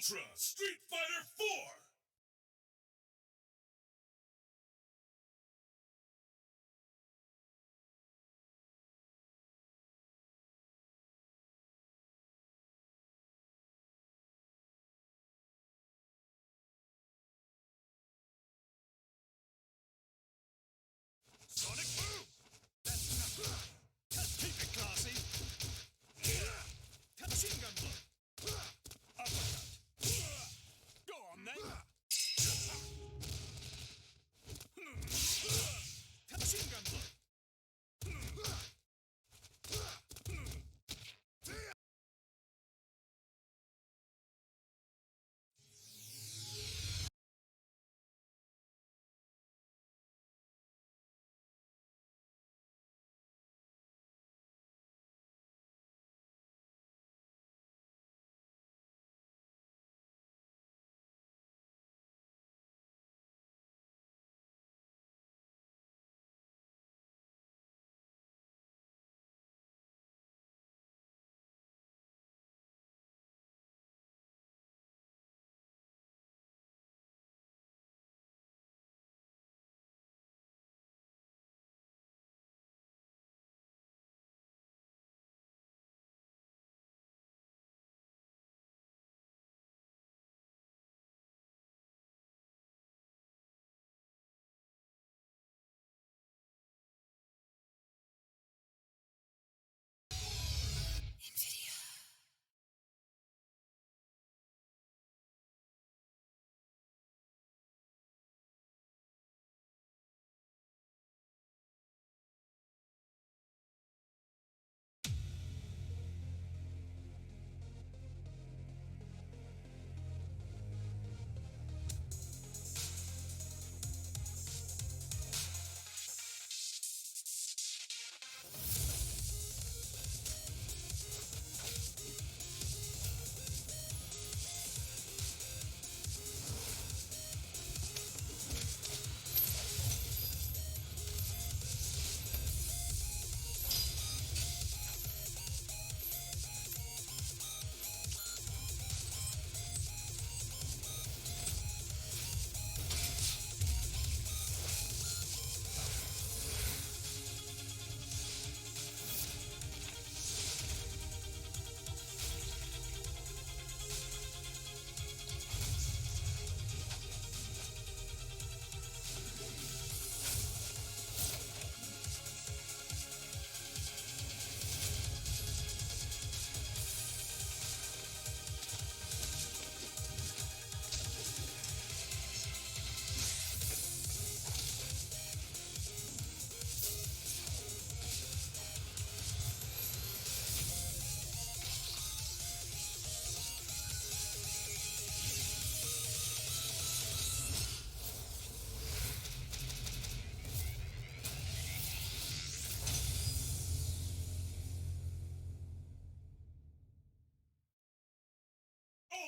Ultra Street Fighter 4! Sonic Boom! That's enough! Keep it classy! Machine gun blow! Uppercut! Go on then! Machine gun blow!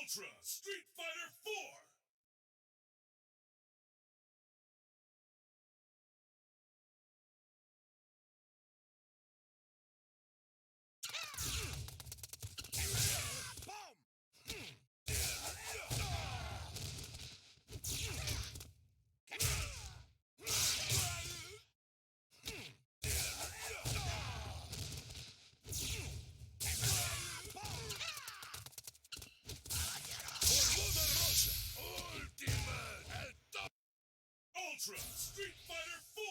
Ultra Street Fighter 4! Ultra Street Fighter 4!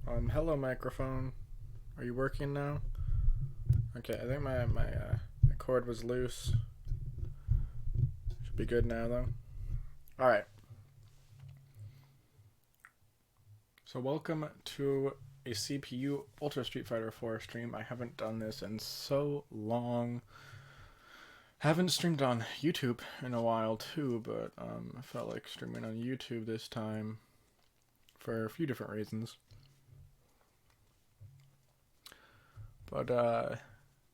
Hello microphone. Are you working now? Okay, I think my cord was loose. Should be good now though. Alright. So welcome to a CPU Ultra Street Fighter 4 stream. I haven't done this in so long. Haven't streamed on YouTube in a while too, but I felt like streaming on YouTube this time for a few different reasons. But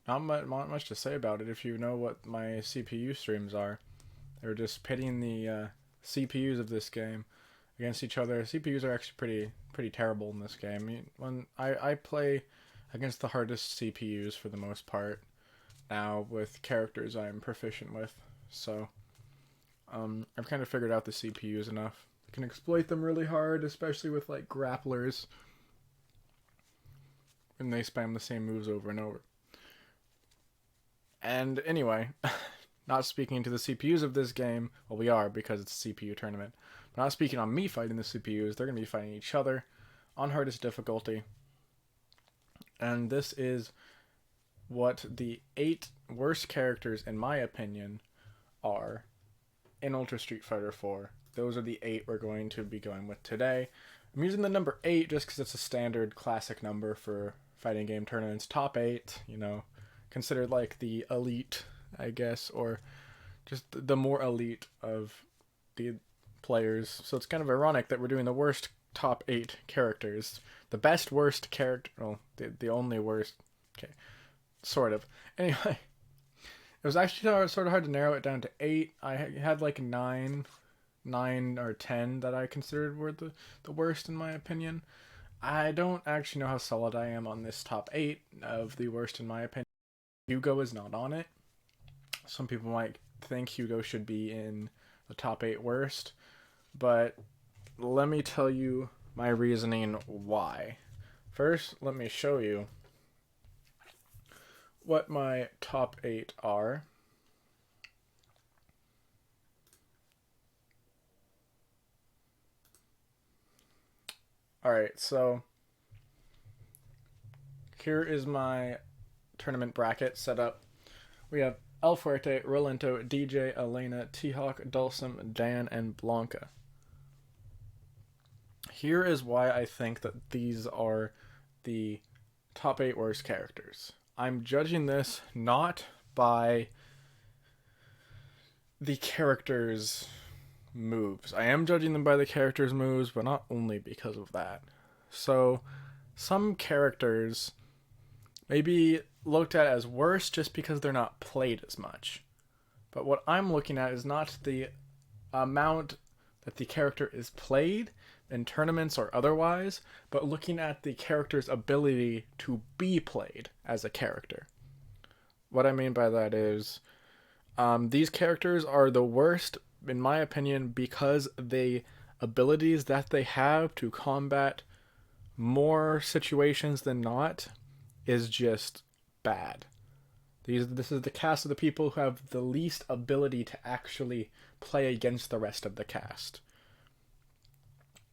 not much to say about it if you know what my CPU streams are. They're just pitting the CPUs of this game against each other. CPUs are actually pretty terrible in this game. When I play against the hardest CPUs for the most part now with characters I'm proficient with, so I've kind of figured out the CPUs enough. I can exploit them really hard, especially with like grapplers, and they spam the same moves over and over. And anyway, not speaking to the CPUs of this game. Well, we are because it's a CPU tournament. But not speaking on me fighting the CPUs. They're going to be fighting each other on hardest difficulty. And this is what the 8 worst characters, in my opinion, are in Ultra Street Fighter 4. Those are the 8 we're going to be going with today. I'm using the number 8 just because it's a standard classic number for fighting game tournaments. Top 8, considered like the elite, I guess, or just the more elite of the players. So it's kind of ironic that we're doing the worst top 8 characters. The best worst character, well, the only worst, okay, sort of. Anyway, it was actually sort of hard to narrow it down to 8. I had like 9 or 10 that I considered were the worst in my opinion. I don't actually know how solid I am on this top 8 of the worst in my opinion. Hugo is not on it. Some people might think Hugo should be in the top 8 worst, but let me tell you my reasoning why. First, let me show you what my top 8 are. Alright, so here is my tournament bracket set up. We have El Fuerte, Rolento, DJ, Elena, T-Hawk, Dhalsim, Dan, and Blanca. Here is why I think that these are the top 8 worst characters. I'm judging this not by the characters' moves. I am judging them by the characters' moves, but not only because of that. So, some characters may be looked at as worse just because they're not played as much. But what I'm looking at is not the amount that the character is played in tournaments or otherwise, but looking at the character's ability to be played as a character. What I mean by that is these characters are the worst, in my opinion, because the abilities that they have to combat more situations than not is just bad. This is the cast of the people who have the least ability to actually play against the rest of the cast.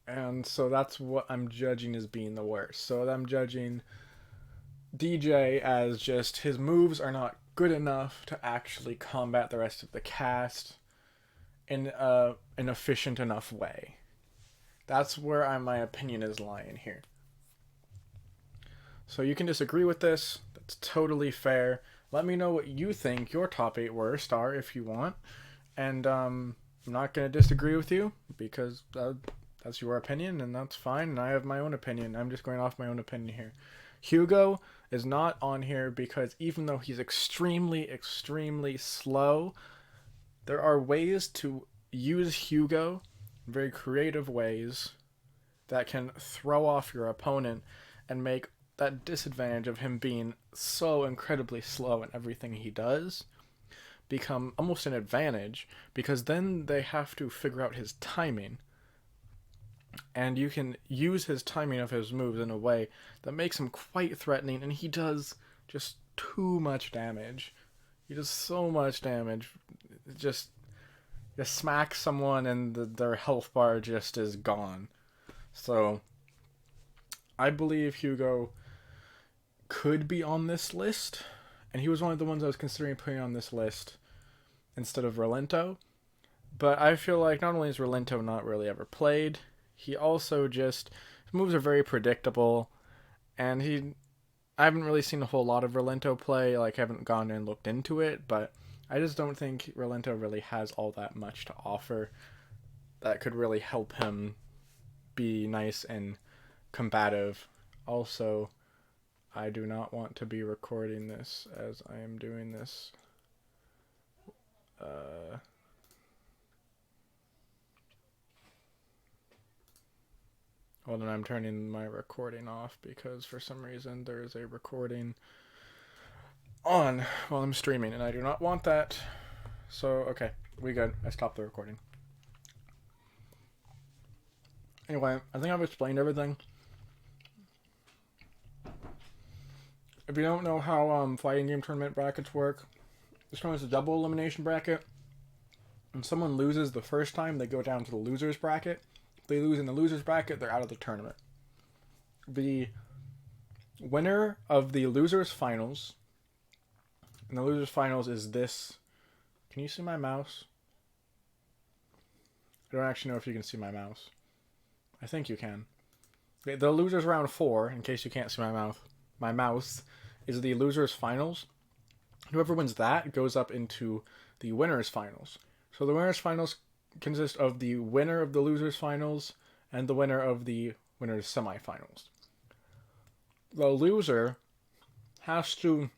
And so that's what I'm judging as being the worst. So I'm judging DJ as just his moves are not good enough to actually combat the rest of the cast in an efficient enough way. That's where my opinion is lying here. So you can disagree with this. That's totally fair. Let me know what you think your top 8 worst are if you want. And I'm not going to disagree with you because that's your opinion and that's fine. And I have my own opinion. I'm just going off my own opinion here. Hugo is not on here because even though he's extremely, extremely slow, there are ways to use Hugo in very creative ways that can throw off your opponent and make that disadvantage of him being so incredibly slow in everything he does become almost an advantage, because then they have to figure out his timing, and you can use his timing of his moves in a way that makes him quite threatening, and he does just too much damage. He does so much damage. Just smack someone and their health bar just is gone. So I believe Hugo could be on this list, and he was one of the ones I was considering putting on this list instead of Rolento. But I feel like not only is Rolento not really ever played, he also just, his moves are very predictable, and I haven't really seen a whole lot of Rolento play, like I haven't gone and looked into it, but I just don't think Rolento really has all that much to offer that could really help him be nice and combative. Also, I do not want to be recording this as I am doing this. Well, then I'm turning my recording off because for some reason there is a recording on while I'm streaming, and I do not want that. So, okay, we good. I stopped the recording. Anyway, I think I've explained everything. If you don't know how fighting game tournament brackets work, this one is a double elimination bracket. When someone loses the first time, they go down to the loser's bracket. If they lose in the loser's bracket, they're out of the tournament. The winner of the loser's finals, and the loser's finals is this. Can you see my mouse? I don't actually know if you can see my mouse. I think you can. The loser's round 4, in case you can't see my mouse, is the loser's finals. Whoever wins that goes up into the winner's finals. So the winner's finals consist of the winner of the loser's finals and the winner of the winner's semifinals. The loser has to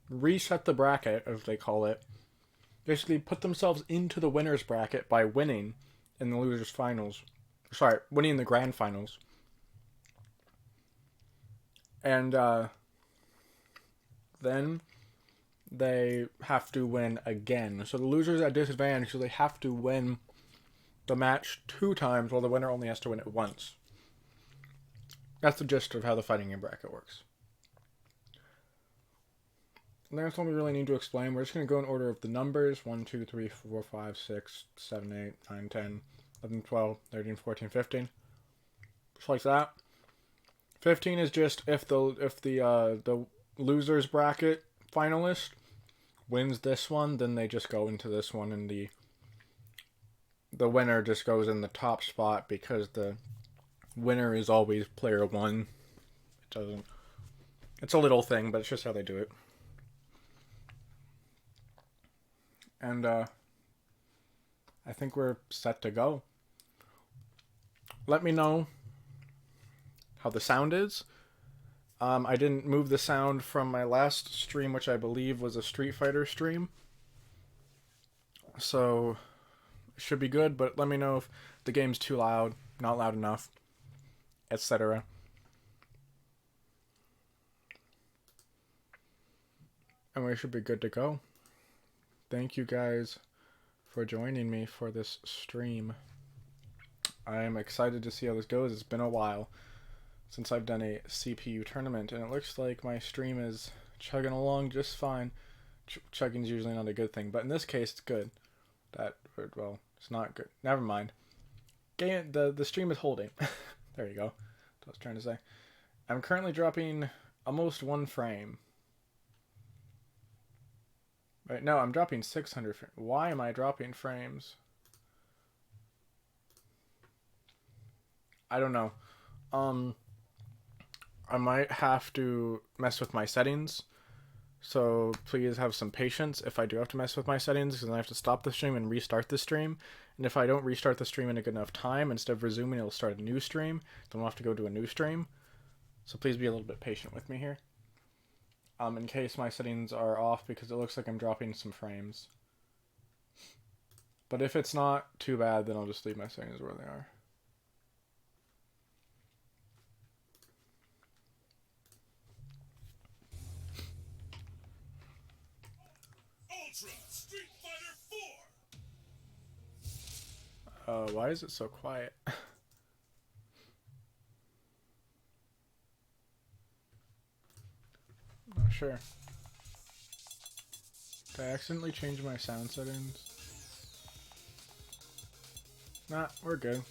reset the bracket, as they call it. Basically put themselves into the winner's bracket by winning in the loser's finals. Sorry, winning the grand finals. And then they have to win again. So the loser's at disadvantage, so they have to win the match 2 times, while the winner only has to win it once. That's the gist of how the fighting game bracket works. And that's all we really need to explain. We're just going to go in order of the numbers. 1, 2, 3, 4, 5, 6, 7, 8, 9, 10, 11, 12, 13, 14, 15. Just like that. 15 is just if the loser's bracket finalist wins this one, then they just go into this one, and the winner just goes in the top spot because the winner is always player 1. It's a little thing, but it's just how they do it. And I think we're set to go. Let me know how the sound is. I didn't move the sound from my last stream, which I believe was a Street Fighter stream. So, it should be good, but let me know if the game's too loud, not loud enough, etc. And we should be good to go. Thank you guys for joining me for this stream. I am excited to see how this goes. It's been a while since I've done a CPU tournament, and it looks like my stream is chugging along just fine. Chugging's usually not a good thing, but in this case, it's good. Well, it's not good. Never mind. The stream is holding. There you go. That's what I was trying to say. I'm currently dropping almost 1 frame. Right, no, I'm dropping 600 frames. Why am I dropping frames? I don't know. I might have to mess with my settings. So please have some patience if I do have to mess with my settings, because then I have to stop the stream and restart the stream. And if I don't restart the stream in a good enough time, instead of resuming, it'll start a new stream. Then we'll have to go to a new stream. So please be a little bit patient with me here. In case my settings are off, because it looks like I'm dropping some frames. But if it's not too bad, then I'll just leave my settings where they are. Ultra Street Fighter 4! Why is it so quiet? Not sure. Did I accidentally change my sound settings? Nah, we're good.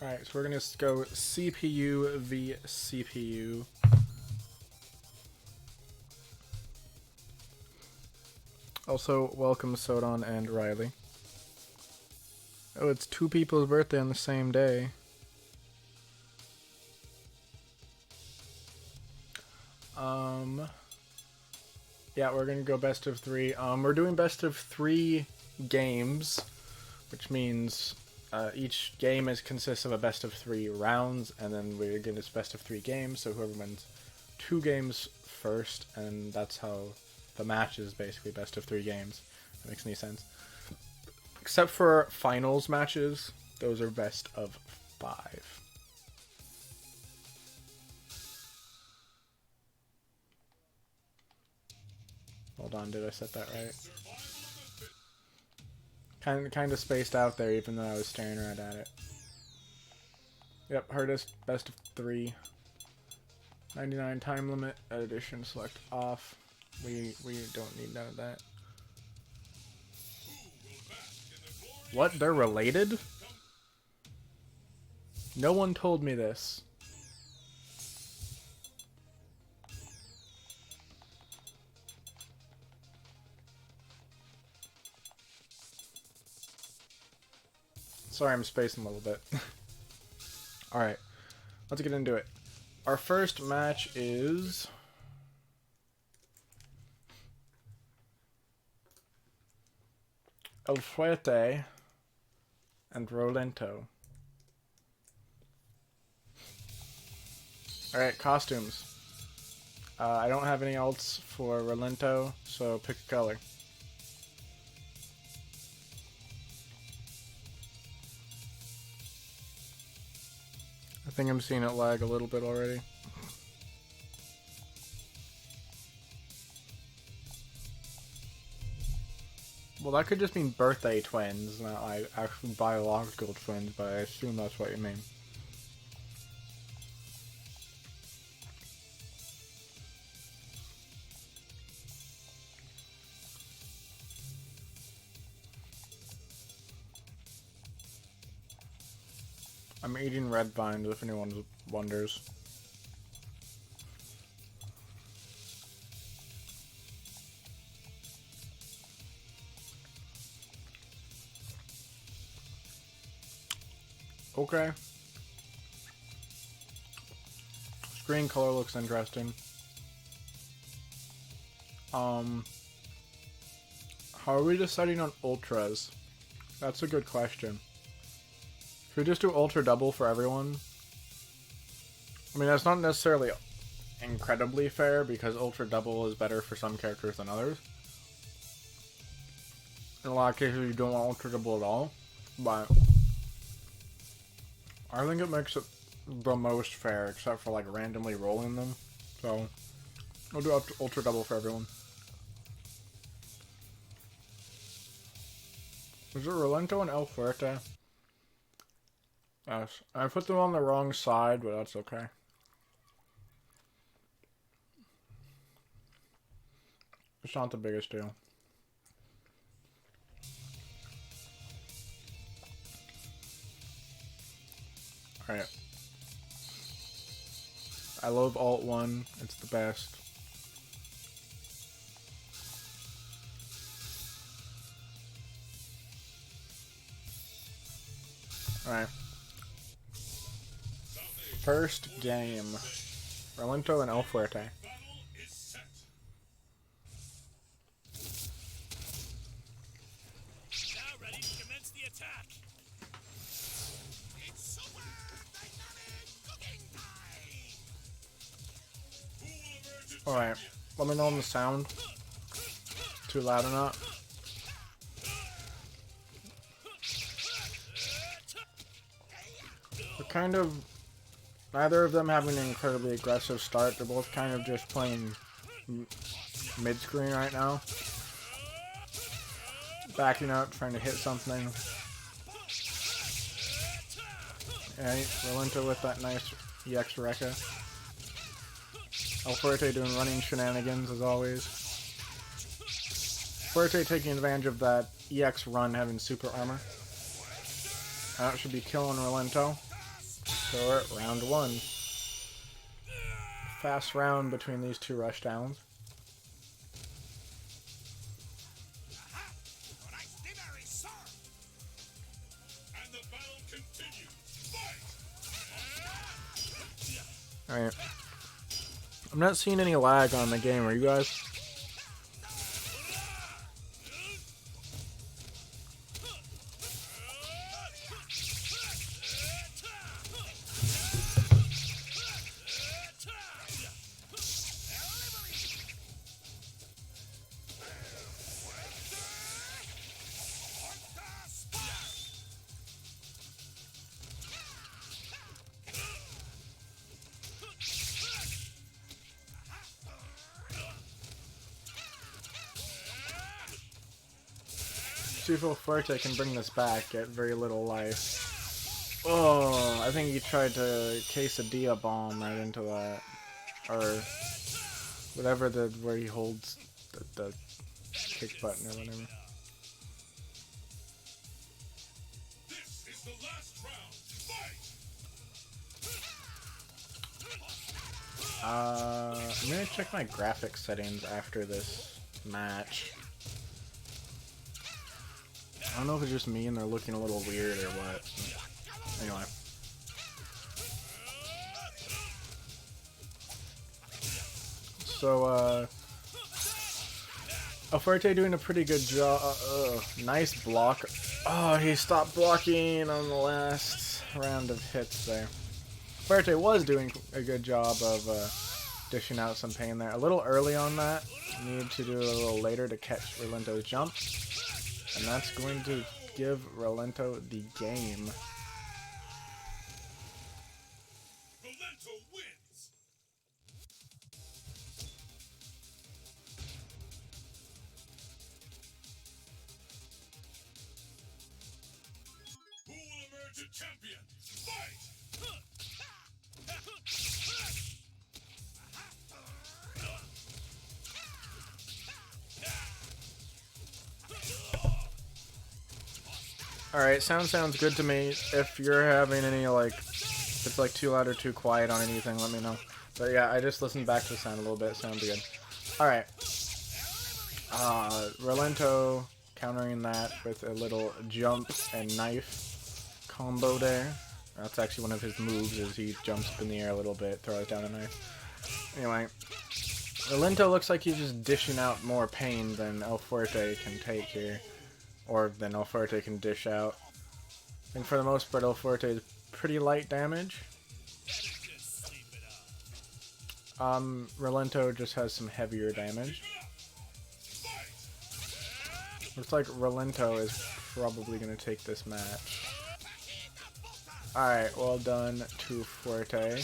Alright, so we're gonna go CPU v CPU. Also, welcome Sodon and Riley. Oh, it's two people's birthday on the same day. Yeah, we're gonna go best of 3. We're doing best of 3 games, which means each game consists of a best of 3 rounds, and then we're gonna do best of 3 games. So whoever wins 2 games first, and that's how the match is basically best of 3 games. If that makes any sense. Except for finals matches, those are best of 5. Hold on, did I set that right? Kind of spaced out there, even though I was staring right at it. Yep, hardest, best of 3. 99 time limit, edition select off. We don't need none of that. What? They're related? No one told me this. Sorry, I'm spacing a little bit. Alright, let's get into it. Our first match is... El Fuerte and Rolento. Alright, costumes. I don't have any alts for Rolento, so pick a color. I think I'm seeing it lag a little bit already. Well, that could just mean birthday twins, not like actual biological twins, but I assume that's what you mean. I'm eating red vines, if anyone wonders. Okay. Screen color looks interesting. How are we deciding on ultras? That's a good question. Should we just do ultra double for everyone? I mean, that's not necessarily incredibly fair, because ultra double is better for some characters than others. In a lot of cases, you don't want ultra double at all, but I think it makes it the most fair, except for like randomly rolling them. So, we'll do ultra double for everyone. Is it Rolento and El Fuerte? Yes. I put them on the wrong side, but that's okay. It's not the biggest deal. Alright. I love Alt 1. It's the best. Alright. First game. Rolento and El Fuerte. Alright, let me know on the sound. Too loud or not. They're kind of... Neither of them having an incredibly aggressive start. They're both kind of just playing mid-screen right now. Backing up, trying to hit something. Alright, Rolento with that nice EX Rekka. El Fuerte doing running shenanigans as always. Fuerte taking advantage of that EX run having super armor. That should be killing Rolento. So we're at round 1. Fast round between these two rushdowns. And the battle continues. Fight! Alright. I'm not seeing any lag on the game, are you guys? See if Fuerte can bring this back at very little life. Oh, I think he tried to quesadilla bomb right into that. Or whatever where he holds the kick button or whatever. This is the last round. Fight! I'm gonna check my graphics settings after this match. I don't know if it's just me and they're looking a little weird or what. Anyway. So, Fuerte doing a pretty good job. Nice block. Oh, he stopped blocking on the last round of hits there. Fuerte was doing a good job of dishing out some pain there. A little early on that. Need to do it a little later to catch Relento's jump. And that's going to give Relento the game. Relento wins. Who will emerge a champion? Fight! Alright, sounds good to me. If you're having any, like, if it's like too loud or too quiet on anything, let me know. But yeah, I just listened back to the sound a little bit. It sounded good. Alright. Relento countering that with a little jump and knife combo there. That's actually one of his moves, is he jumps up in the air a little bit, throws down a knife. Anyway. Relento looks like he's just dishing out more pain than El Fuerte can take here. Or than El Fuerte can dish out. I think for the most part, El Fuerte is pretty light damage. Relento just has some heavier damage. Looks like Relento is probably going to take this match. Alright, well done to Fuerte.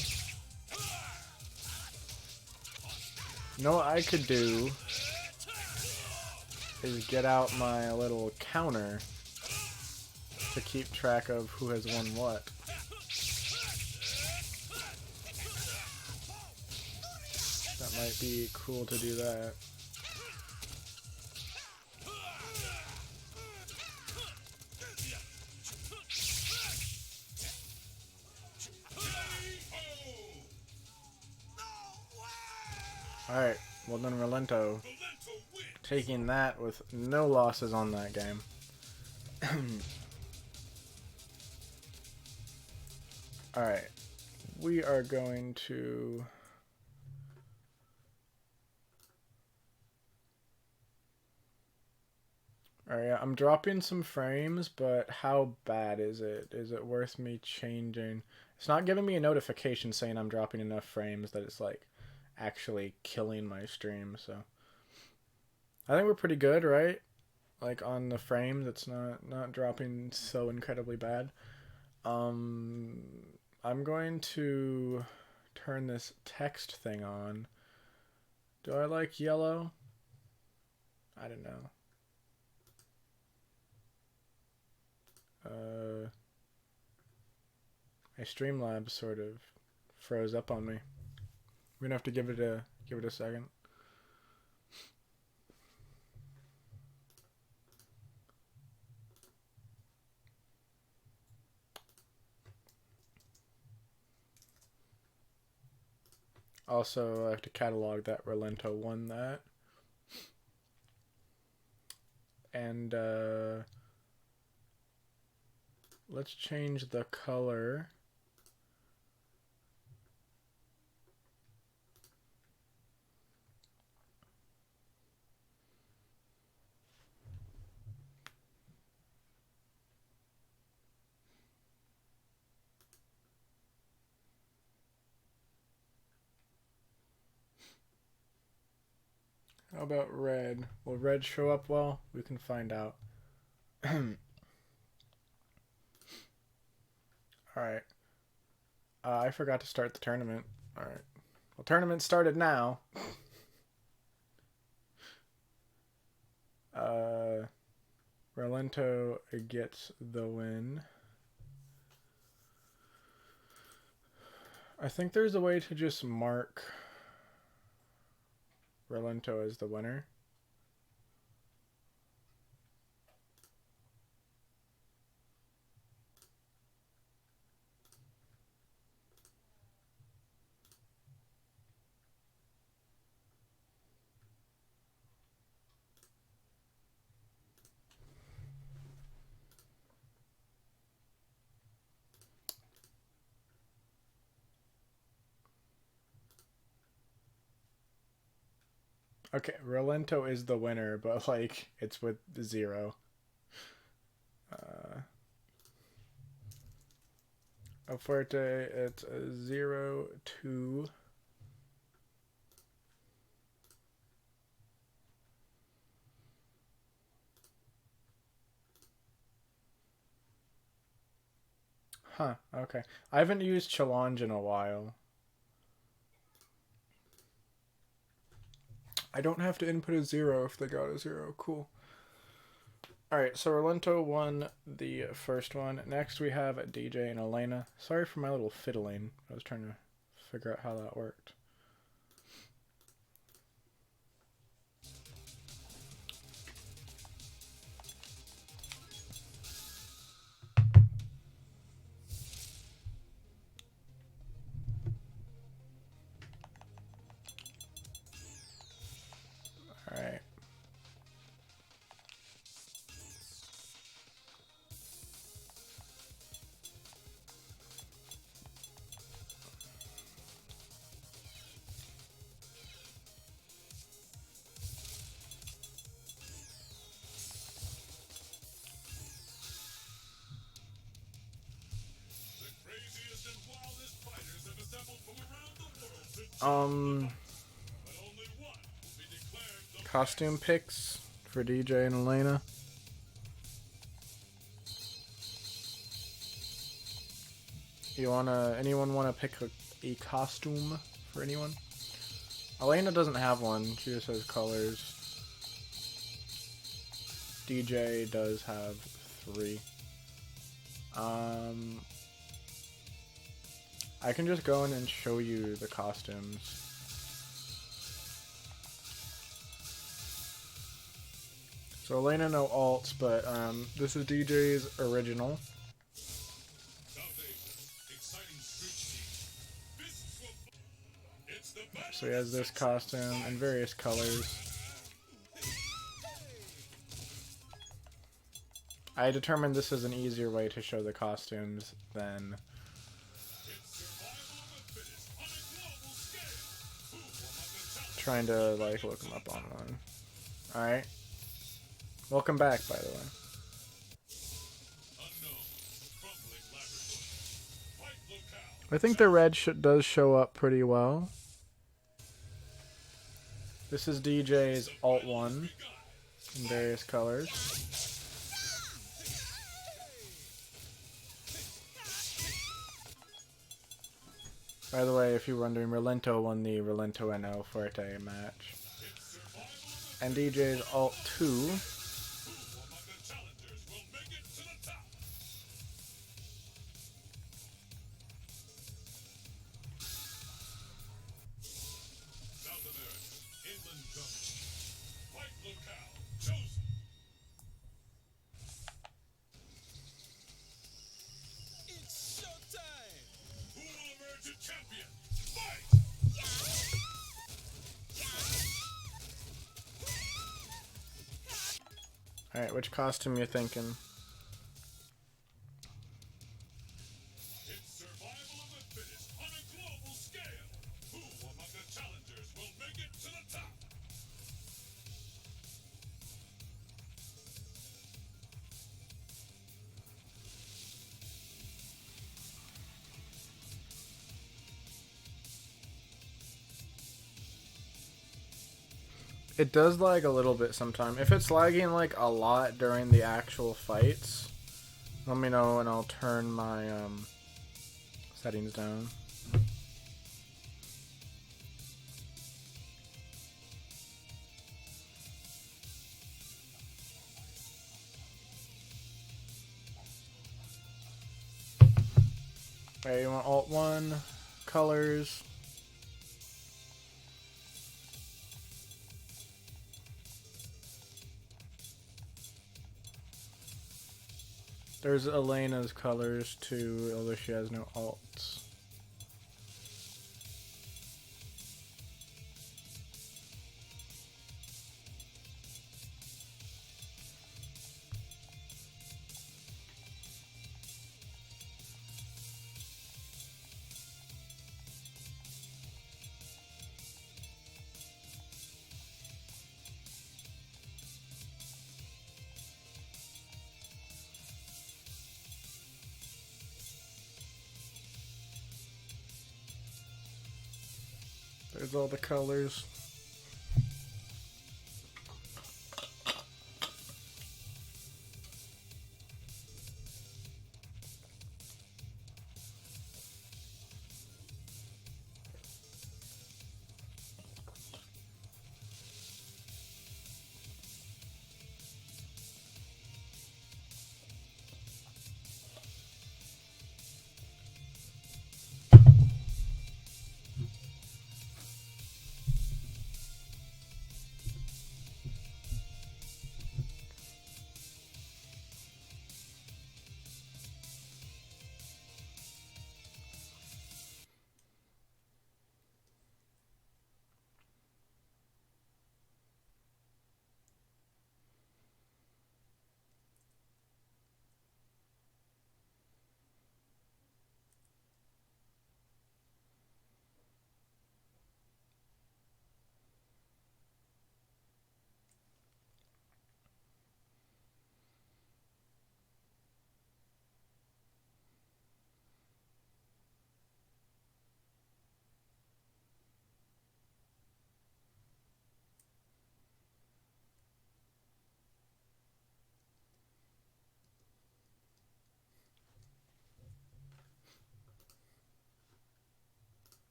You know what I could do is get out my little counter to keep track of who has won what. That might be cool to do that. Alright, well done Relento. Taking that with no losses on that game. Alright, we are going to... Alright, I'm dropping some frames, but how bad is it? Is it worth me changing? It's not giving me a notification saying I'm dropping enough frames that it's like actually killing my stream, so... I think we're pretty good, right? Like on the frame, that's not dropping so incredibly bad. I'm going to turn this text thing on. Do I like yellow? I don't know. My Streamlabs sort of froze up on me. We're gonna have to give it a second. Also, I have to catalog that Rolento won that. And let's change the color. How about red? Will red show up well? We can find out. Alright. I forgot to start the tournament. Alright. Well, tournament started now. Rolento gets the win. I think there's a way to just mark Rolento as the winner. Okay, Rolento is the winner, but like it's with 0. Fuerte, it's 0-2. Huh, okay. I haven't used challenge in a while. I don't have to input a 0 if they got a 0. Cool. Alright, so Rolento won the first one. Next we have DJ and Elena. Sorry for my little fiddling. I was trying to figure out how that worked. Alright. Costume picks for DJ and Elena. Anyone wanna pick a costume for anyone? Elena doesn't have one, she just has colors. DJ does have 3. I can just go in and show you the costumes. So Elena no alts, but this is DJ's original. So he has this costume in various colors. I determined this is an easier way to show the costumes than trying to like look them up on one. Alright. Welcome back, by the way. I think the red does show up pretty well. This is DJ's Alt 1 in various colors. By the way, if you're wondering, Rolento won the Rolento and El Fuerte match. And DJ's Alt 2. Alright, which costume you thinking? It's survival of the fittest on a global scale. Who among the challengers will make it to the top? It does lag a little bit sometimes. If it's lagging like a lot during the actual fights, let me know and I'll turn my settings down. Alright, you want Alt 1, colors. There's Elena's colors too, although she has no alts. There's all the colors.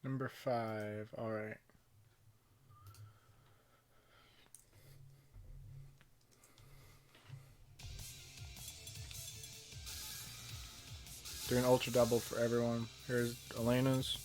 Number 5, alright. Doing ultra double for everyone. Here's Elena's.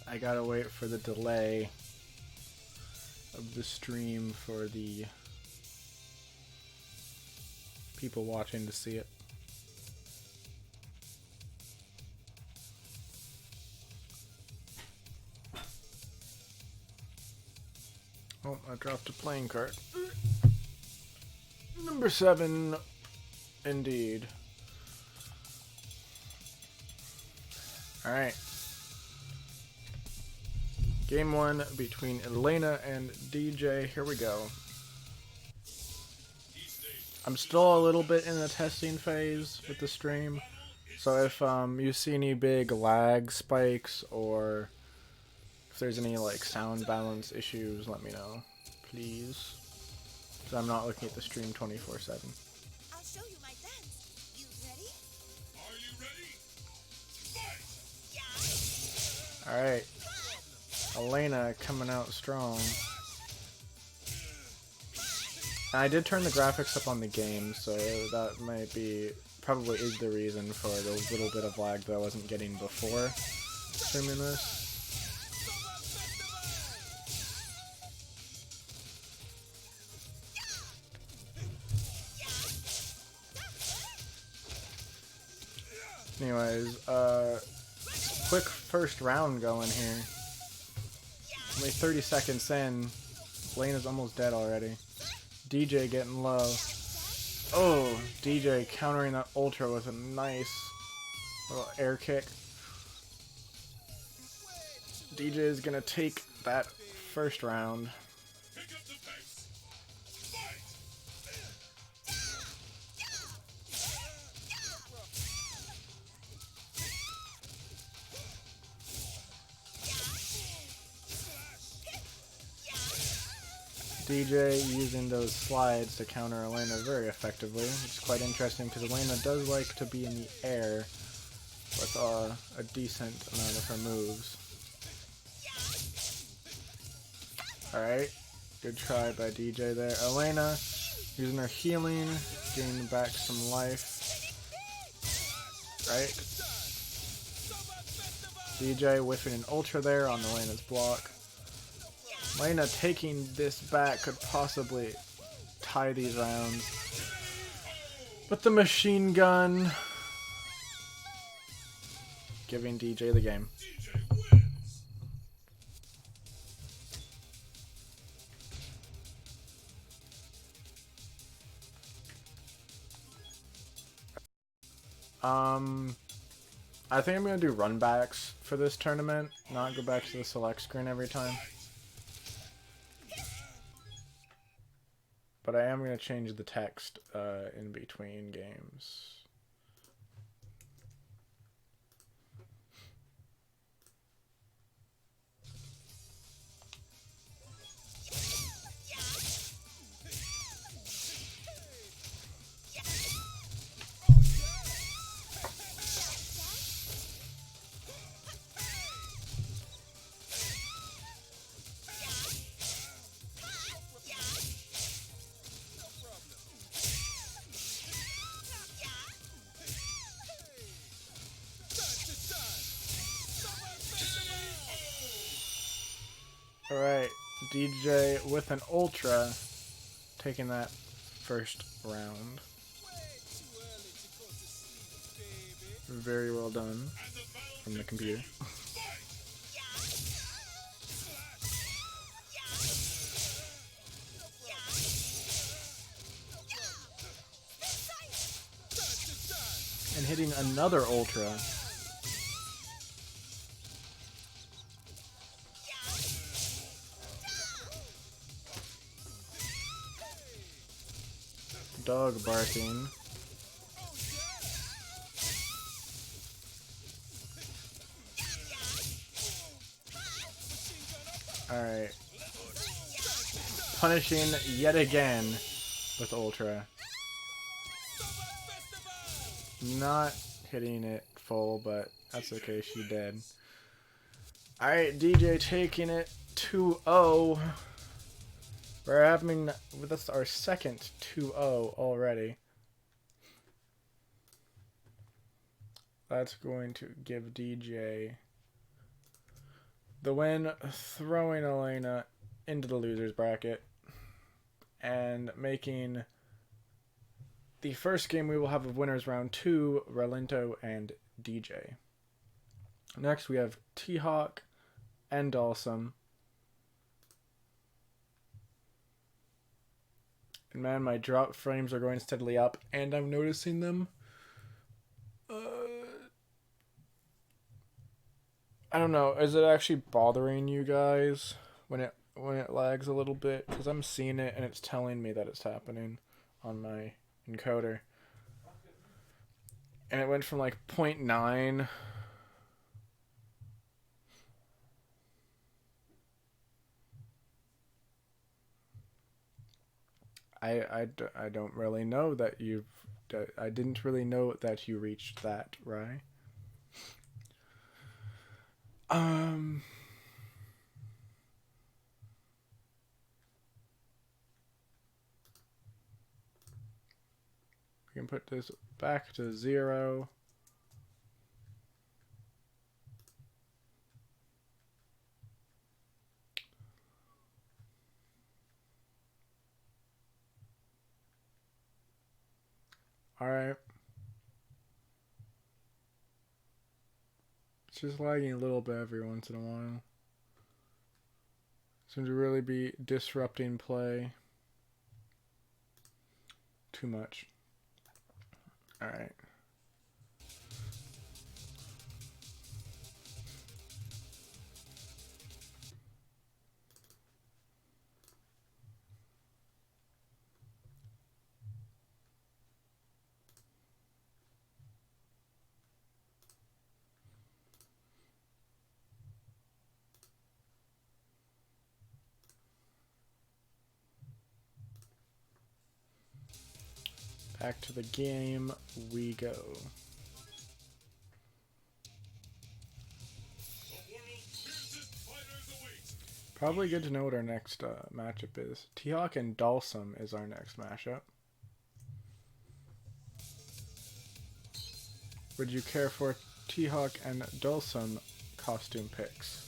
I gotta wait for the delay of the stream for the people watching to see it. Oh, I dropped a playing card. Number 7, indeed. Alright. Game 1 between Elena and DJ. Here we go. I'm still a little bit in the testing phase with the stream. So if you see any big lag spikes or if there's any like sound balance issues, let me know, please. Because I'm not looking at the stream 24/7. I'll show you my dance. You ready? Alright. Elena coming out strong. I did turn the graphics up on the game, so that might be, probably is the reason for the little bit of lag that I wasn't getting before streaming this. Anyways, quick first round going here. Only 30 seconds in. Elena's almost dead already. DJ getting low. Oh, DJ countering that ultra with a nice little air kick. DJ is gonna take that first round. DJ using those slides to counter Elena very effectively. It's quite interesting because Elena does like to be in the air with a decent amount of her moves. Alright, good try by DJ there. Elena using her healing, gaining back some life. Right? DJ whiffing an ultra there on Elena's block. Elena taking this back could possibly tie these rounds. But the machine gun giving DJ the game. I think I'm gonna do runbacks for this tournament, not go back to the select screen every time. But I am going to change the text in between games. Alright, DJ with an ultra taking that first round. Very well done from the computer. And hitting another ultra. Dog barking. Alright. Punishing yet again with ultra. Not hitting it full, but that's okay, she did. Alright, DJ taking it 2-0. We're having with us our second 2-0 already. That's going to give DJ the win, throwing Elena into the losers bracket and making the first game we will have of winners round 2, Relento and DJ. Next we have Hawk and Dhalsim. And man, my drop frames are going steadily up, and I'm noticing them. I don't know. Is it actually bothering you guys when it lags a little bit? Because I'm seeing it and it's telling me that it's happening on my encoder. And it went from like 0.9. I don't really know that I didn't really know that you reached that, right? Um. We can put this back to 0. Alright. It's just lagging a little bit every once in a while. Seems to really be disrupting play. Too much. Alright. Back to the game we go. Probably good to know what our next matchup is. Hawk and Dhalsim is our next matchup. Would you care for Hawk and Dhalsim costume picks?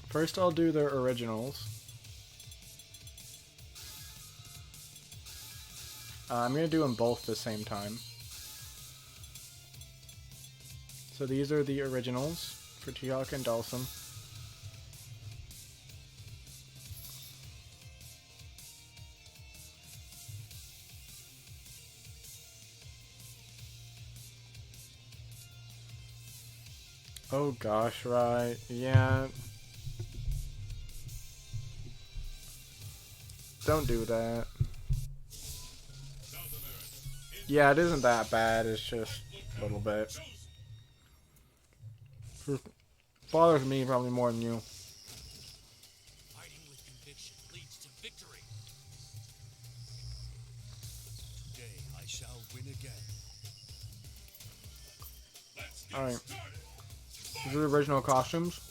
First I'll do their originals. I'm going to do them both at the same time. So these are the originals for Hawk and Dhalsim. Oh gosh, right, yeah. Don't do that. Yeah, it isn't that bad, it's just a little bit. Bothers me probably more than you. Fighting with conviction leads to victory. Today I shall win again. Alright. These are the original costumes.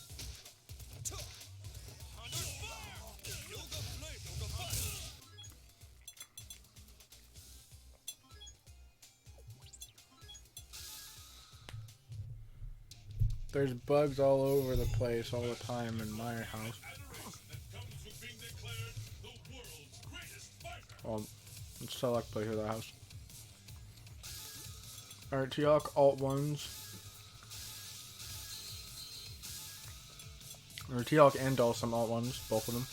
There's bugs all over the place all the time in my house. Well, let's select play here, the house. Alright, Hawk alt ones. Or Hawk and Dhalsim alt ones, both of them.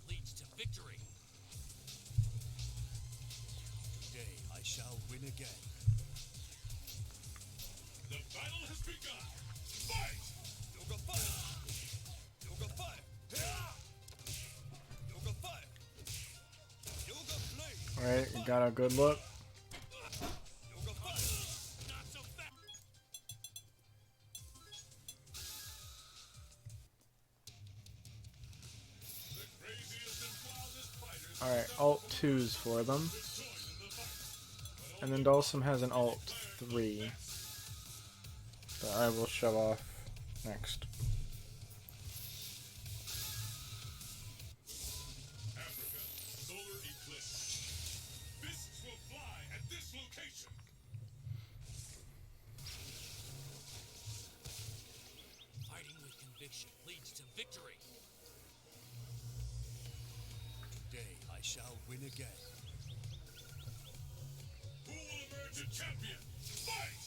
Leads to victory. Today I shall win again. The battle has begun. Fight! Yoga fire! Yoga fire! Yoga fire! Yoga flame! Alright, we got a good look. Yoga fire! Not so fast! Alright, alt 2s for them. And then Dhalsim has an alt 3 that I will show off next. Africa, solar eclipse. Fists will fly at this location. Fighting with conviction leads to victory. Today I shall win again. Who will emerge a champion? Fight!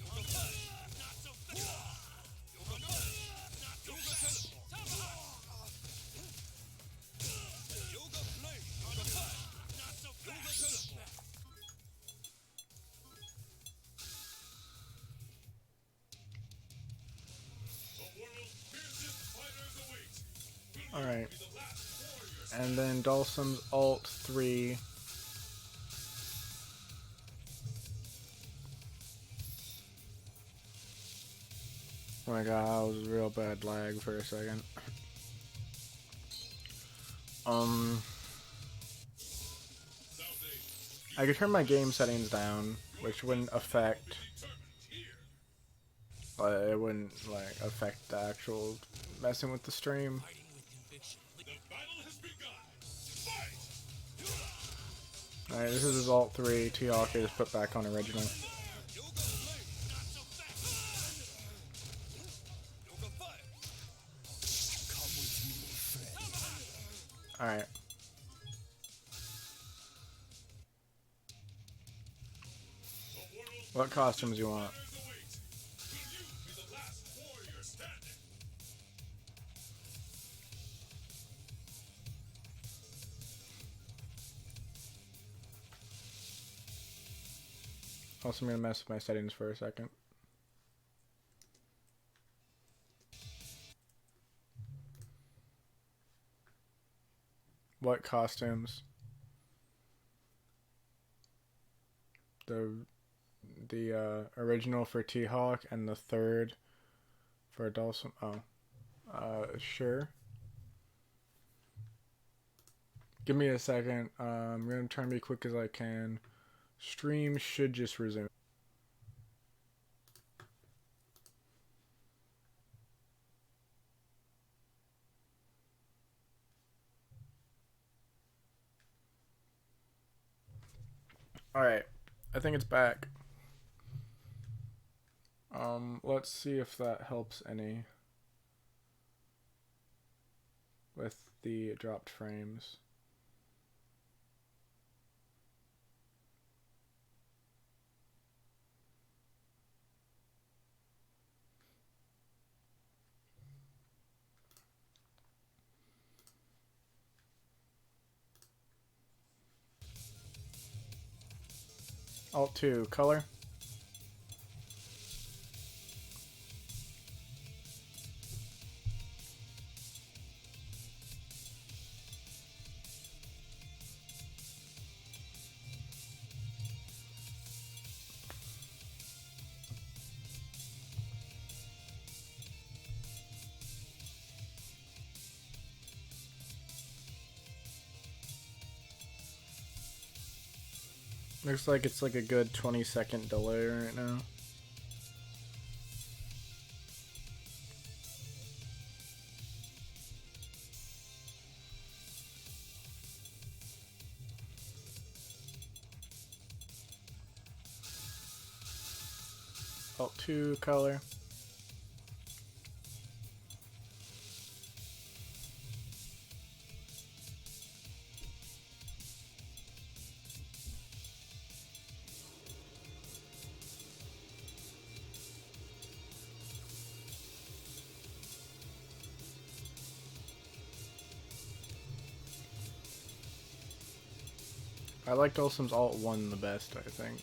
Yoga fire! Not so fast! Yoga fire! Not so fast! Yoga flame! Yoga fire! Not so fast! The world's fiercest fighters await. Alright. And then Dhalsim's alt 3 Oh my god, that was real bad lag for a second. I could turn my game settings down, which wouldn't affect, it wouldn't like affect the actual messing with the stream. Alright, this is his alt 3, T-Hawk is put back on original. Alright. What costumes you want? Also, I'm gonna mess with my settings for a second. What costumes? The original for T-Hawk and the third for Dhalsim. Oh, sure. Give me a second. I'm gonna try and be quick as I can. Stream should just resume. Alright, I think it's back. Let's see if that helps any with the dropped frames. Alt 2, color. Looks like it's like a good 20-second delay right now. Alt 2, color. I like Dhalsim's alt 1 the best, I think.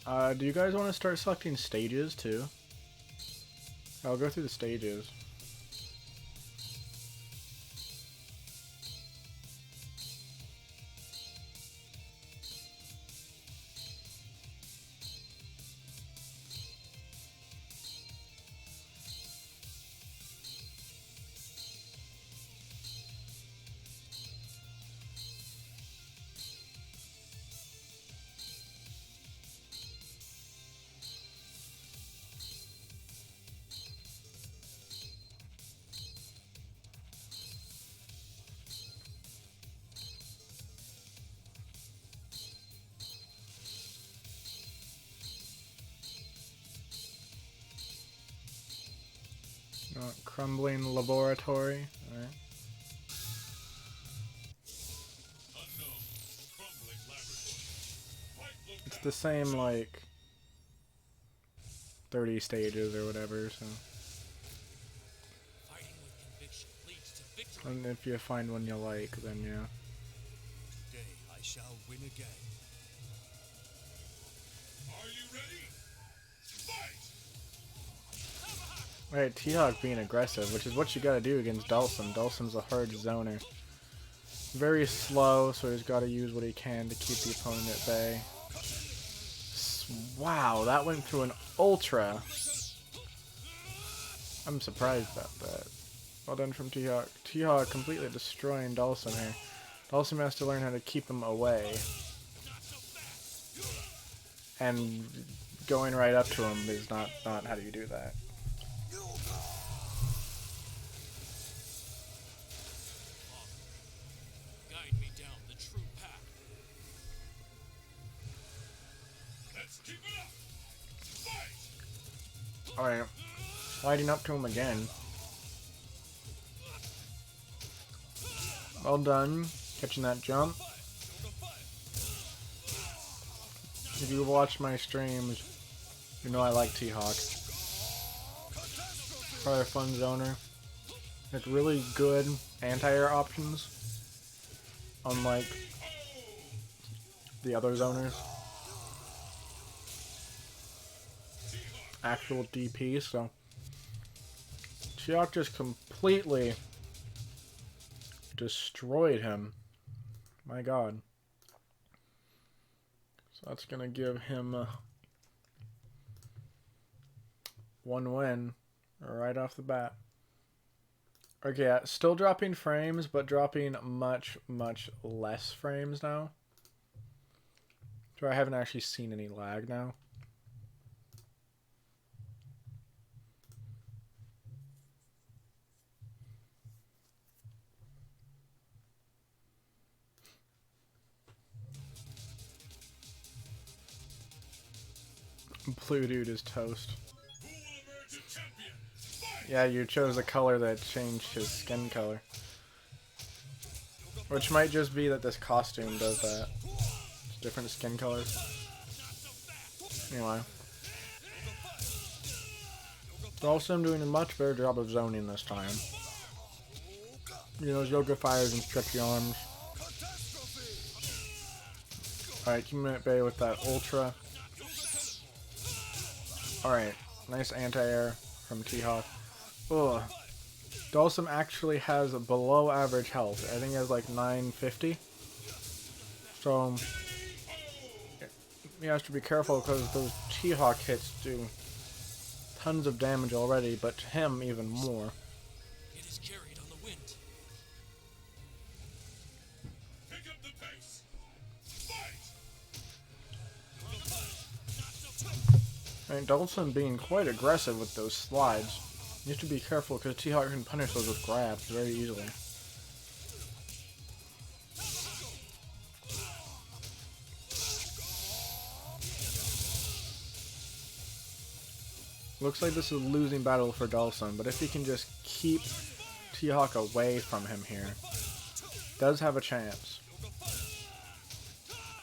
Alright. Do you guys want to start selecting stages too? I'll go through the stages. Crumbling laboratory. Alright. It's the same, like, 30 stages or whatever, so. Fighting with conviction leads to victory. And if you find one you like, then yeah. Today I shall win again. Are you ready? Fight! Right, T-Hawk being aggressive, which is what you gotta do against Dhalsim. Dhalsim's a hard zoner. Very slow, so he's gotta use what he can to keep the opponent at bay. Wow, that went through an ultra. I'm surprised about that. Well done from T-Hawk. T-Hawk completely destroying Dhalsim here. Dhalsim has to learn how to keep him away. And going right up to him is not how do you do that. Guide me down the true path. Let's keep it up. Fight! Alright. Sliding up to him again. Well done. Catching that jump. If you watch my streams, you know I like T-Hawk. Probably a fun zoner. Like really good anti-air options. Unlike the other zoners. Actual DP, so T-Hawk just completely destroyed him. My god. So that's gonna give him one win right off the bat. Okay, yeah, still dropping frames, but dropping much less frames now. So I haven't actually seen any lag now. Blue dude is toast. Who will emerge a champion? Fight! Yeah, you chose a color that changed his skin color. Which might just be that this costume does that. It's different skin colors. Anyway. Also, I'm doing a much better job of zoning this time. You know, yoga fires and stretchy arms. Alright, keep him at bay with that ultra. Alright, nice anti-air from T-Hawk. Ugh. Dhalsim actually has a below average health. I think he has like 950. So, he has to be careful because those T-Hawk hits do tons of damage already, but to him even more. It is carried on the wind. Pick up the pace. Fight! And Dhalsim being quite aggressive with those slides. You have to be careful because T-Hawk can punish those with grabs very easily. Looks like this is a losing battle for Dhalsim, but if he can just keep T-Hawk away from him here, does have a chance.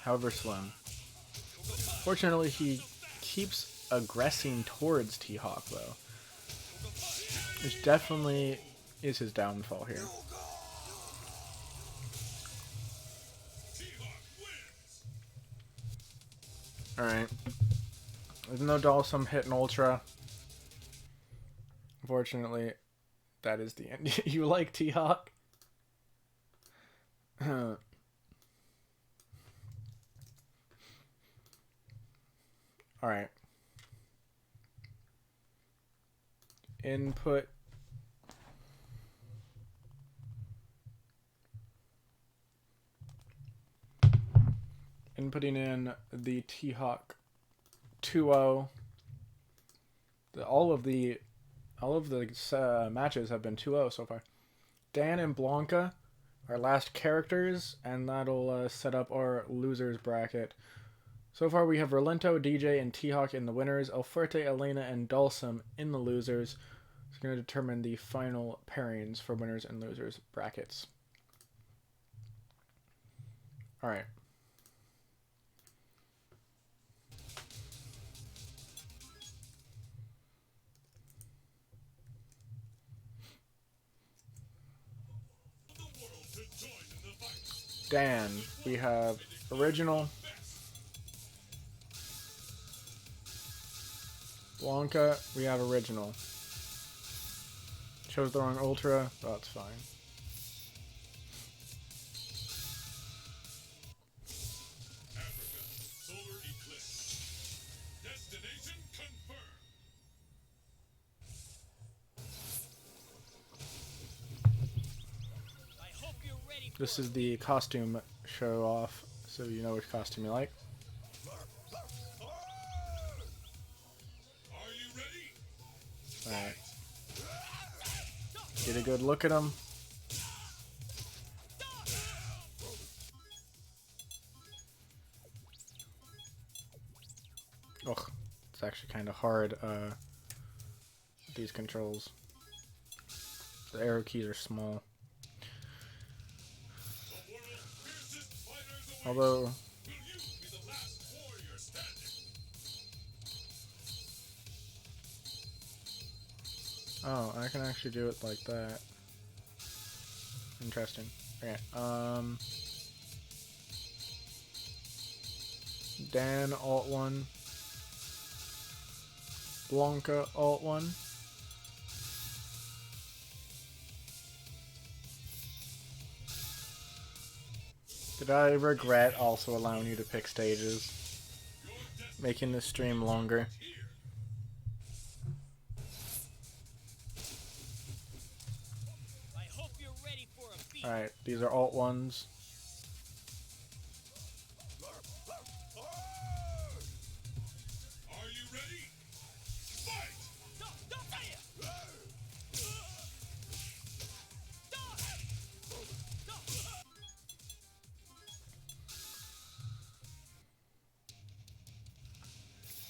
However slim. Fortunately, he keeps aggressing towards T-Hawk though. Which definitely is his downfall here. Alright. Even though Dhalsim hit an ultra, unfortunately, that is the end. You like T-Hawk? Alright. Input. Inputting in the T-Hawk 2-0. All of the matches have been 2-0 so far. Dan and Blanca, our last characters, and that'll set up our losers bracket. So far we have Rolento, DJ, and T-Hawk in the winners, Alferte, Elena, and Dhalsim in the losers. It's going to determine the final pairings for winners and losers brackets. Alright. Dan, we have original. Blanca, we have original. Chose the wrong ultra, that's fine. Africa, solar eclipse. Destination confirmed. I hope you're ready for This is the costume show off, so you know which costume you like. Are you ready? Alright. Get a good look at him. Ugh, it's actually kind of hard, these controls. The arrow keys are small. The world's fiercest fighters await. Although, Will you be the last warrior standing? oh, I can actually do it like that. Interesting. Okay, Dan, Alt 1. Blanca, Alt 1. Did I regret also allowing you to pick stages? Making this stream longer. I hope you're ready for a beat. Alright, these are Alt 1s. Are you ready? Fight!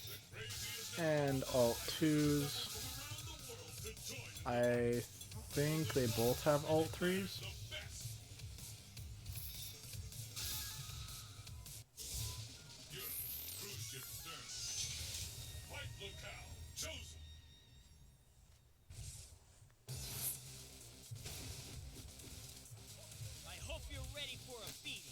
The craziest And Alt 2s. around the world to join I think they both have Alt 3s. the best. Europe, cruise ship stern. Flight locale chosen. I hope you're ready for a beating.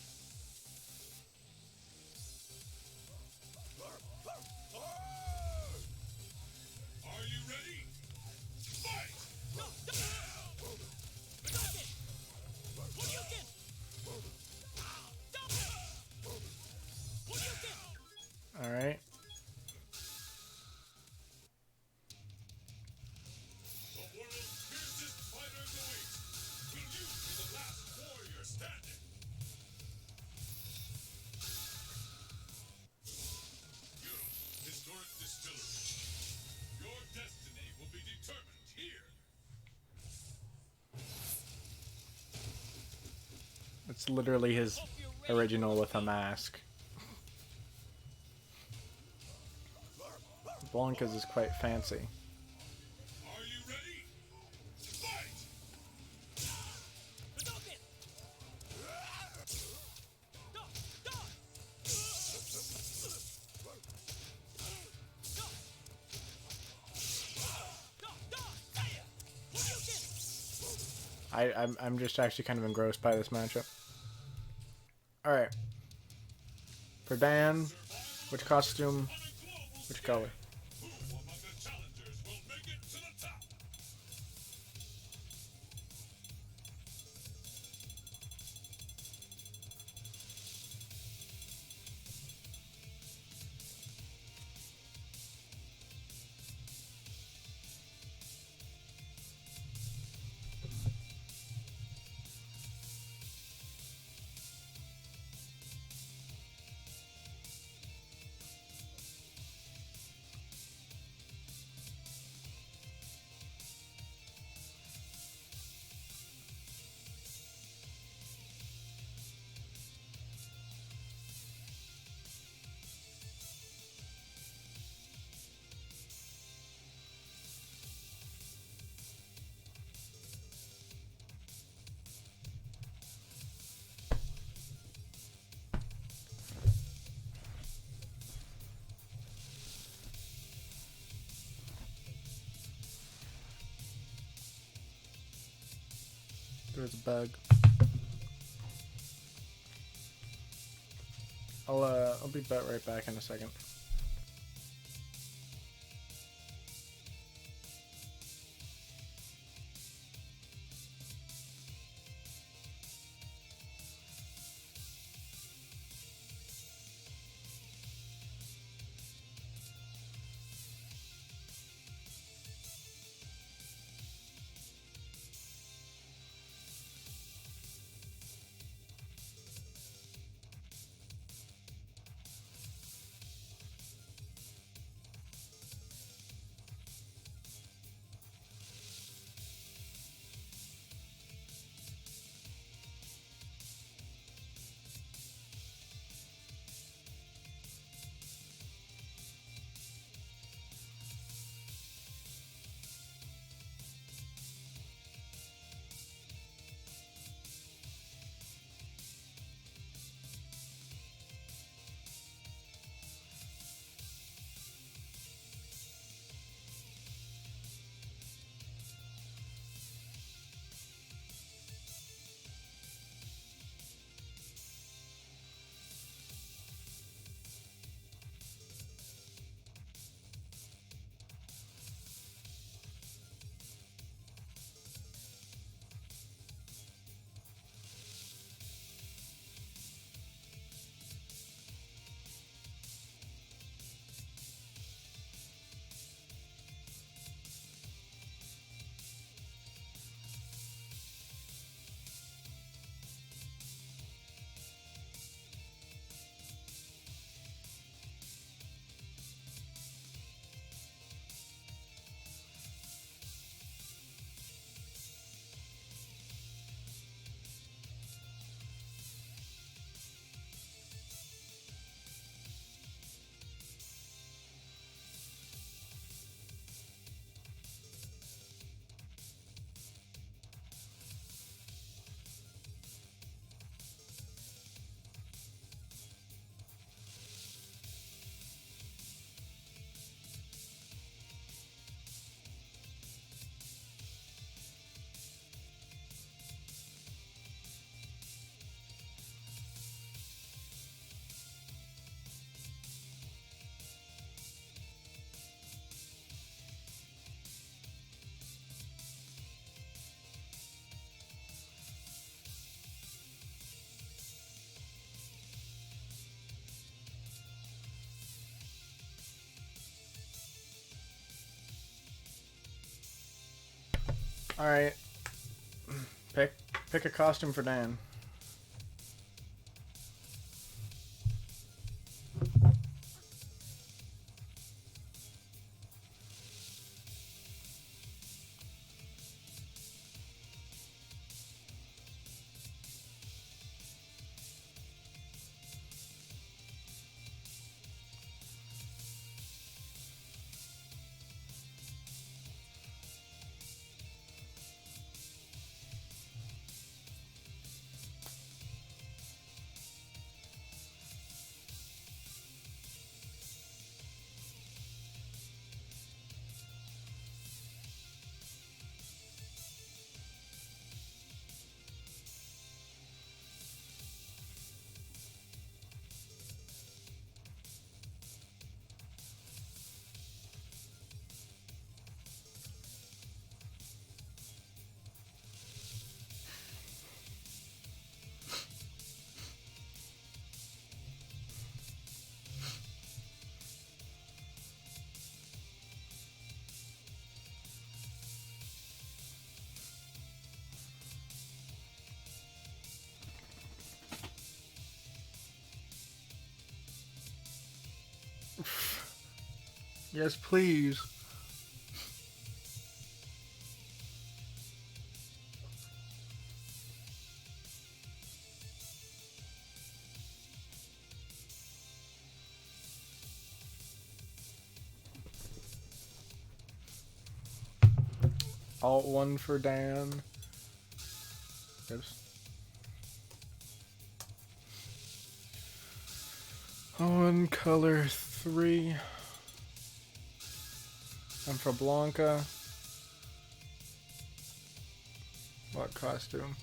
Are you ready? Fight! Alright. The world's fiercest fighters await. Will you be the last warrior standing? Europe, historic distillery. Your destiny will be determined here. It's literally his original with a mask. Blanca's is quite fancy. Are you ready? Fight! I'm just actually kind of engrossed by this matchup. Alright. For Dan, which costume, which color? Who among the challengers will make it to the top? There's a bug. I'll be right back in a second. All right. Pick a costume for Dan. Yes, please. Alt 1 for Dan. Oops. On color 3. And for Blanca. What costume?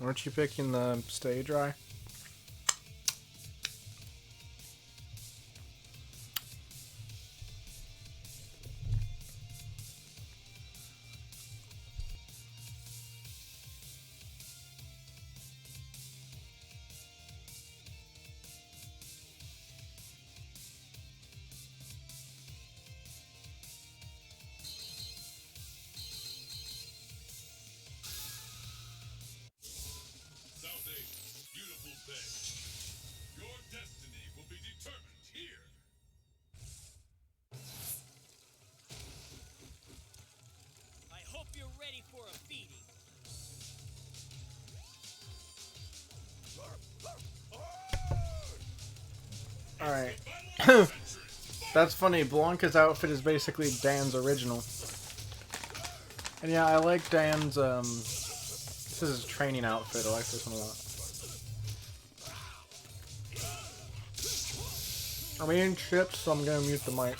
Weren't you picking the stay dry? South 8, beautiful day. Your destiny will be determined here. I hope you're ready for a beating. Alright. Battle of the century. That's funny. Blanca's outfit is basically Dan's original. And yeah, I like Dan's, this is his training outfit. I like this one a lot. I'm eating chips, so I'm gonna mute the mic.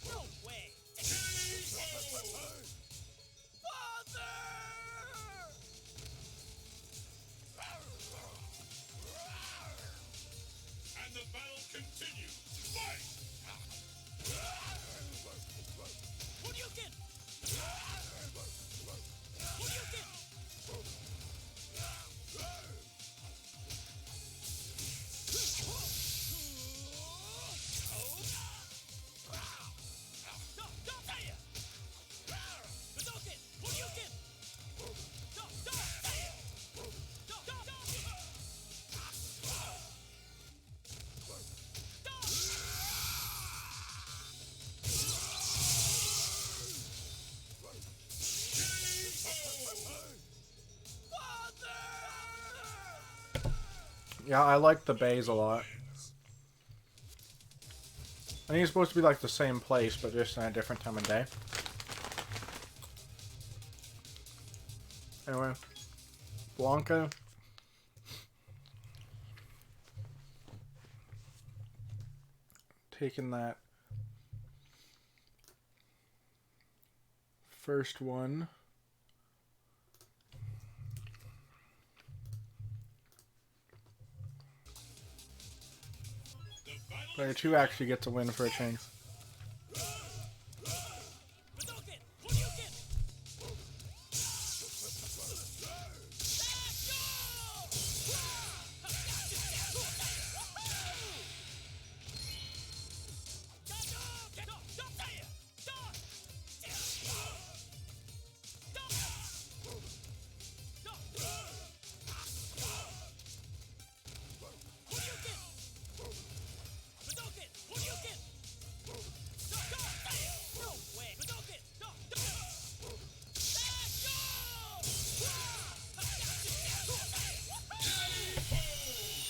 No way! And the battle continues. Fight! Hadouken! Hadouken! Yeah, I like the bays a lot. I think it's supposed to be like the same place, but just in a different time of day. Anyway, Blanca. Taking that first one. Player 2 actually gets a win for a change. Hadouken! Hadouken!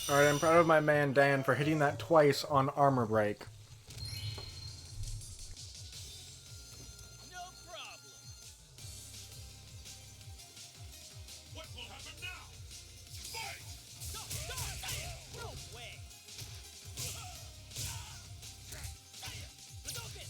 Alright, I'm proud of my man Dan for hitting that twice on armor break. No problem. What will happen now? Fight! No way. Hadouken!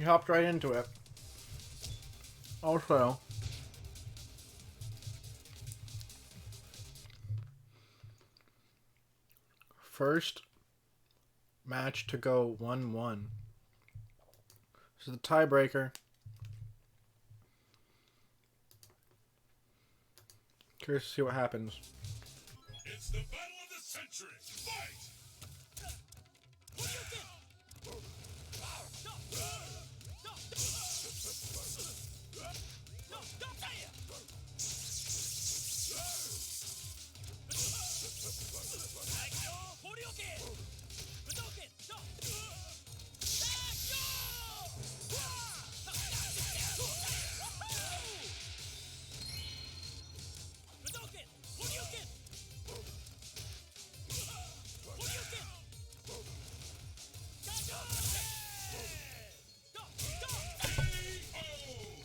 He hopped right into it. Also, first match to go 1-1. This is the tiebreaker. Curious to see what happens. It's the battle of the century. Fight!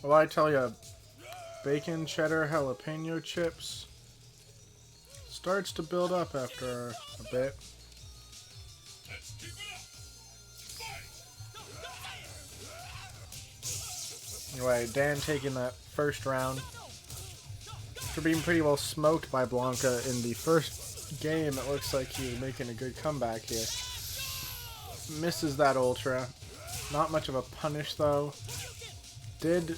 Well, I tell ya, bacon, cheddar, jalapeno chips starts to build up after a bit. Let's keep it up. Fight! Anyway, Dan taking that first round. After being pretty well smoked by Blanca in the first game, it looks like he was making a good comeback here. Misses that ultra. Not much of a punish though. Did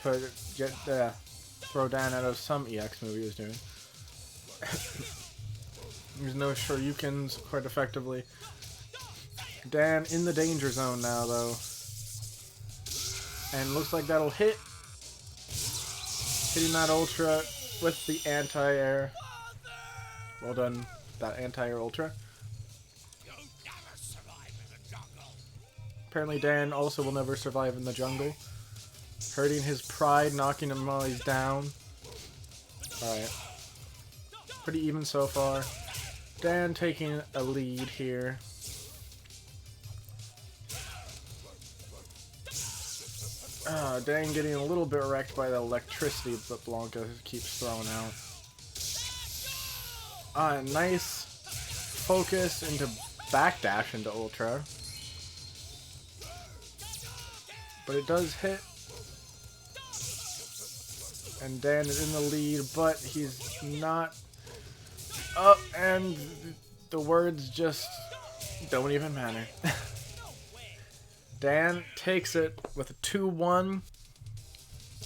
throw Dan out of some EX move he was doing. There's no Shoryukens quite effectively. Dan in the danger zone now though. And looks like that'll hit. Hitting that ultra with the anti-air. Well done, that anti-air ultra. Apparently Dan also will never survive in the jungle. Hurting his pride, knocking him while he's down. Alright. Pretty even so far. Dan taking a lead here. Dan getting a little bit wrecked by the electricity that Blanca keeps throwing out. Nice focus into backdash into Ultra. But it does hit. And Dan is in the lead, but he's not up, and the words just don't even matter. Dan takes it with a 2-1.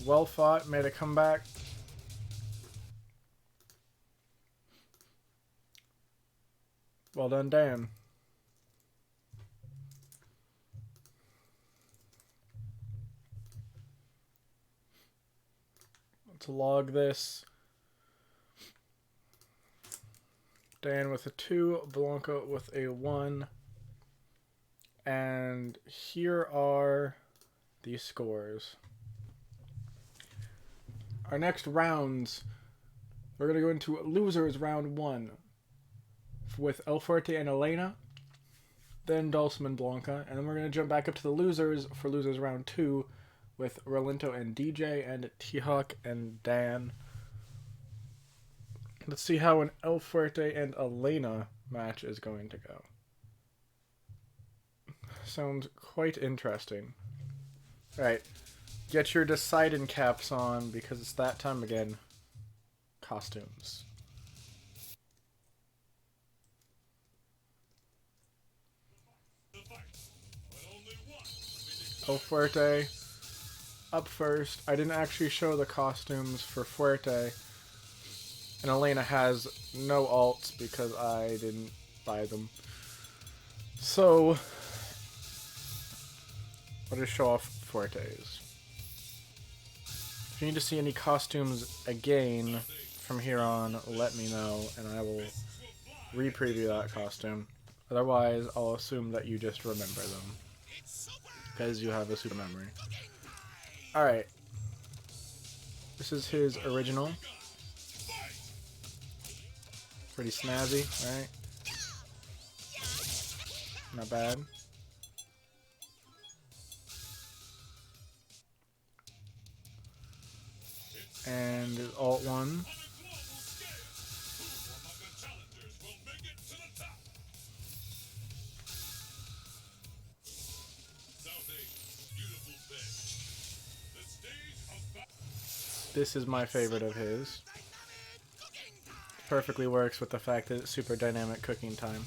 Well fought, made a comeback. Well done, Dan. Let's log this. Dan with a 2, Blanca with a 1. And here are the scores. Our next rounds, we're going to go into losers round 1 with El Fuerte and Elena, then Dhalsim and Blanca, and then we're going to jump back up to the losers for losers round 2 with Rolinto and DJ and T-Hawk and Dan. Let's see how an El Fuerte and Elena match is going to go. Sounds quite interesting. Alright, get your deciding caps on because it's that time again. Costumes. El Fuerte up first. I didn't actually show the costumes for Fuerte. And Elena has no alts because I didn't buy them. So I'll just show off Fuerte's. If you need to see any costumes again from here on, let me know and I will re-preview that costume. Otherwise, I'll assume that you just remember them. Because you have a super memory. Alright. This is his original. Pretty snazzy, right? Not bad. And his alt 1. This is my favorite of his. Perfectly works with the fact that it's super dynamic cooking time.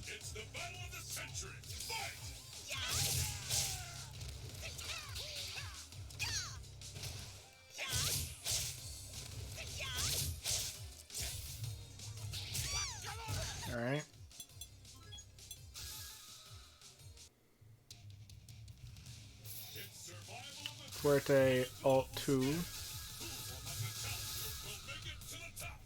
It's the battle of the century. Fight! Alright. It's survival of the Fuerte Alt 2. Who among the challengers will make it to the top?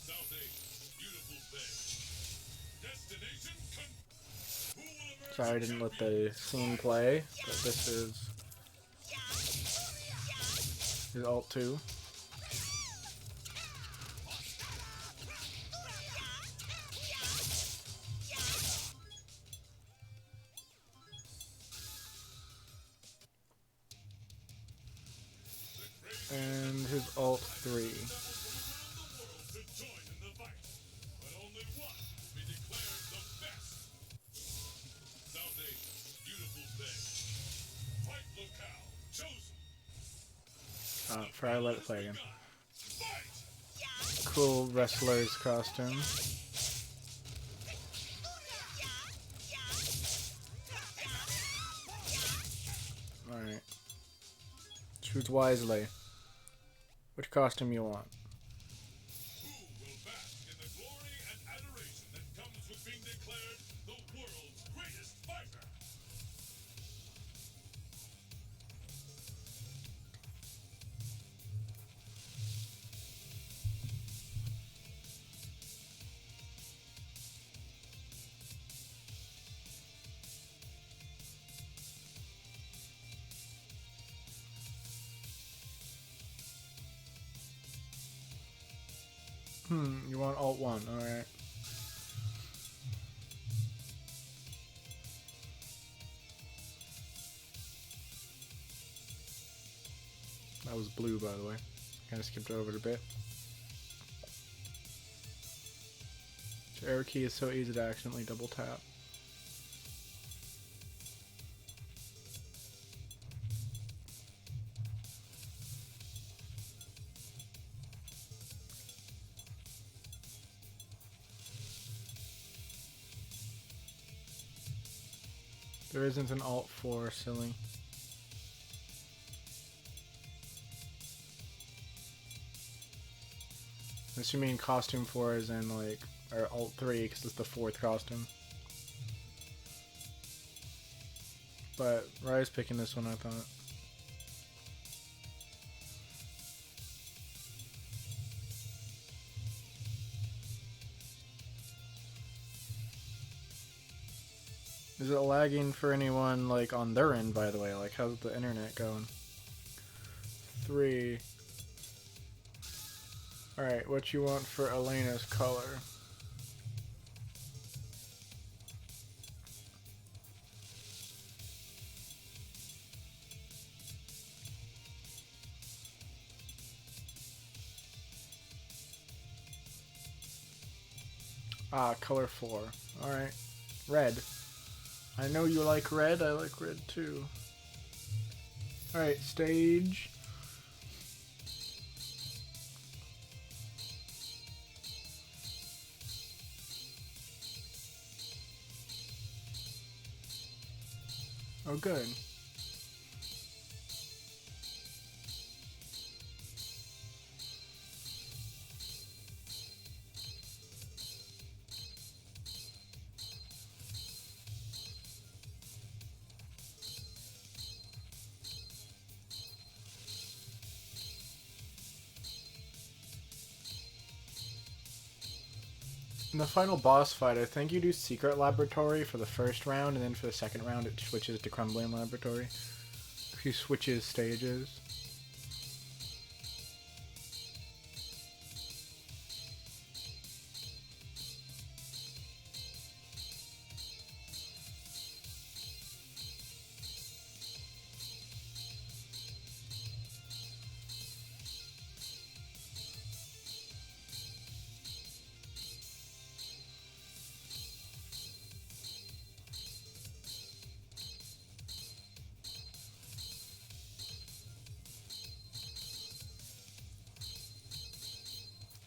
South 8, beautiful bay. Destination Who will emerge Sorry I didn't let the scene play, but this is his Alt 2. And his Alt 3. to join in the fight, but only one will be declared the best. South 8, beautiful bay. Fight locale chosen. For I let it play again. Fight! Cool wrestler's costume. Alright. Choose wisely. Which costume you want? Who will bask in the glory and adoration that comes with being declared the world's greatest fighter? You want Alt 1, alright. That was blue, by the way. Kinda skipped over it a bit. The arrow key is so easy to accidentally double tap. There isn't an Alt 4, silly. Unless you mean costume 4 is in like, or Alt 3 because it's the 4th costume. But Rye's picking this one, I thought. Is it lagging for anyone like on their end, by the way? Like, how's the internet going? 3. Alright, what you want for Elena's color? Ah, color 4. Alright. Red. I know you like red, I like red too. Alright, stage. Oh, good. In the final boss fight, I think you do Secret Laboratory for the first round, and then for the second round it switches to Crumbling Laboratory. He switches stages.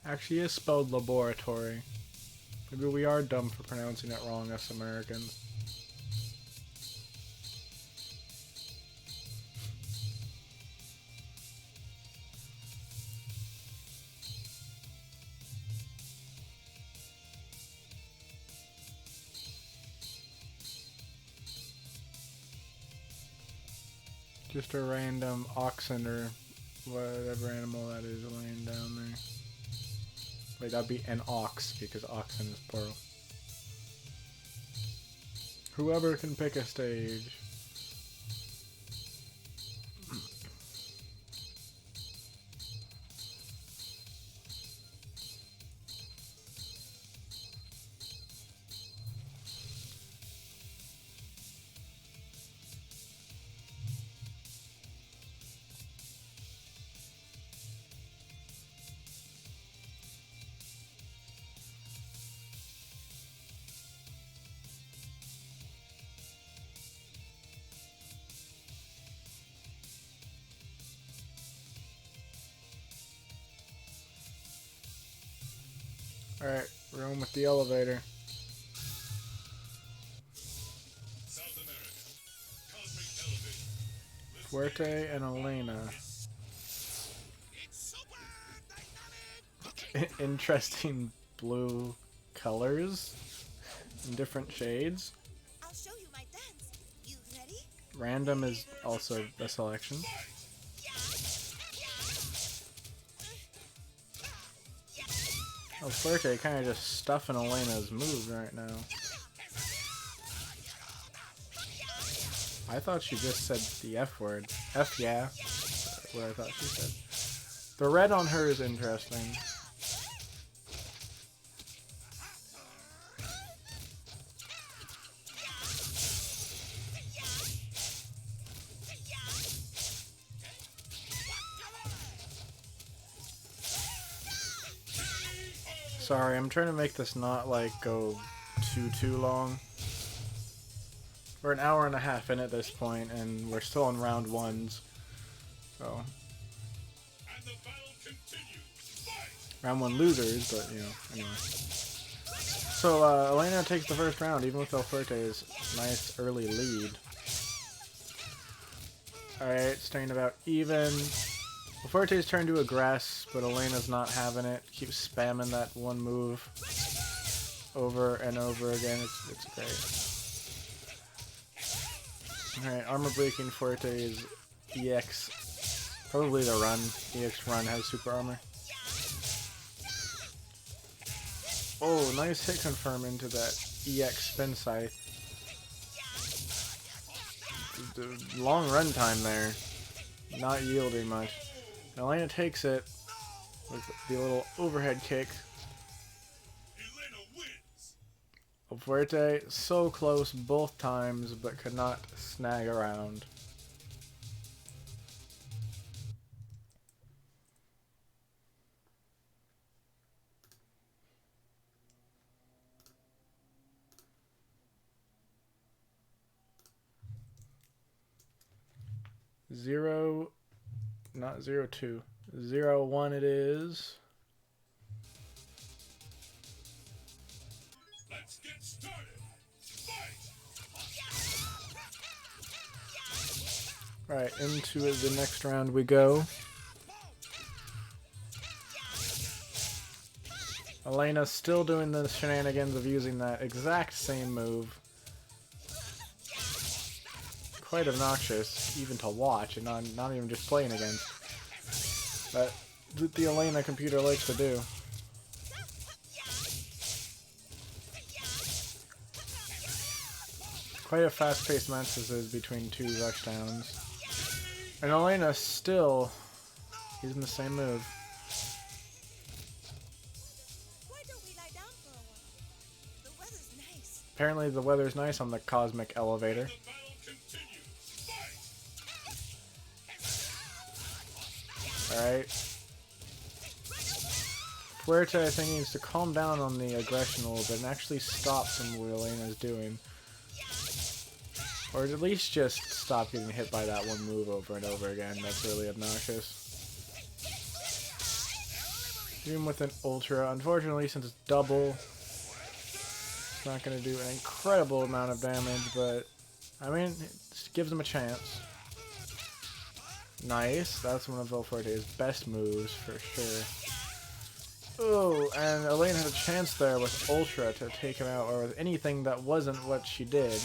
actually is spelled laboratory. Maybe we are dumb for pronouncing it wrong, us Americans. Just a random oxen or whatever animal that is laying down there. Wait, that'd be an ox because oxen is plural. Whoever can pick a stage. Alright, we're on with the elevator. South America. Cosmic elevator. Fuerte and Elena. It's super dynamic. Interesting blue colors in different shades. I'll show you my dance. You ready? Random is also a selection. Oh, Fuerte kind of just stuffing Elena's moves right now. I thought she just said the F word. F yeah. That's what I thought she said. The red on her is interesting. Sorry, I'm trying to make this not like go too long. We're an hour and a half in at this point, and we're still in round ones. So And the battle continues. Fight. round one losers, but you know, anyway. So Elena takes the first round, even with El Fuerte's nice early lead. Alright, staying about even. El Fuerte's turn to aggress, but Elena's not having it. Keeps spamming that one move over and over again. It's great. Alright, armor breaking Fuerte's EX. Probably the run. EX run has super armor. Oh, nice hit confirm into that EX spin scythe. The long run time there. Not yielding much. Elena takes it with the little overhead kick. Elena wins. El Fuerte so close both times, but could not snag around. Zero, not 0-2. 0-1 it is. Let's get started. Fight. Right, into the next round we go. Elena's still doing the shenanigans of using that exact same move. Quite obnoxious, even to watch, and not even just playing against. But the Elena computer likes to do. Quite a fast-paced match this is between two rushdowns. And Elena still using the same move. Why don't we lie down for a while? The weather's nice. Apparently the weather's nice on the cosmic elevator. The battle continues. Fight. Alright. Fuerte, I think, needs to calm down on the aggression a little bit and actually stop some of what Elena's doing. Or at least just stop getting hit by that one move over and over again. That's really obnoxious. Even with an Ultra, unfortunately, since it's double, it's not going to do an incredible amount of damage, but, I mean, it just gives him a chance. Nice. That's one of Valforte's best moves, for sure. Oh, and Elena had a chance there with Ultra to take him out, or with anything that wasn't what she did.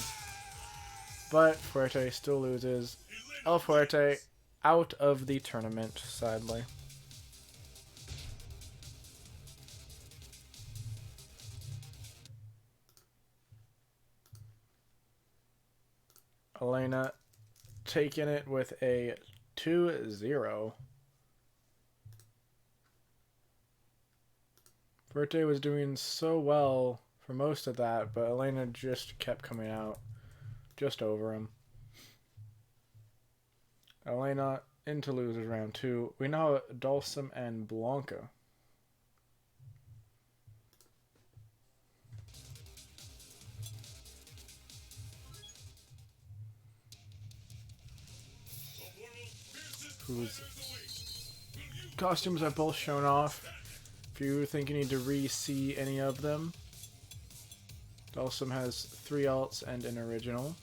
But Fuerte still loses. El Fuerte out of the tournament, sadly. Elena taking it with a 2-0. Fuerte was doing so well for most of that, but Elena just kept coming out just over him. Elena into losers round 2. We now have Dhalsim and Blanca. Whose costumes are both shown off. If you think you need to re-see any of them, Dhalsim has 3 alts and an original.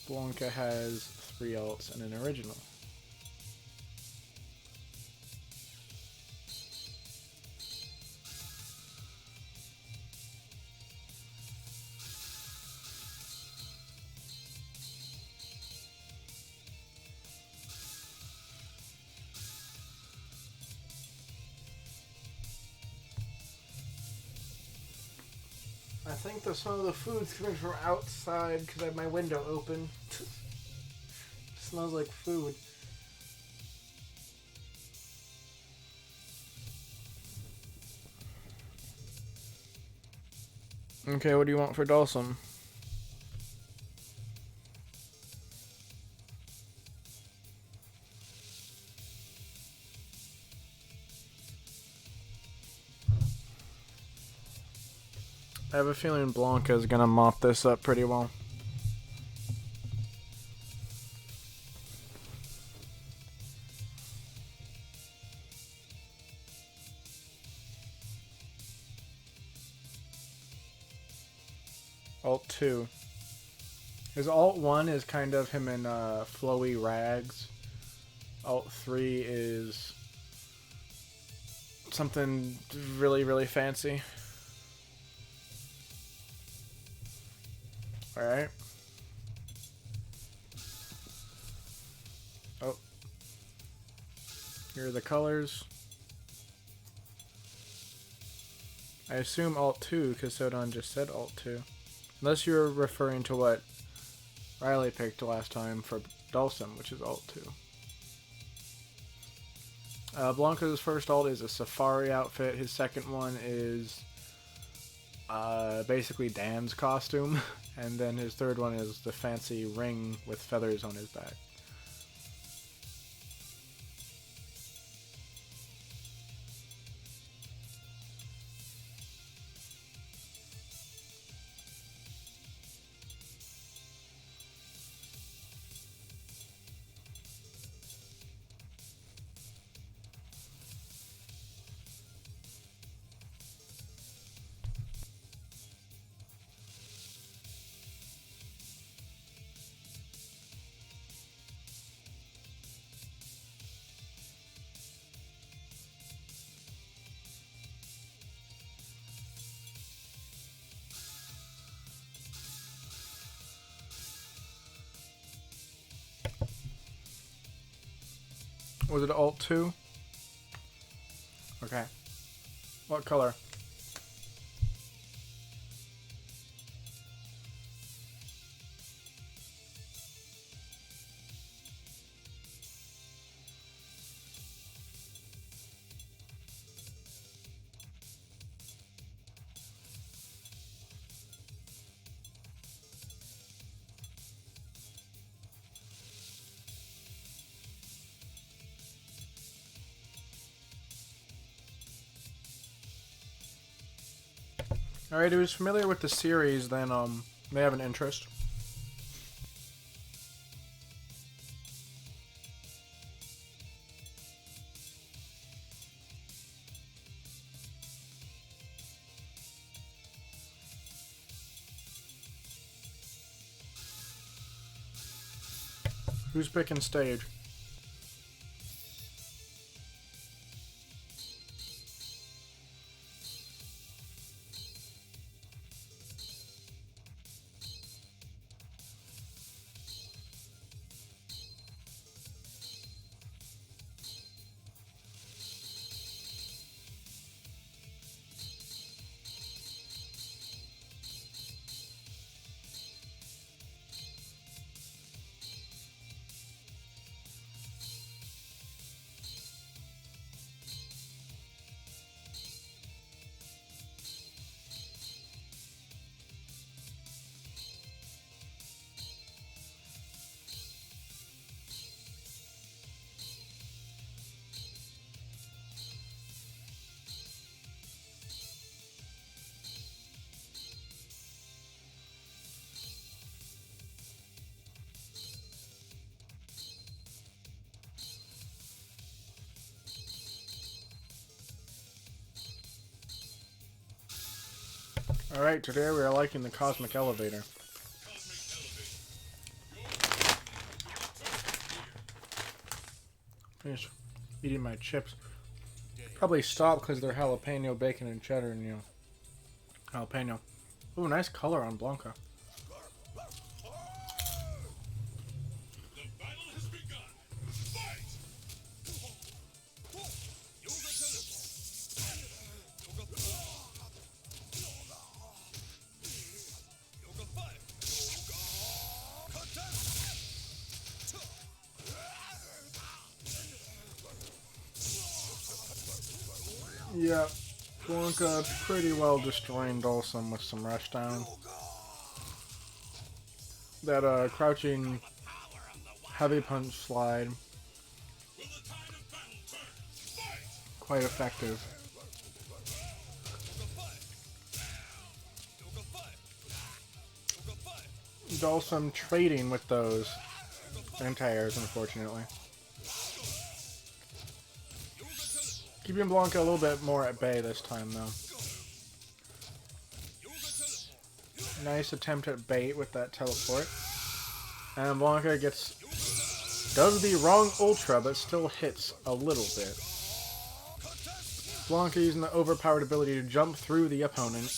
Blanca has 3 alts and an original. I think the smell of the food's coming from outside because I have my window open. It smells like food. Okay, what do you want for Dhalsim? I have a feeling Blanca is gonna mop this up pretty well. Alt 2. His Alt 1 is kind of him in flowy rags. Alt 3 is something really, really fancy. Alright. Oh. Here are the colors. I assume Alt 2 because Sodon just said Alt 2. Unless you're referring to what Riley picked last time for Dhalsim, which is Alt 2. Blanca's first alt is a safari outfit. His second one is basically Dan's costume. And then his third one is the fancy ring with feathers on his back. Was it Alt 2? Okay. What color? Alright, who's familiar with the series, then may have an interest. Who's picking stage? Alright, today we are liking the Cosmic Elevator. Finish eating my chips. Probably stop because they're jalapeno, bacon, and cheddar, and jalapeno. Ooh, nice color on Blanca. The battle has begun. Fight! Yeah, Blanca pretty well destroying Dhalsim with some rush down. That crouching heavy punch slide, quite effective. Dhalsim trading with those anti-airs, unfortunately. Keeping Blanca a little bit more at bay this time, though. Nice attempt at bait with that teleport. And Blanca does the wrong ultra, but still hits a little bit. Blanca using the overpowered ability to jump through the opponent.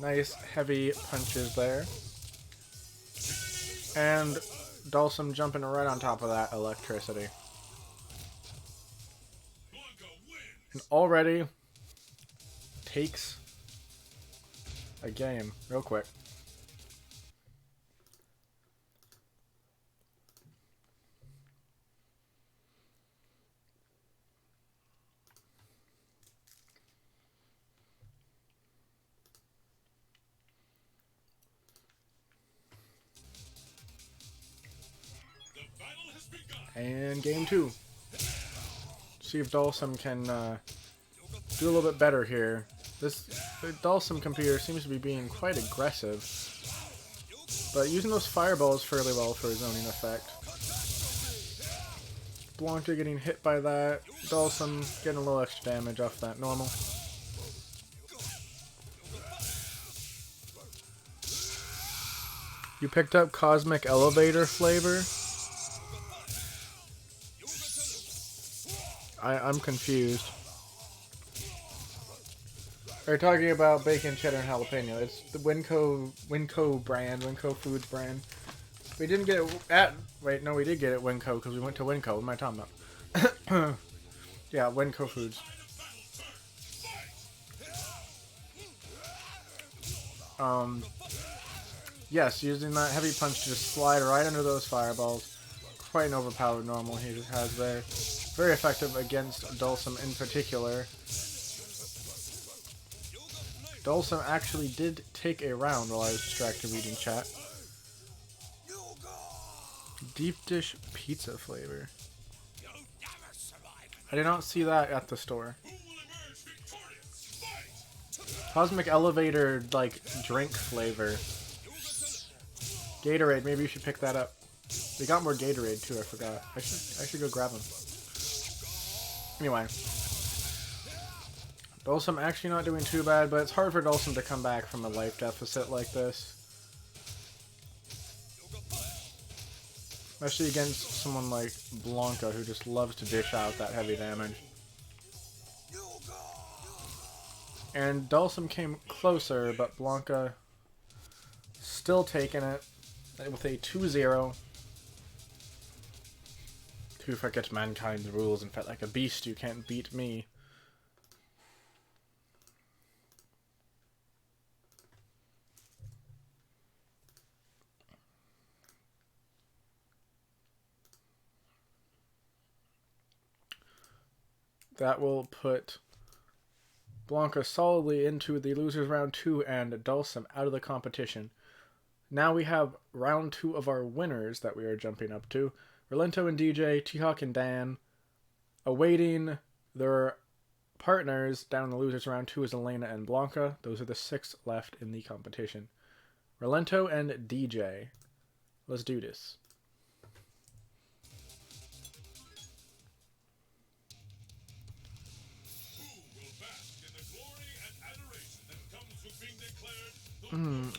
Nice heavy punches there. And Dhalsim jumping right on top of that electricity. And already takes a game real quick. And game 2. See if Dhalsim can do a little bit better here. The Dhalsim computer seems to be being quite aggressive, but using those fireballs fairly well for a zoning effect. Blanca getting hit by that. Dhalsim getting a little extra damage off that normal. You picked up Cosmic Elevator flavor? I'm confused. We're talking about bacon, cheddar, and jalapeno. It's the Winco brand, Winco Foods brand. We didn't get it at... Wait, no, we did get it at Winco because we went to Winco. What am I talking about? Yeah, Winco Foods. Yes, using that heavy punch to just slide right under those fireballs. Quite an overpowered normal he has there. Very effective against Dhalsim in particular. Dhalsim actually did take a round while I was distracted reading chat. Deep dish pizza flavor. I did not see that at the store. Cosmic Elevator, like, drink flavor. Gatorade, maybe you should pick that up. We got more Gatorade too, I forgot. I should go grab them. Anyway. Dhalsim actually not doing too bad, but it's hard for Dhalsim to come back from a life deficit like this. Especially against someone like Blanca, who just loves to dish out that heavy damage. And Dhalsim came closer, but Blanca still taking it with a 2-0. Who forgets mankind's rules and fight like a beast? You can't beat me. That will put Blanca solidly into the losers round 2 and Dhalsim out of the competition. Now we have round 2 of our winners that we are jumping up to. Rolento and DJ, Hawk and Dan. Awaiting their partners down in the losers round 2 is Elena and Blanca. Those are the 6 left in the competition. Rolento and DJ. Let's do this.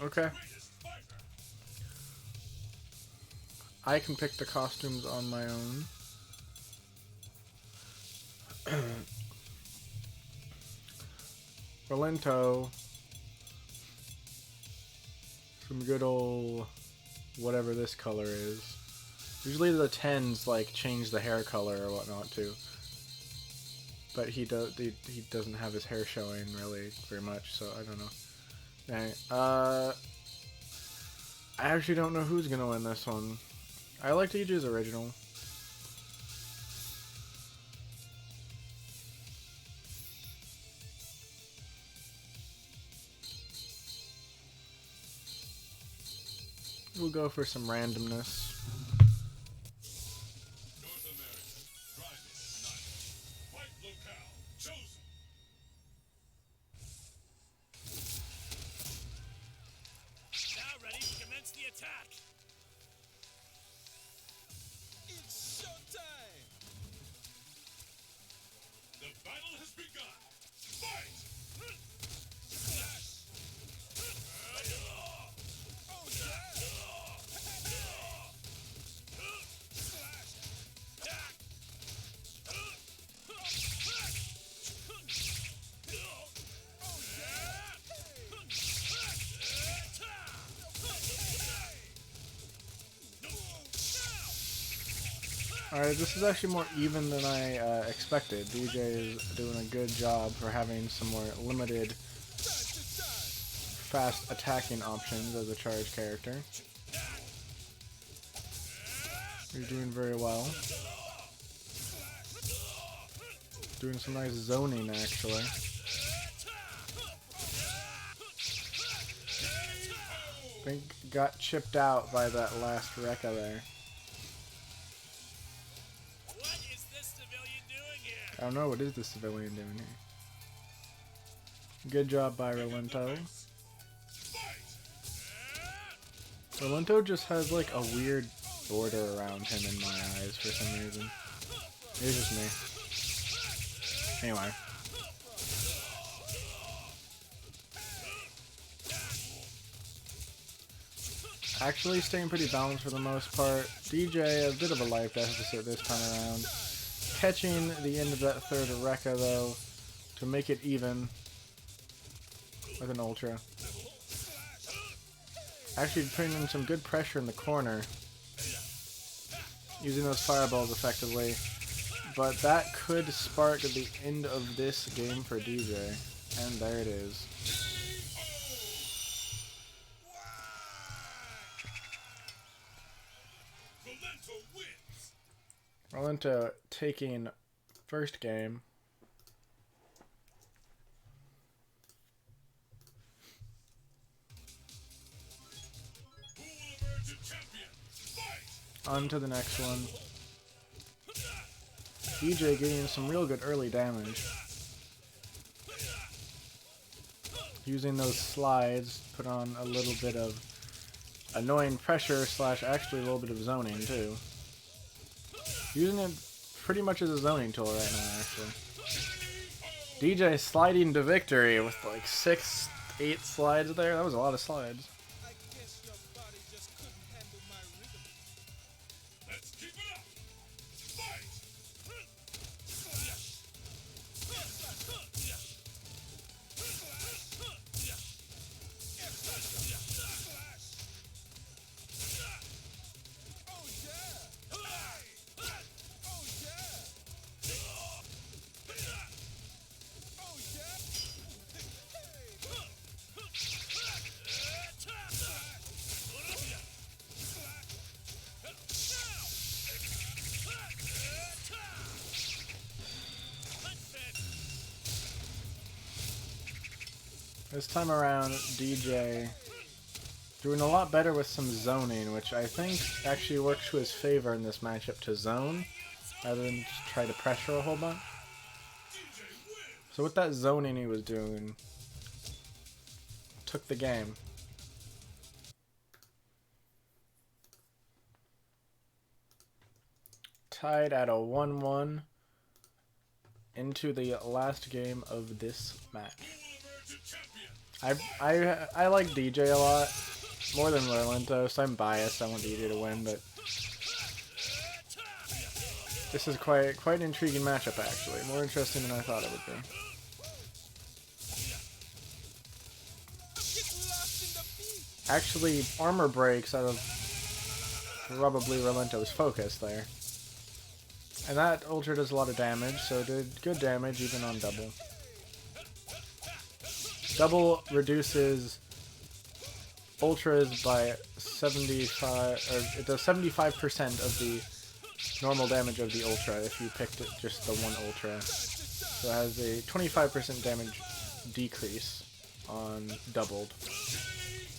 Okay. I can pick the costumes on my own. Rolento. Some good old whatever this color is. Usually the 10s like change the hair color or whatnot too. But he doesn't have his hair showing really very much, so I don't know. Dang. I actually don't know who's gonna win this one. I like DJ's original. We'll go for some randomness. Alright, this is actually more even than I expected. DJ is doing a good job for having some more limited fast attacking options as a charge character. You're doing very well. Doing some nice zoning actually. I think got chipped out by that last Rekka there. I don't know, what is this civilian doing here? Good job by Rolento. Rolento just has like a weird border around him in my eyes for some reason. It's just me. Anyway. Actually staying pretty balanced for the most part. DJ, a bit of a life deficit this time around. Catching the end of that third Rekka though to make it even with an ultra. Actually putting in some good pressure in the corner. Using those fireballs effectively. But that could spark the end of this game for DJ. And there it is. Rolento taking first game. On to the next one. DJ getting some real good early damage. Using those slides, put on a little bit of annoying pressure / actually a little bit of zoning too. Using it pretty much as a zoning tool right now, actually. DJ sliding to victory with like 6, 8 slides there. That was a lot of slides. That This time around, DJ doing a lot better with some zoning, which I think actually works to his favor in this matchup to zone, rather than just try to pressure a whole bunch. So with that zoning he was doing, took the game. Tied at a 1-1 into the last game of this match. I like DJ a lot, more than Lorlento, so I'm biased. I want DJ to win, but this is quite an intriguing matchup actually. More interesting than I thought it would be. Actually, armor breaks out of probably Rolento's focus there. And that Ultra does a lot of damage, so it did good damage even on double. Double reduces Ultras by 75, or it does 75% of the normal damage of the Ultra if you picked it just the one Ultra. So it has a 25% damage decrease on doubled.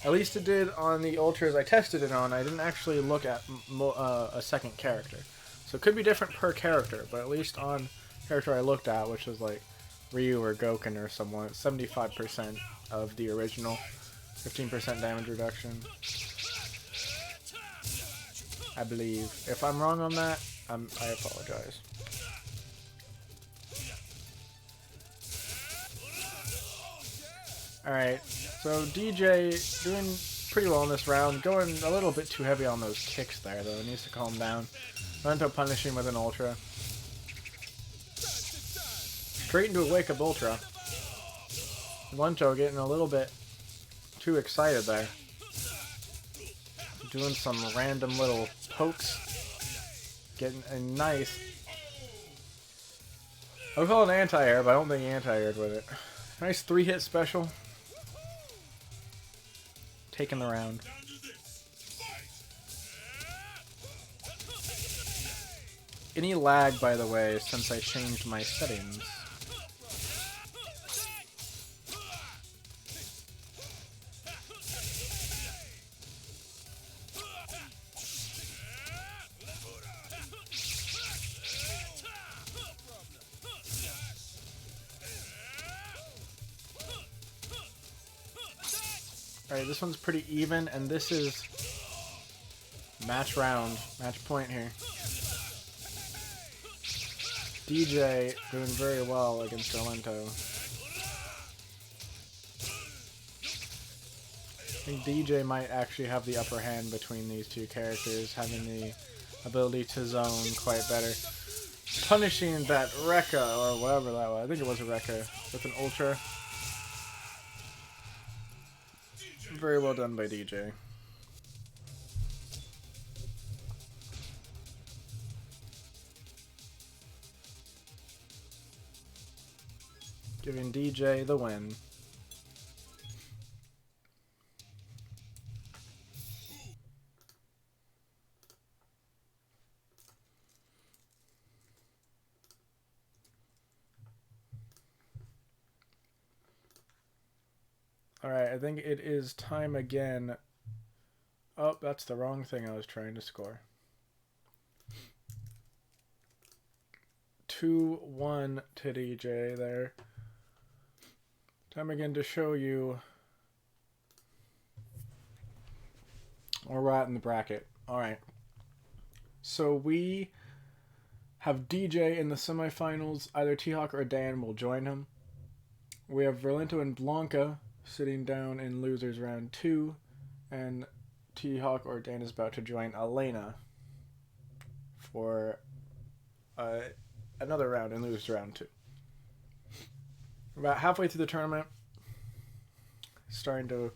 At least it did on the Ultras I tested it on. I didn't actually look at a second character. So it could be different per character, but at least on character I looked at, which was like Ryu or Goken or someone, 75% of the original, 15% damage reduction. I believe. If I'm wrong on that, I apologize. Alright, so DJ doing pretty well in this round, going a little bit too heavy on those kicks there though, needs to calm down. Lorlento punishing with an Ultra. Straight into a Wake Up Ultra. Lorlento getting a little bit too excited there. Doing some random little pokes. Getting a nice... I would call it an anti-air, but I don't think he anti-aired with it. Nice 3-hit special. Taking the round. Any lag, by the way, since I changed my settings. Alright, this one's pretty even, and this is match round, match point here. DJ doing very well against Lorlento. I think DJ might actually have the upper hand between these two characters, having the ability to zone quite better. Punishing that Rekka, or whatever that was, I think it was a Rekka, with an Ultra. Very well done by DJ. Giving DJ the win. Alright, I think it is time again. Oh, that's the wrong thing I was trying to score. 2-1 to DJ there. Time again to show you where we're at in the bracket. Alright. So we have DJ in the semifinals. Either T-Hawk or Dan will join him. We have Lorlento and Blanca sitting down in losers round 2. And T-Hawk or Dan is about to join Elena for another round in losers round 2. About halfway through the tournament, starting to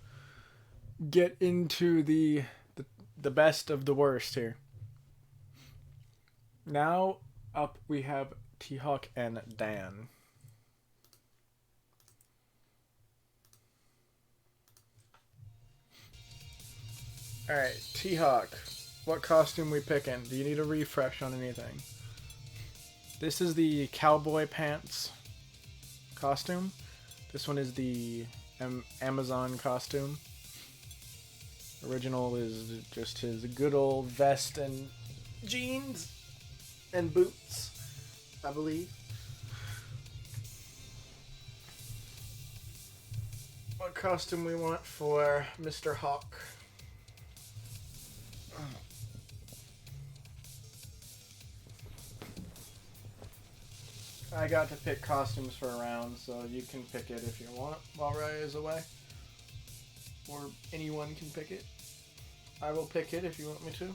get into the best of the worst here. Now up we have T-Hawk and Dan. Alright, T-Hawk, what costume we picking? Do you need a refresh on anything? This is the cowboy pants costume. This one is the Amazon costume. Original is just his good old vest and jeans and boots, I believe. What costume we want for Mr. Hawk? I got to pick costumes for a round, so you can pick it if you want while Raya is away. Or anyone can pick it. I will pick it if you want me to.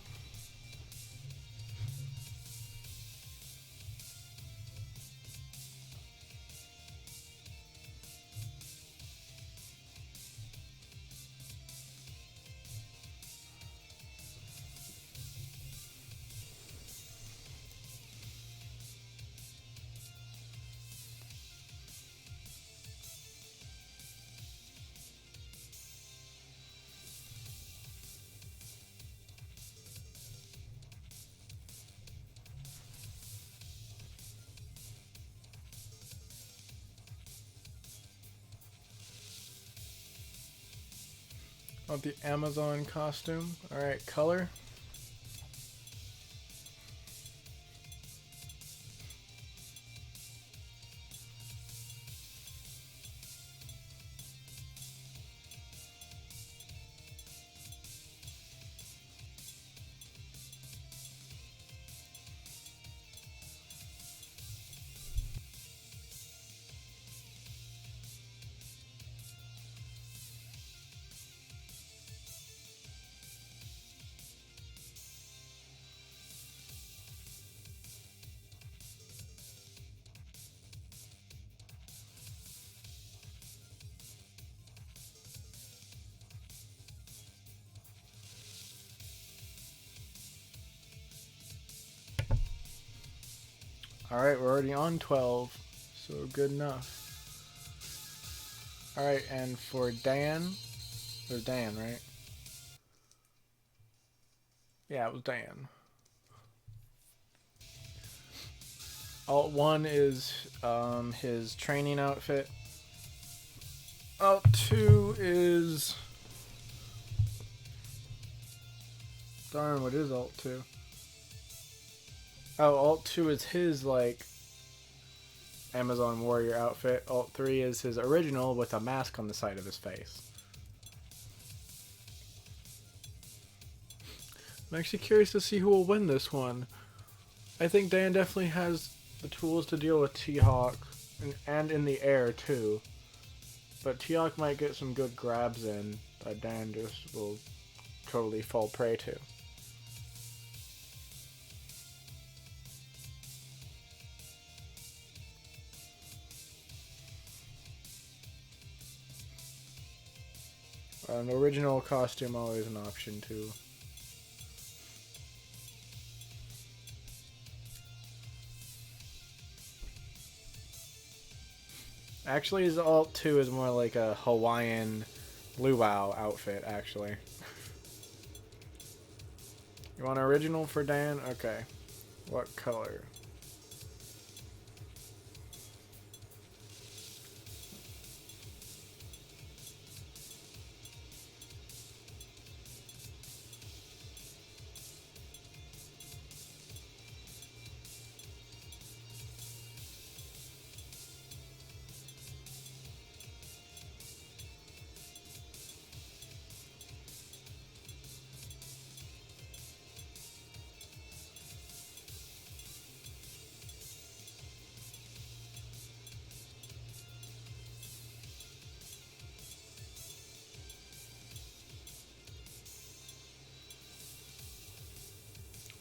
Want the Amazon costume. Alright, color. Alright, we're already on 12, so good enough. Alright, and for Dan, it was Dan, right? Yeah, it was Dan. Alt 1 is his training outfit. Alt 2 is... Darn, what is Alt 2? Oh, Alt 2 is his, like, Amazon Warrior outfit. Alt 3 is his original with a mask on the side of his face. I'm actually curious to see who will win this one. I think Dan definitely has the tools to deal with T-Hawk, and in the air, too. But T-Hawk might get some good grabs in that Dan just will totally fall prey to. An original costume always an option too. Actually, his Alt 2 is more like a Hawaiian luau outfit, actually. You want an original for Dan? Okay. What color?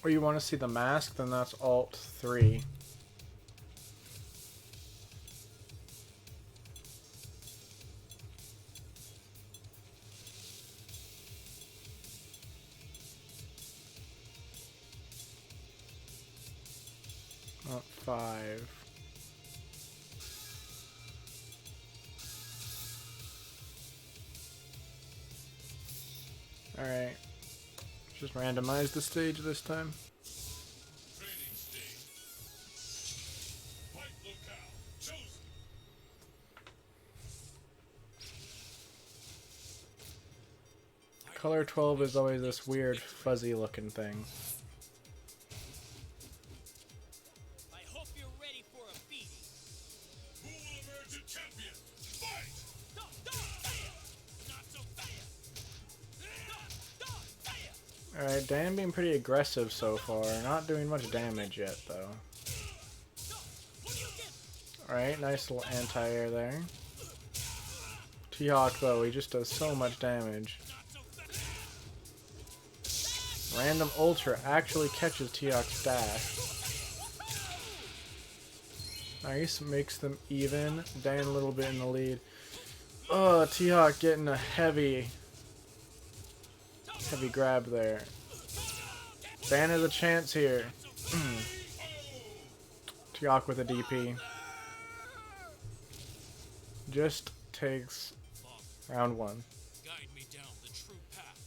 Or you want to see the mask, then that's Alt 3. Alt 5. Alright. Just randomize the stage this time. Training stage. Fight locale chosen. Color 12 is always this weird fuzzy looking thing. I hope you're ready for a beating. Who will emerge a champion? Fight! Not so fast. Alright, Dan being pretty aggressive so far. Not doing much damage yet, though. Alright, nice little anti-air there. T-Hawk, though, he just does so much damage. Random Ultra actually catches T-Hawk's dash. Nice, makes them even. Dan a little bit in the lead. Oh, T-Hawk getting a heavy grab there. Dan has a chance here. T-Hawk with a DP. Just takes round 1. Guide me down the true path.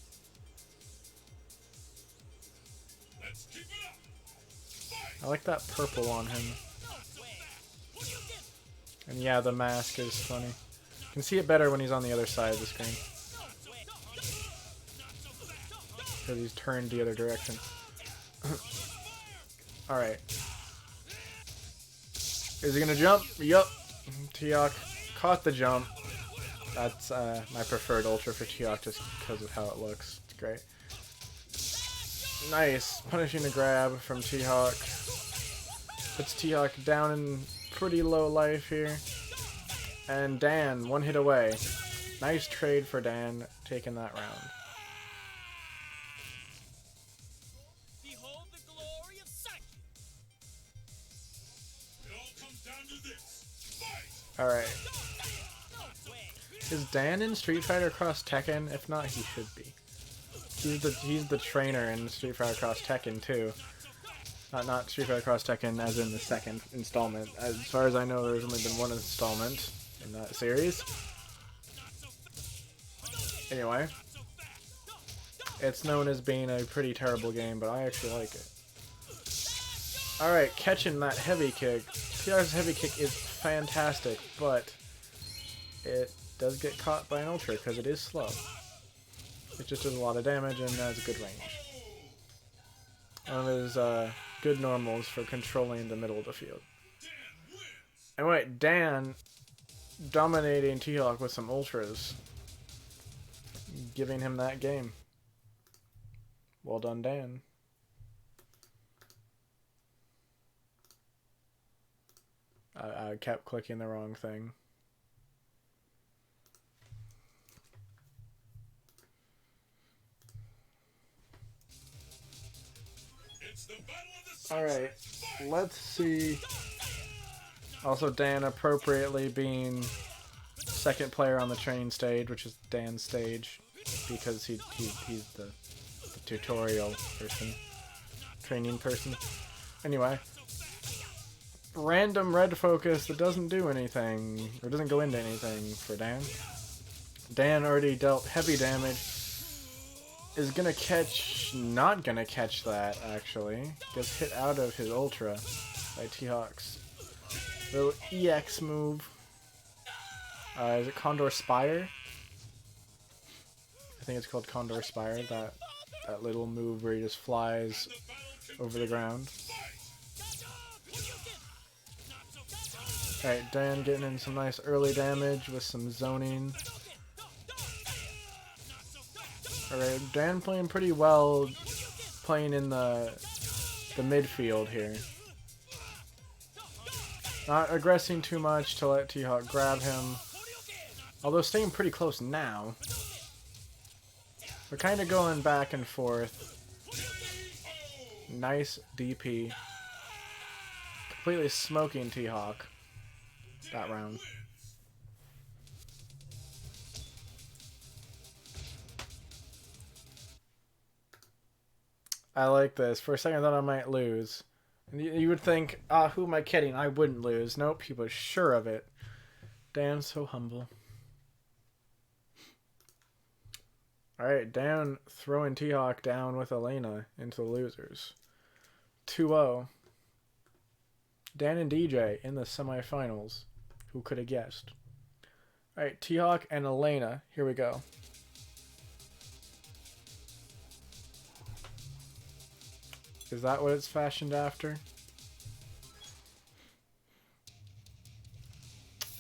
Let's keep it up! Fight! I like that purple on him. And yeah, the mask is funny. You can see it better when he's on the other side of the screen. Because he's turned the other direction. Alright. Is he gonna jump? Yup. T-Hawk caught the jump. That's my preferred Ultra for T-Hawk just because of how it looks. It's great. Nice. Punishing a grab from T-Hawk. Puts T-Hawk down in pretty low life here. And Dan, one hit away. Nice trade for Dan, taking that round. Behold the glory of Psyche. It all comes down to this. Fight! Alright. Is Dan in Street Fighter Cross Tekken? If not, he should be. He's the trainer in Street Fighter Cross Tekken too. Not Street Fighter Cross Tekken as in the second installment. As far as I know, there's only been one installment in that series. Anyway. It's known as being a pretty terrible game, but I actually like it. Alright, catching that heavy kick. TR's heavy kick is fantastic, but it does get caught by an Ultra because it is slow. It just does a lot of damage and has a good range. One of his good normals for controlling the middle of the field. Anyway, Dan dominating T-Hawk with some Ultras. Giving him that game. Well done, Dan. I kept clicking the wrong thing. It's the battle of the Alright, let's see. Also, Dan appropriately being second player on the training stage, which is Dan's stage, because he's the tutorial person, training person. Anyway, random red focus that doesn't do anything, or doesn't go into anything for Dan. Dan already dealt heavy damage. Is gonna catch, not gonna catch that actually. Gets hit out of his Ultra by T-Hawk's little EX move. Is it Condor Spire? I think it's called Condor Spire, that little move where he just flies over the ground. Alright, Dan getting in some nice early damage with some zoning. Alright, Dan playing pretty well, playing in the midfield here. Not aggressing too much to let T-Hawk grab him. Although staying pretty close now. We're kind of going back and forth. Nice DP. Completely smoking T-Hawk that round. I like this. For a second I thought I might lose. And you would think, who am I kidding? I wouldn't lose. Nope, he was sure of it. Dan, so humble. Alright, Dan throwing T-Hawk down with Elena into the losers. 2-0. Dan and DJ in the semifinals. Who could have guessed? Alright, T-Hawk and Elena. Here we go. Is that what it's fashioned after?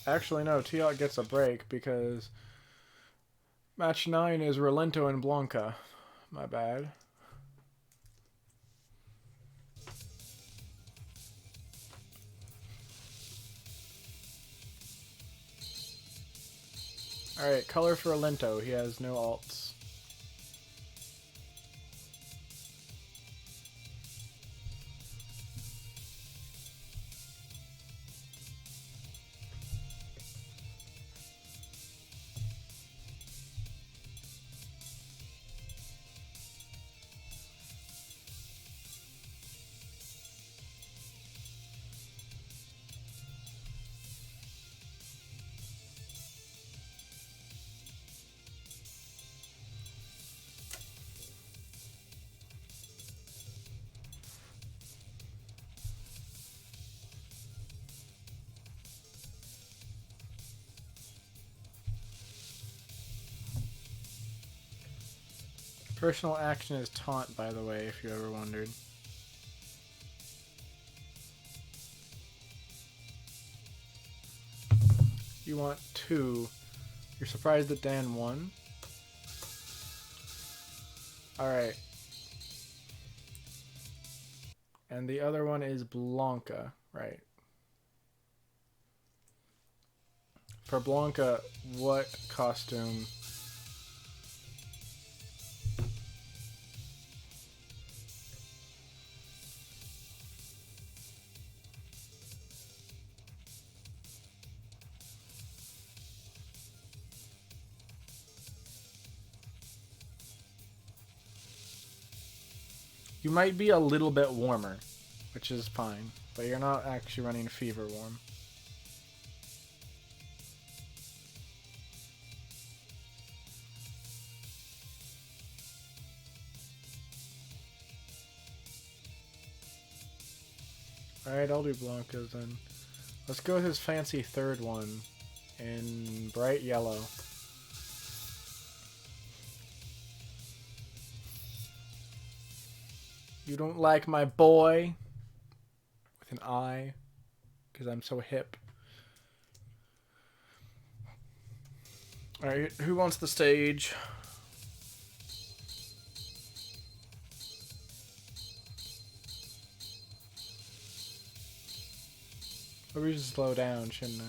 Actually, no. T-Hawk gets a break because match 9 is Rolento and Blanca. My bad. Alright, color for Rolento. He has no alts. Personal action is taunt, by the way, if you ever wondered. You want 2. You're surprised that Dan won? Alright. And the other one is Blanca, right? For Blanca, what costume? You might be a little bit warmer, which is fine, but you're not actually running fever warm. Alright, I'll do Blanca's then. Let's go with his fancy third one in bright yellow. You don't like my boy? With an I. Because I'm so hip. Alright, who wants the stage? Or we should slow down, shouldn't I?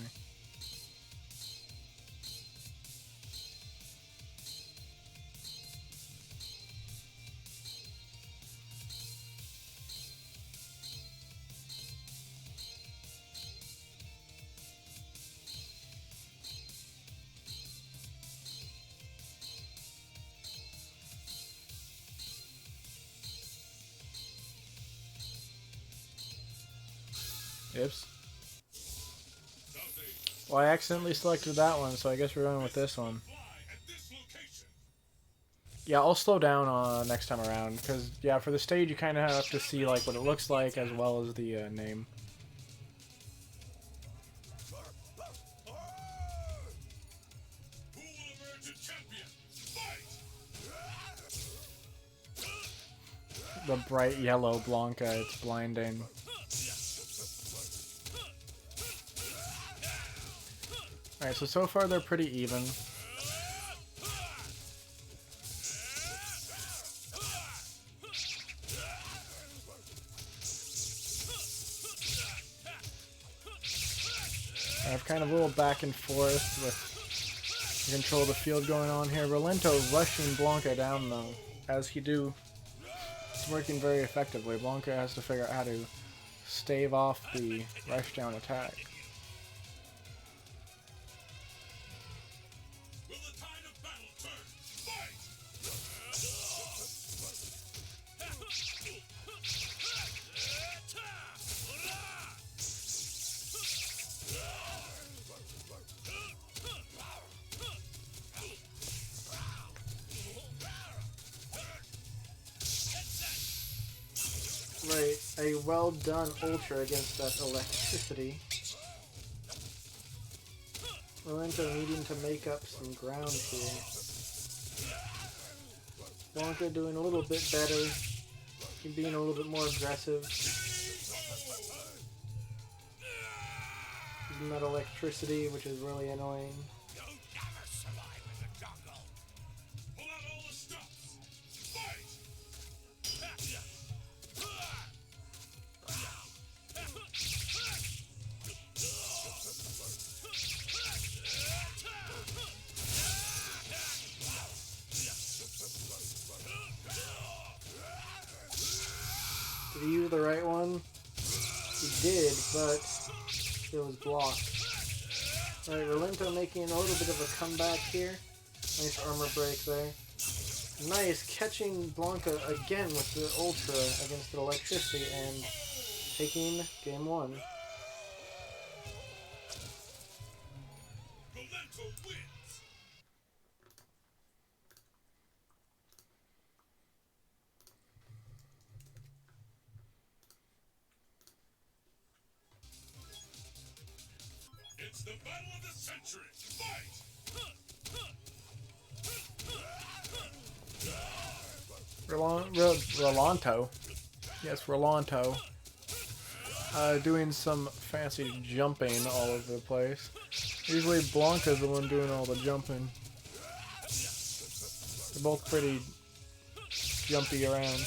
Oops. Well, I accidentally selected that one, so I guess we're going with this one. Yeah, I'll slow down next time around, because, yeah, for the stage you kind of have to see, like, what it looks like as well as the name. The bright yellow Blanca, it's blinding. Alright, so far they're pretty even. I have kind of a little back and forth with the control of the field going on here. Rolento rushing Blanca down though, as he do. It's working very effectively. Blanca has to figure out how to stave off the rush down attack. Right, a well done ultra against that electricity. Rolento needing to make up some ground here. Blanca doing a little bit better. being a little bit more aggressive. Using that electricity, which is really annoying. You'll never survive in the jungle. Pull out all the stops. Fight! Did he use the right one? He did, but it was blocked. Alright, Rolento making a little bit of a comeback here. Nice armor break there. Nice catching Blanca again with the Ultra against the electricity and taking game 1. Rolento wins. It's the battle of the century. Fight! Rolento. Yes, Rolento. Doing some fancy jumping all over the place. Usually Blanca's the one doing all the jumping. They're both pretty jumpy around.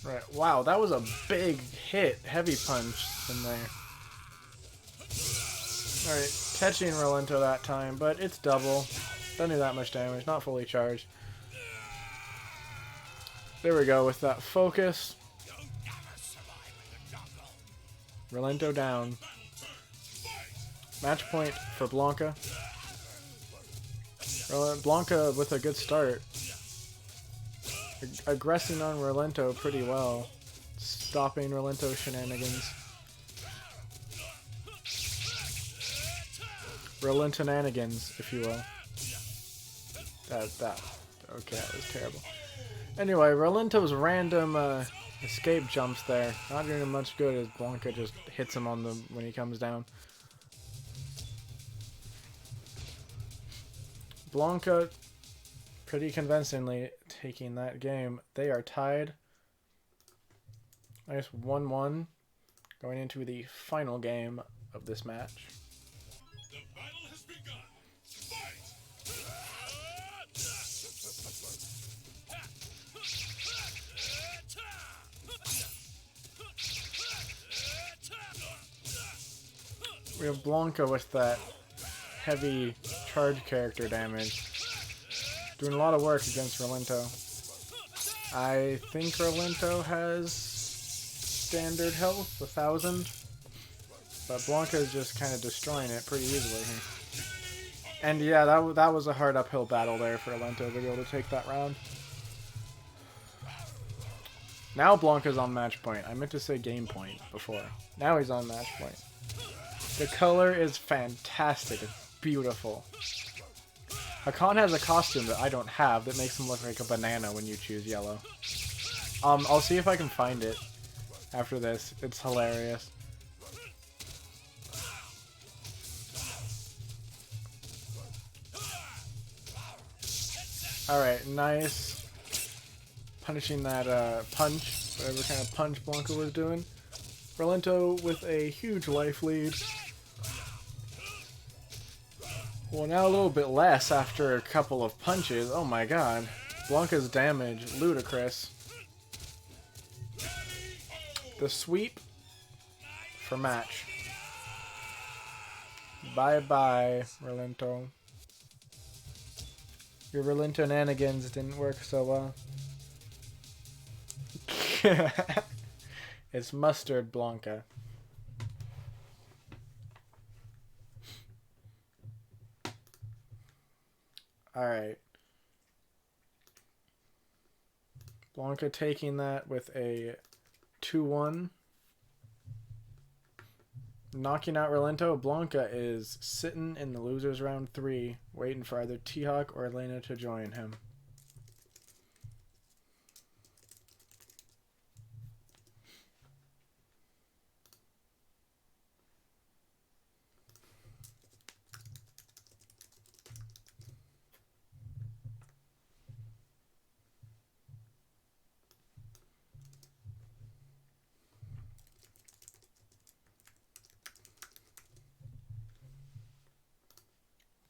Right, wow, that was a big hit. Heavy punch in there. Alright, catching Rolento that time, but it's double. Doesn't do that much damage, not fully charged. There we go, with that focus. Rolento down. Match point for Blanca. Blanca with a good start. Aggressing on Rolento pretty well. Stopping Rolento shenanigans. Rolentonanigans, if you will. Okay, that was terrible. Anyway, Rolento's random escape jumps there. Not doing him much good as Blanca just hits him on them when he comes down. Blanca pretty convincingly taking that game. They are tied. Nice 1-1 going into the final game of this match. The battle has begun. Fight! We have Blanca with that heavy charge character damage. Doing a lot of work against Rolento. I think Rolento has standard health, 1,000. But Blanca is just kind of destroying it pretty easily here. And yeah, that was a hard uphill battle there for Rolento to be able to take that round. Now Blanca's on match point. I meant to say game point before. Now he's on match point. The color is fantastic. It's beautiful. Hakan has a costume that I don't have that makes him look like a banana when you choose yellow. I'll see if I can find it after this. It's hilarious. Alright, nice. Punishing that punch, whatever kind of punch Blanca was doing. Rolento with a huge life lead. Well, now a little bit less after a couple of punches. Oh my god. Blanca's damage, ludicrous. The sweep for match. Bye-bye, Rolento. Your Rolentonanigans didn't work so well. It's mustard Blanca. Alright. Blanca taking that with a 2-1. Knocking out Rolento. Blanca is sitting in the losers round 3, waiting for either T-Hawk or Elena to join him.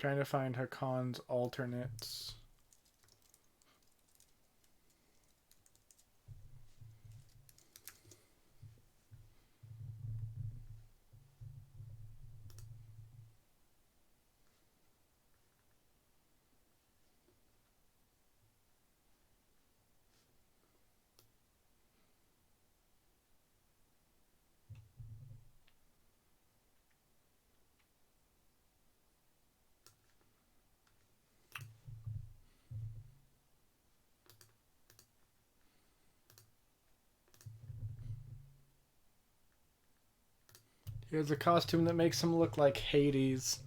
Trying to find Hakon's alternates. He has a costume that makes him look like Hades.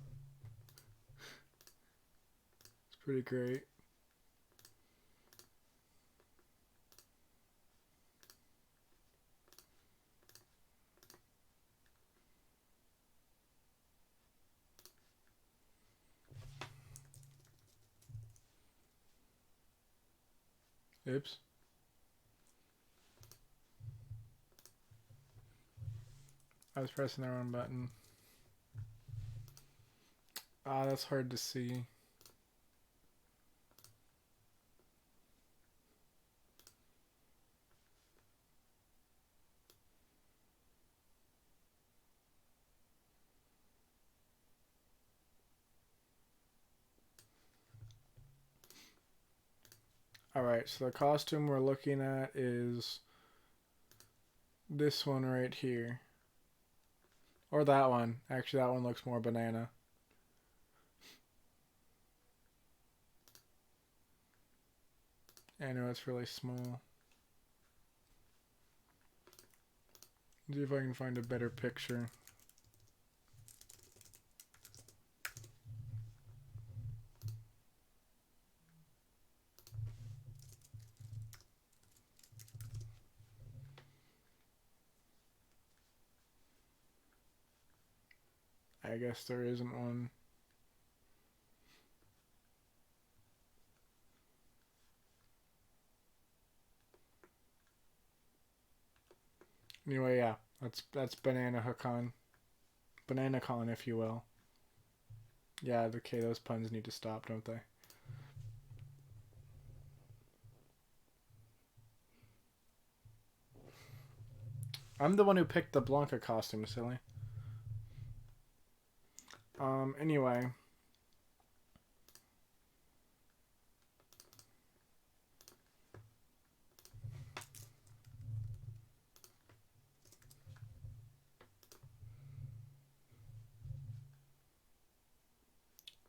It's pretty great. Oops. I was pressing the wrong button. Ah, that's hard to see. Alright, so the costume we're looking at is this one right here. Or that one. Actually, that one looks more banana. I know it's really small. See if I can find a better picture. I guess there isn't one. Anyway, yeah, that's Banana Hakan. Banana Con, if you will. Yeah, okay, those puns need to stop, don't they? I'm the one who picked the Blanca costume, silly. Anyway.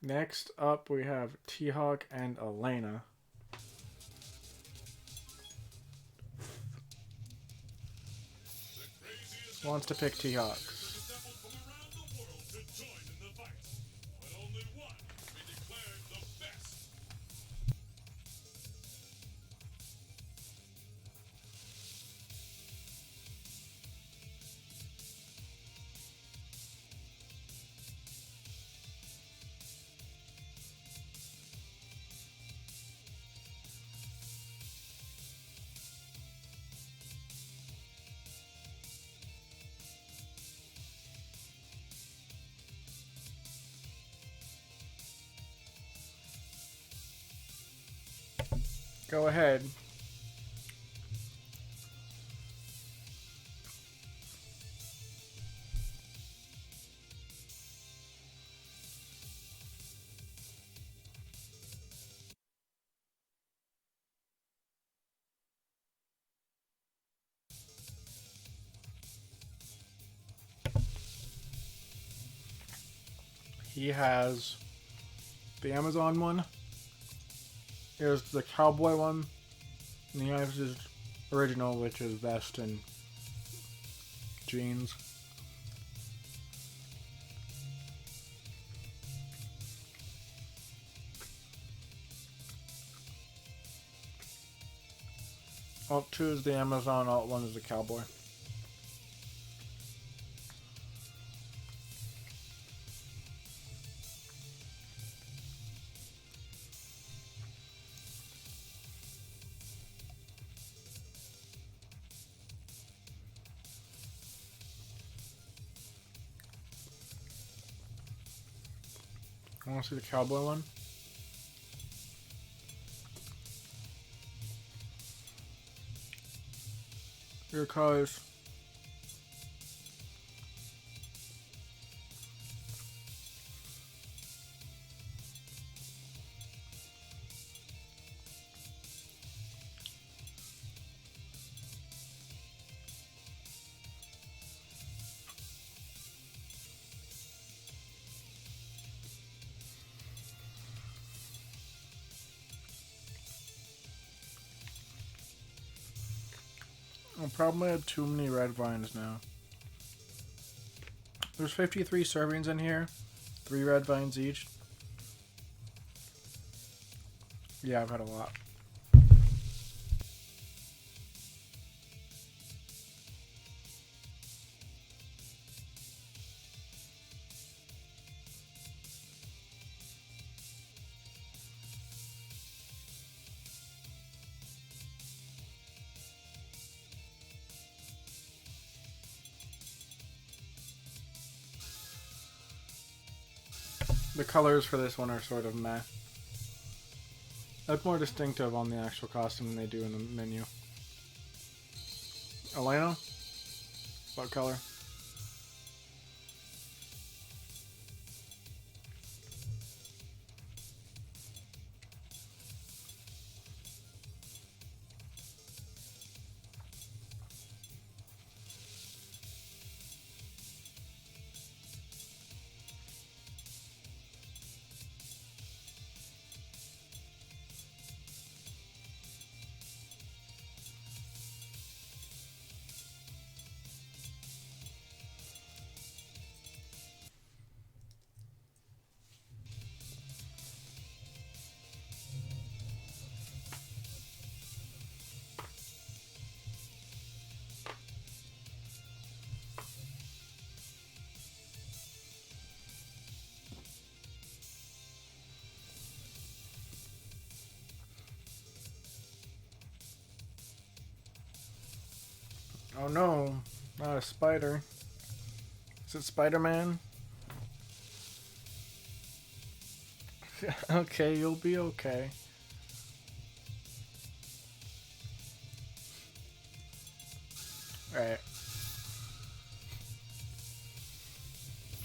Next up, we have Hawk and Elena. Wants to pick Hawk. Go ahead. He has the Amazon one. Here's the cowboy one. And he has his original, which is vest and jeans. Alt 2 is the Amazon, Alt 1 is the cowboy. I want to see the cowboy one. Your colors. I'll probably have too many red vines now. There's 53 servings in here. 3 red vines each. Yeah, I've had a lot. The colors for this one are sort of meh. They look more distinctive on the actual costume than they do in the menu. Elena? What color? Oh no, not a spider. Is it Spider-Man? Okay, you'll be okay. Alright.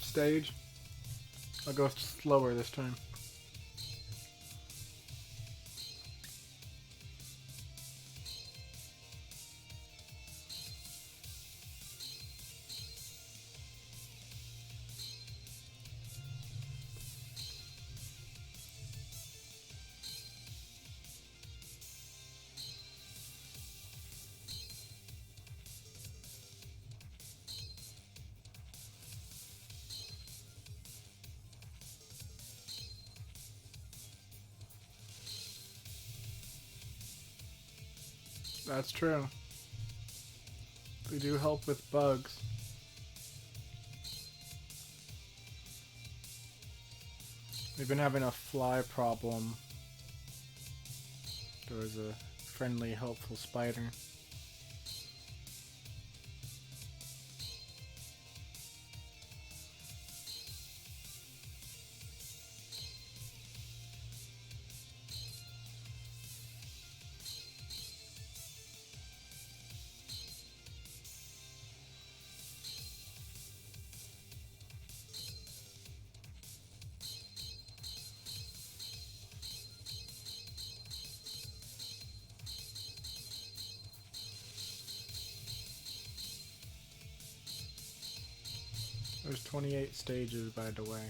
Stage. I'll go slower this time. That's true. They do help with bugs. We've been having a fly problem. There was a friendly, helpful spider. There's 28 stages, by the way.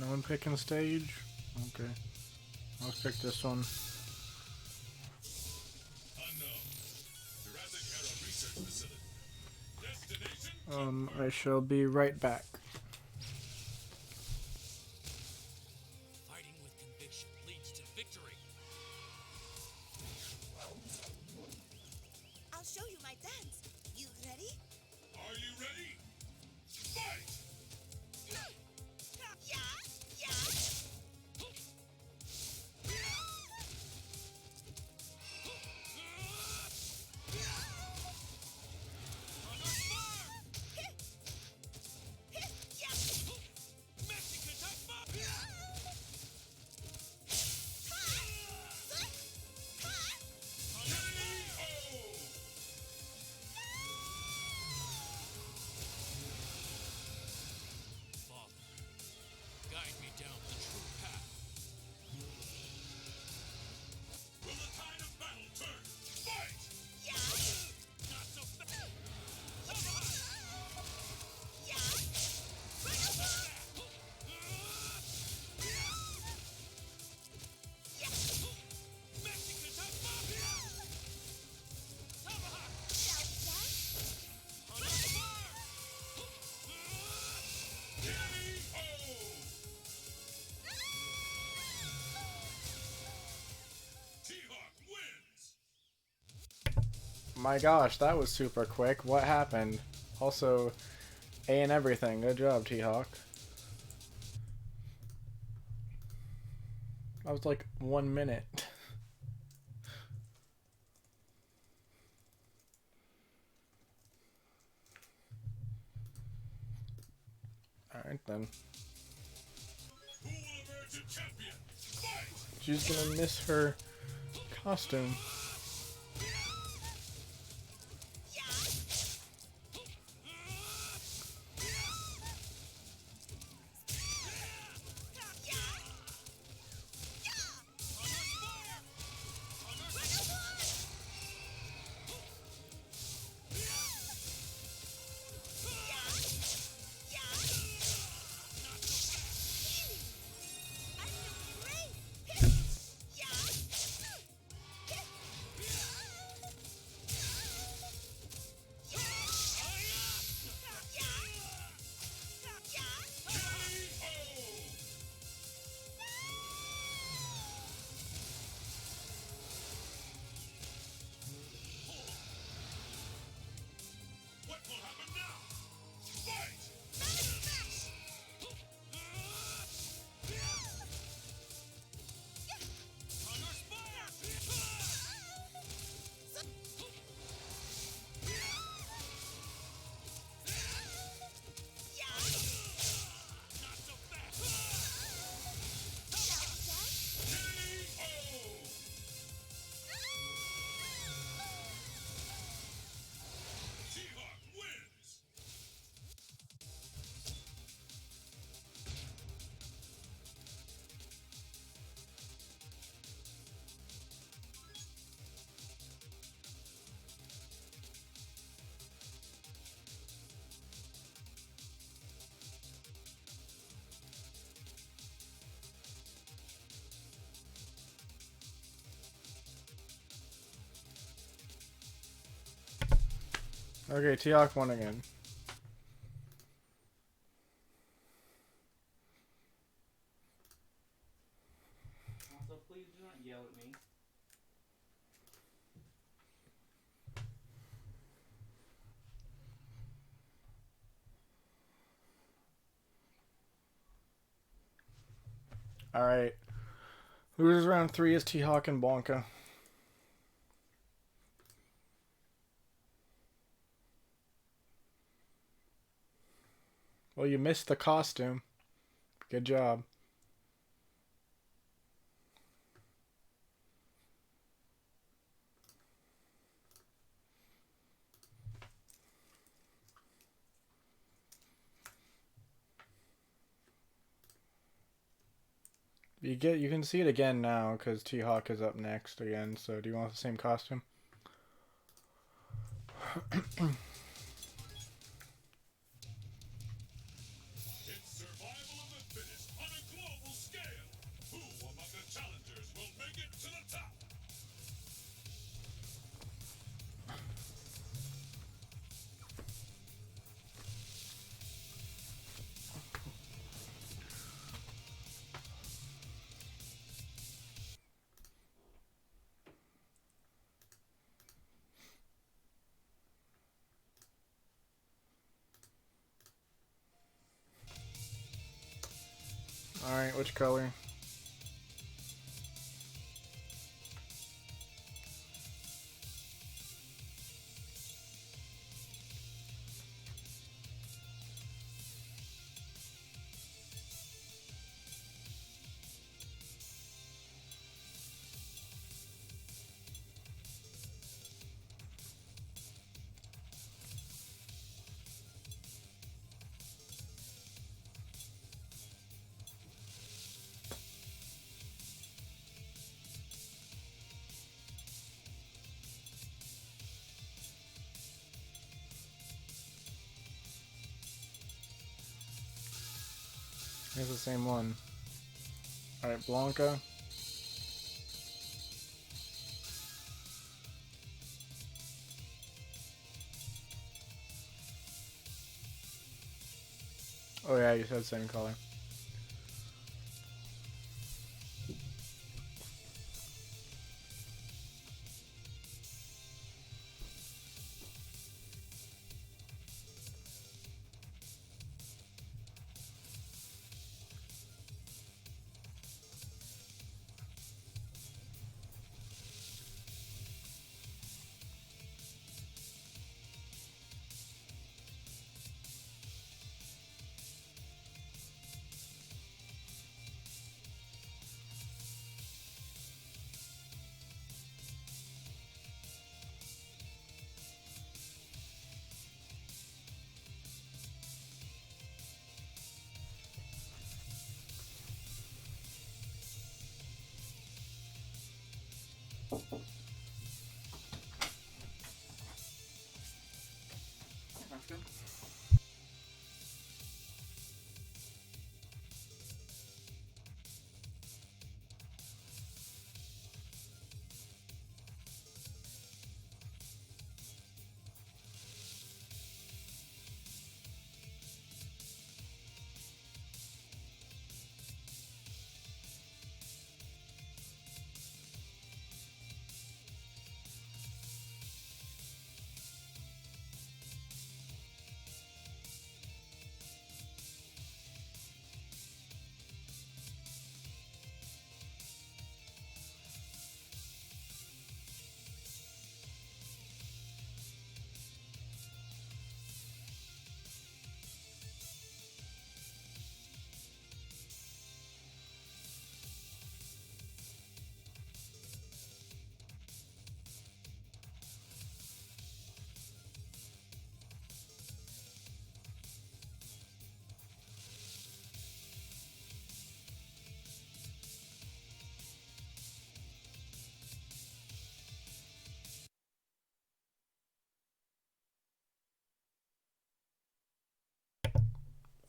No one picking stage? Okay. I'll pick this one. I shall be right back. Fighting with conviction leads to victory. I'll show you my dance. You ready? Are you ready? My gosh, that was super quick. What happened? Also, A and everything. Good job, T-Hawk. That was like 1 minute. Alright then. Who will emerge a champion? Fight! She's gonna miss her costume. What will happen now? Fight! T-Hawk wins! Okay, T-Hawk won again. Also, please do not yell at me. Alright. Losers round 3 is T-Hawk and Blanca. Well, you missed the costume. Good job. You can see it again now because T-Hawk is up next again. So do you want the same costume? It's survival of the fittest on a global scale. Who among the challengers will make it to the top? Alright, which color? It's the same one. Alright, Blanca. Oh yeah, you said same color.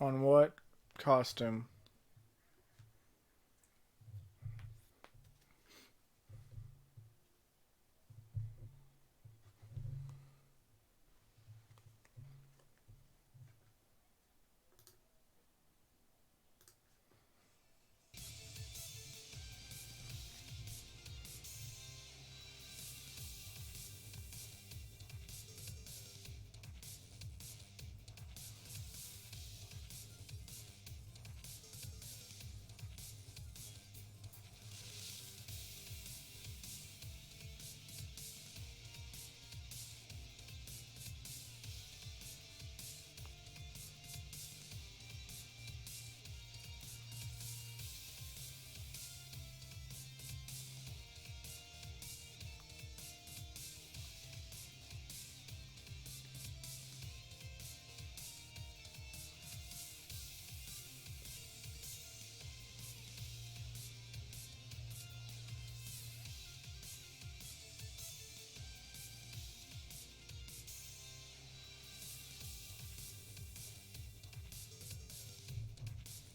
On what costume?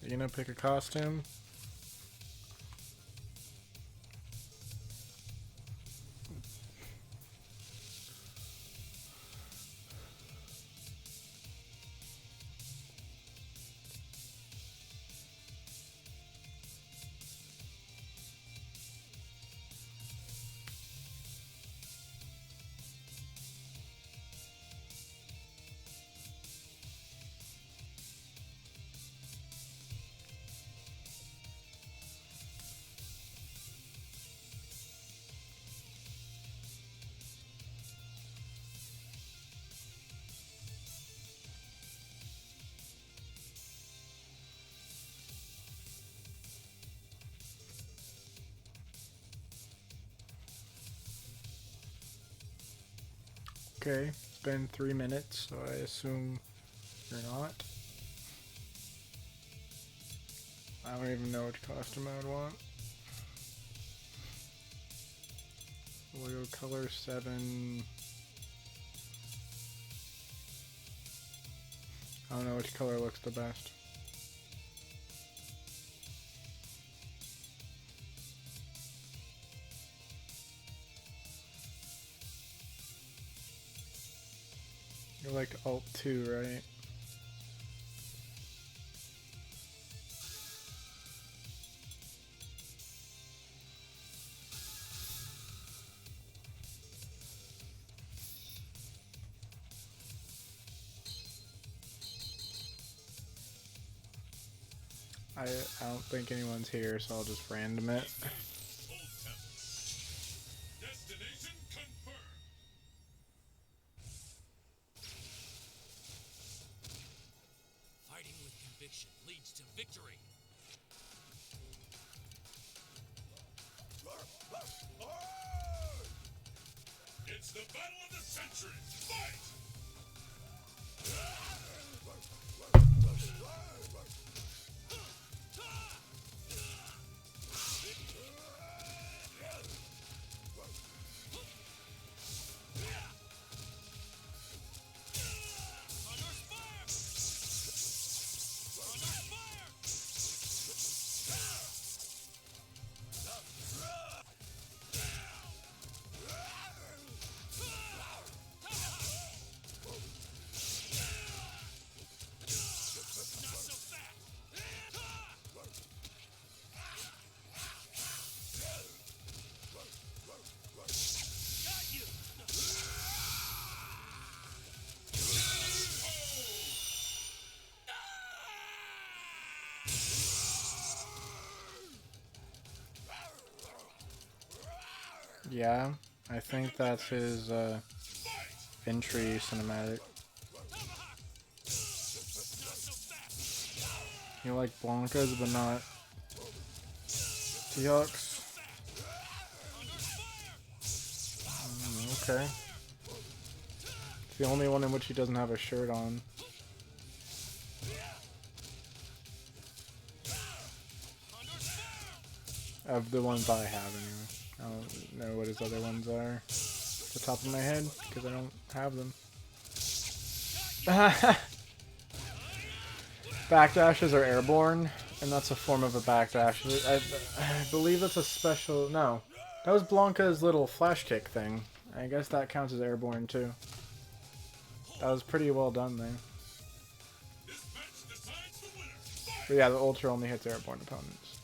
You gonna pick a costume? Okay, it's been 3 minutes, so I assume you're not. I don't even know which costume I would want. We'll go color 7. I don't know which color looks the best. You're like Alt 2, right? I don't think anyone's here, so I'll just random it. Old Temple. Destination confirmed. Fighting with conviction leads to victory. It's the battle of the century. Fight! Yeah, I think that's his entry cinematic. You like Blancas, but not Seahawks. Okay. It's the only one in which he doesn't have a shirt on. Of the ones I have, anyway. I don't know what his other ones are off the top of my head, because I don't have them. Backdashes are airborne, and that's a form of a backdash. I believe that's a special... No. That was Blanca's little flash kick thing. I guess that counts as airborne too. That was pretty well done there. This match decides the winner. Fight! But yeah, the Ultra only hits airborne opponents.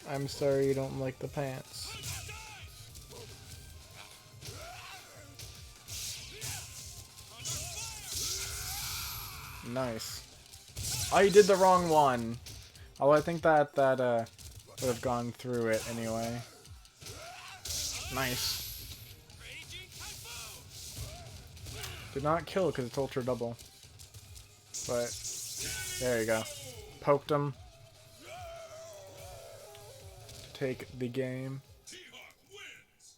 I'm sorry you don't like the pants. Nice. Oh, you did the wrong one. Although I think that would have gone through it anyway. Nice. Did not kill because it's ultra double. But there you go. Poked him. Take the game. Hawk wins.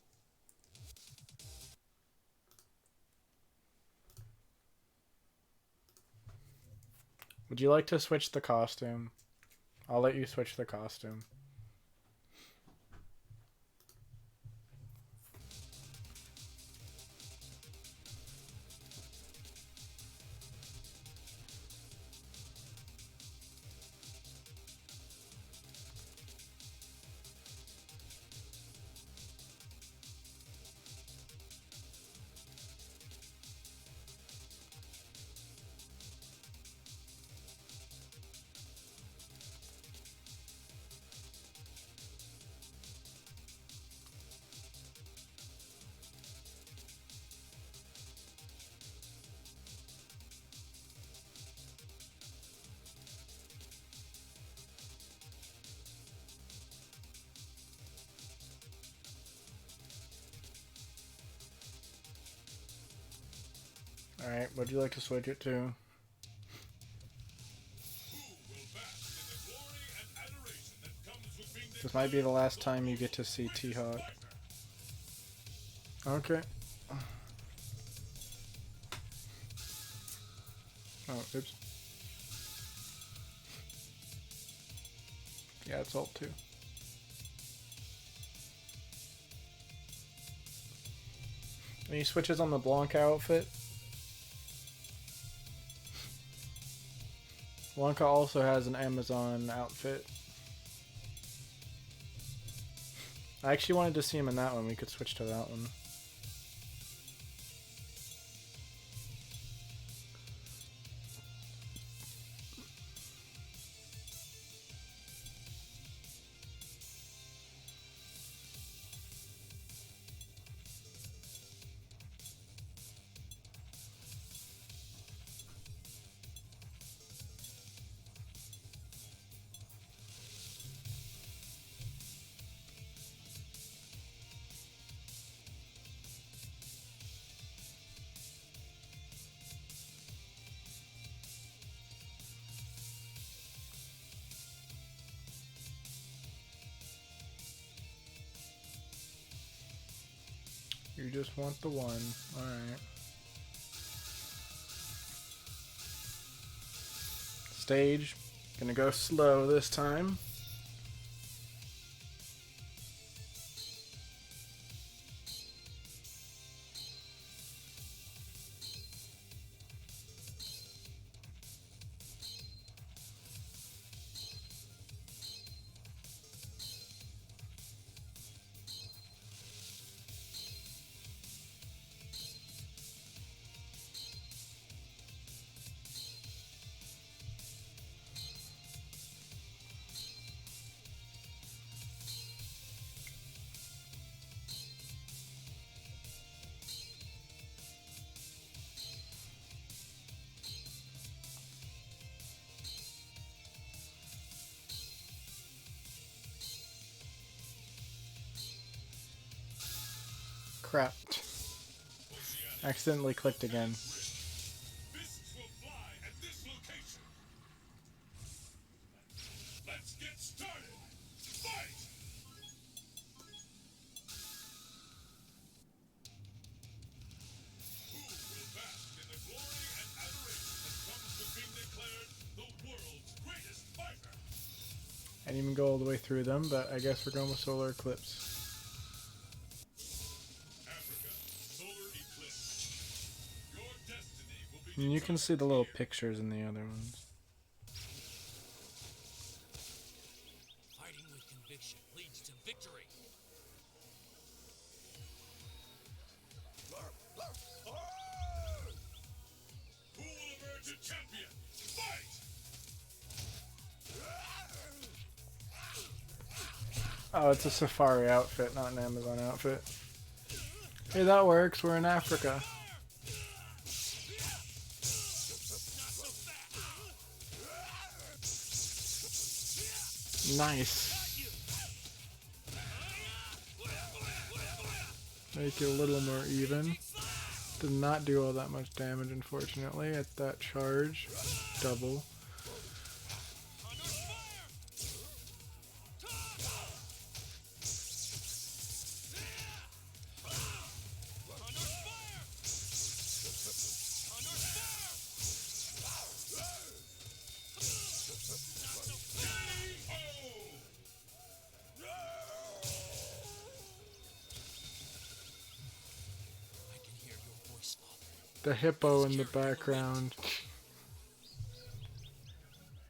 Would you like to switch the costume? I'll let you switch the costume. Alright, what'd you like to switch it to? Who will bask in the glory and adoration that comes with being This might be the last time you get to see T-Hawk. Okay. Oh, oops. Yeah, it's alt 2. Any switches on the Blanca outfit? Blanca also has an Amazon outfit. I actually wanted to see him in that one. We could switch to that one. You just want the one. Alright. Stage. Gonna go slow this time. Crap. Accidentally clicked again. Fists will fly at this location. Let's get started. Fight! Who will bask in the glory and adoration that comes with being declared the world's greatest fighter? I didn't even go all the way through them, but I guess we're going with Solar Eclipse. And you can see the little pictures in the other ones. Fighting with conviction leads to victory. Who will emerge a champion? Fight! Oh, it's a safari outfit, not an Amazon outfit. Hey, that works. We're in Africa. Nice. Make it a little more even. Did not do all that much damage, unfortunately, at that charge. Double. I can hear your voice, Father. The hippo in the background.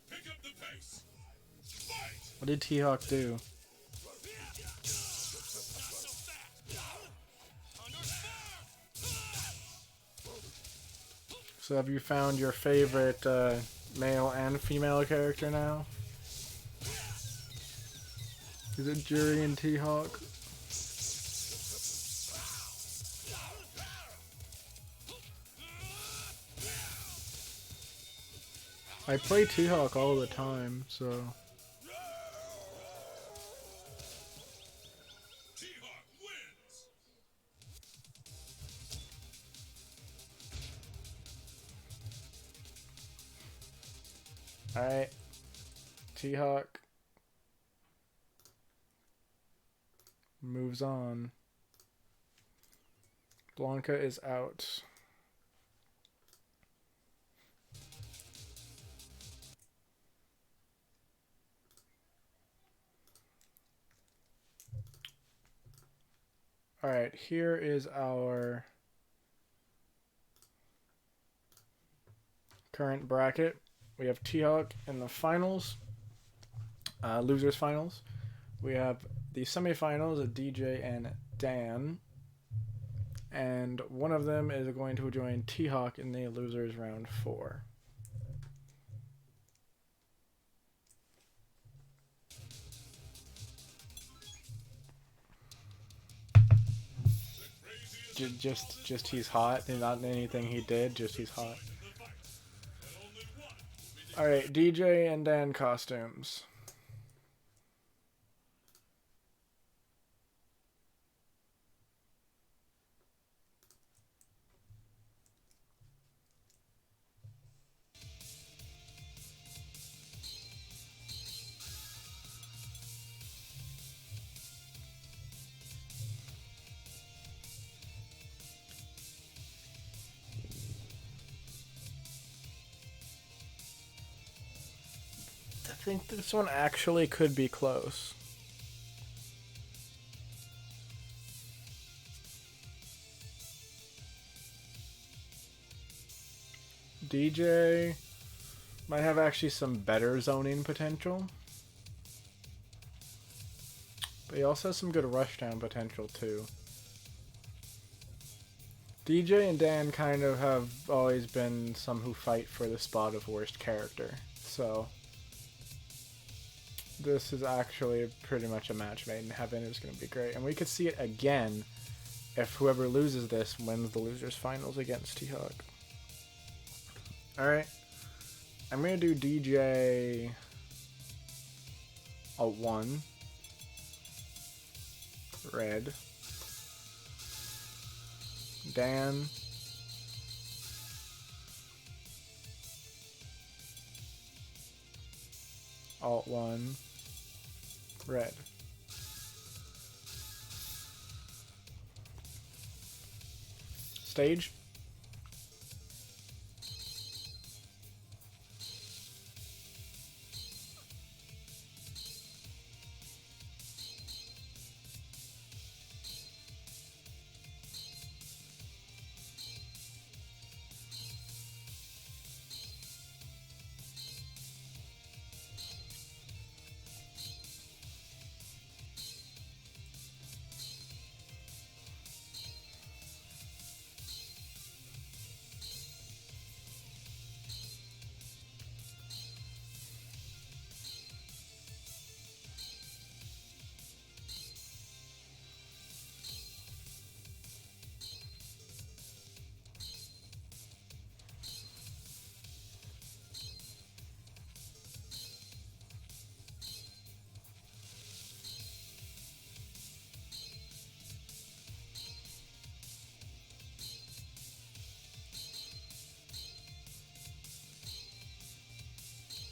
Pick up the pace. Fight! What did T-Hawk do? So have you found your favorite male and female character now? Is it Jury and T-Hawk? I play T-Hawk all the time, so... T-Hawk wins! Alright. T-Hawk moves on. Blanca is out. Alright, here is our current bracket. We have T-Hawk in the finals, losers finals. We have the semifinals of DJ and Dan. And one of them is going to join T-Hawk in the losers round 4. Just he's hot, and not anything he did, just he's hot. Alright, DJ and Dan costumes. I think this one actually could be close. DJ might have actually some better zoning potential. But he also has some good rushdown potential too. DJ and Dan kind of have always been some who fight for the spot of worst character. So this is actually pretty much a match made in heaven. It's going to be great. And we could see it again if whoever loses this wins the losers finals against T-Hawk. Alright. I'm going to do DJ Alt 1. Red. Dan. Alt 1. Red. Stage.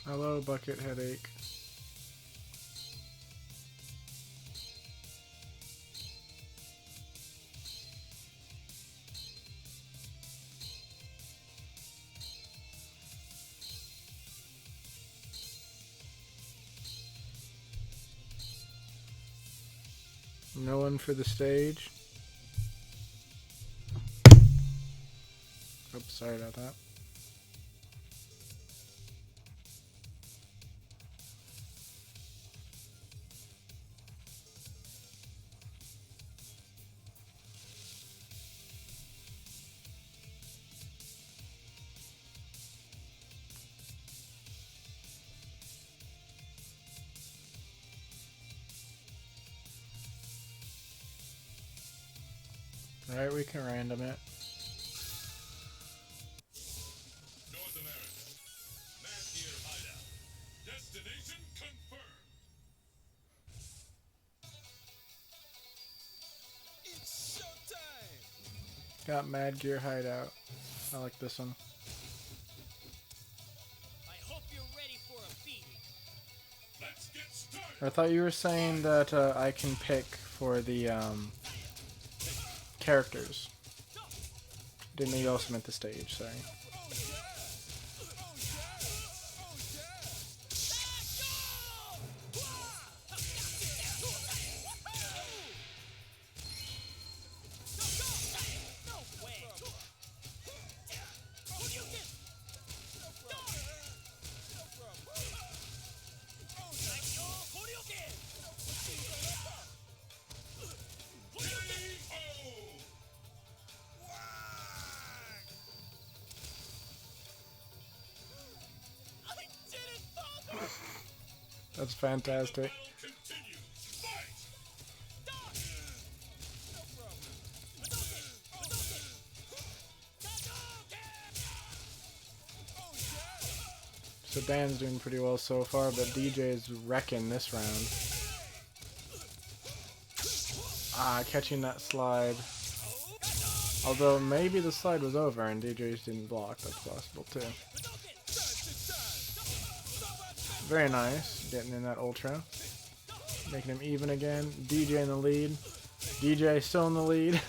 Hello, bucket headache. No one for the stage. Oops, sorry about that. Alright, we can random it. North America. Mass Gear Hideout. Destination confirmed. It's showtime! Got Mad Gear Hideout. I like this one. I hope you're ready for a beating. Let's get started. I thought you were saying that I can pick for the characters. Didn't know you also meant the stage, sorry. Oh yeah! Oh yeah! Oh yeah! No way. That's fantastic. Continue. Fight. So Dan's doing pretty well so far, but DJ's wrecking this round. Ah, catching that slide. Although maybe the slide was over and DJ's didn't block, that's possible too. Very nice, getting in that ultra. Making him even again. DJ in the lead. DJ still in the lead.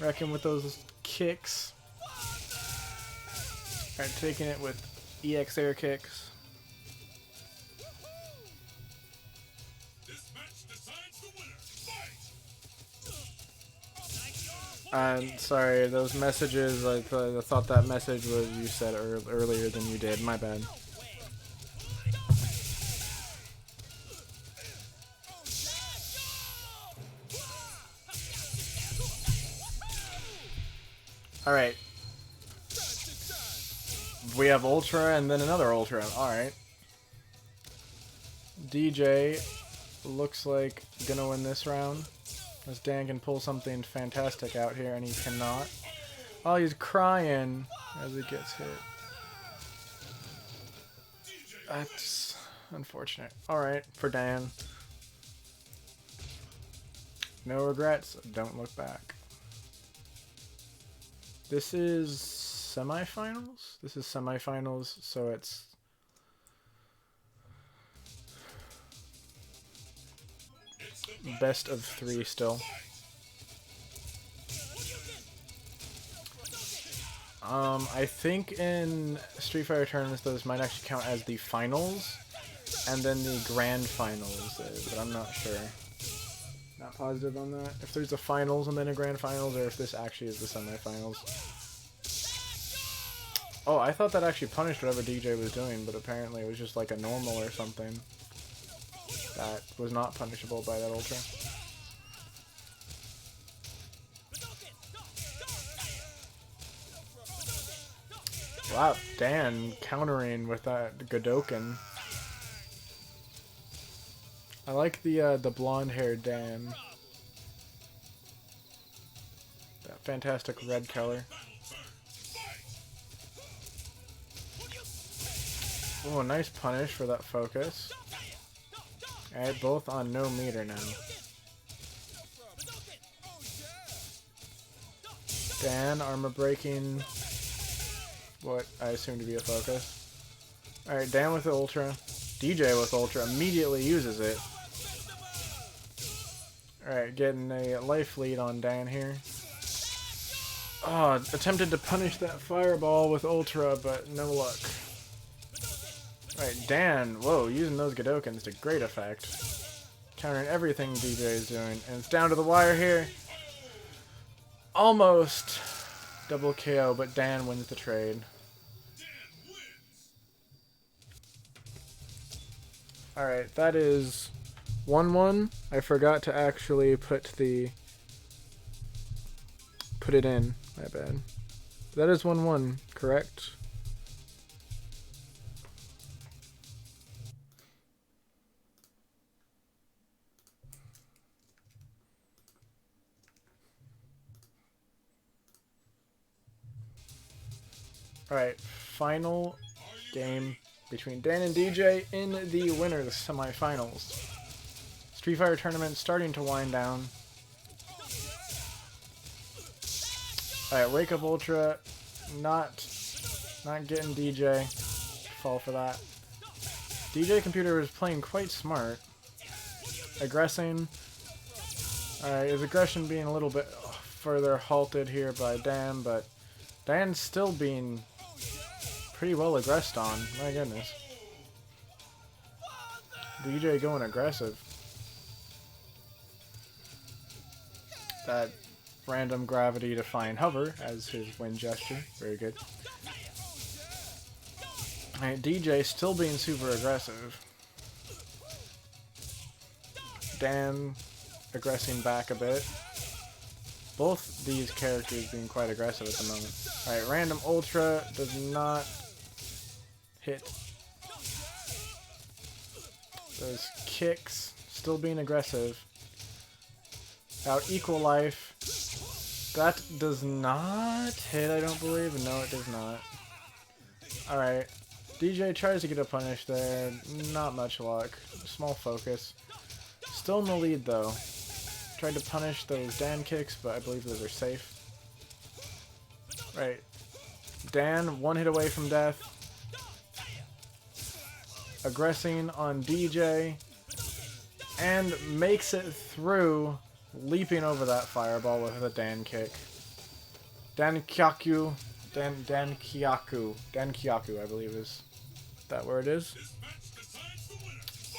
Wrecking with those kicks. Alright, taking it with EX air kicks. This match decides the winner. Fight. I'm sorry, those messages, I thought that message was you said earlier than you did. My bad. Alright. We have Ultra and then another Ultra. Alright. DJ looks like gonna win this round. As Dan can pull something fantastic out here and he cannot. Oh, he's crying as he gets hit. That's unfortunate. Alright, for Dan. No regrets. Don't look back. This is semifinals? This is semifinals, so it's best of 3 still. I think in Street Fighter tournaments those might actually count as the finals and then the grand finals, but I'm not sure. Not positive on that. If there's a finals and then a grand finals, or if this actually is the semifinals. Oh, I thought that actually punished whatever DJ was doing, but apparently it was just like a normal or something. That was not punishable by that ultra. Wow, Dan countering with that Godoken. I like the blonde-haired Dan. That fantastic red color. Oh, a nice punish for that focus. Alright, both on no meter now. Dan, armor breaking what I assume to be a focus. Alright, Dan with the Ultra. DJ with Ultra immediately uses it. Alright, getting a life lead on Dan here. Oh, attempted to punish that fireball with Ultra, but no luck. Alright, Dan, whoa, using those Godokins to great effect. Countering everything DJ is doing. And it's down to the wire here. Almost double KO, but Dan wins the trade. Alright, that is 1-1. I forgot to actually put it in. My bad. That is 1-1, correct? Alright, final game between Dan and DJ in the winners semifinals. Street Fighter tournament starting to wind down. Alright, Wake Up Ultra, not getting DJ. Fall for that. DJ Computer was playing quite smart. Aggressing. Alright, his aggression being a little bit further halted here by Dan, but Dan's still being pretty well aggressed on. My goodness. DJ going aggressive. That random gravity defying hover as his win gesture. Very good. Alright, DJ still being super aggressive. Dan aggressing back a bit. Both these characters being quite aggressive at the moment. Alright, random Ultra does not hit. Those kicks still being aggressive. Out equal life. That does not hit, I don't believe. No, it does not. Alright. DJ tries to get a punish there. Not much luck. Small focus. Still in the lead though. Tried to punish those Dan kicks, but I believe those are safe. Right. Dan, one hit away from death. Aggressing on DJ. And makes it through, leaping over that fireball with a Dan kick. Dan Kyaku, I believe is that where it is.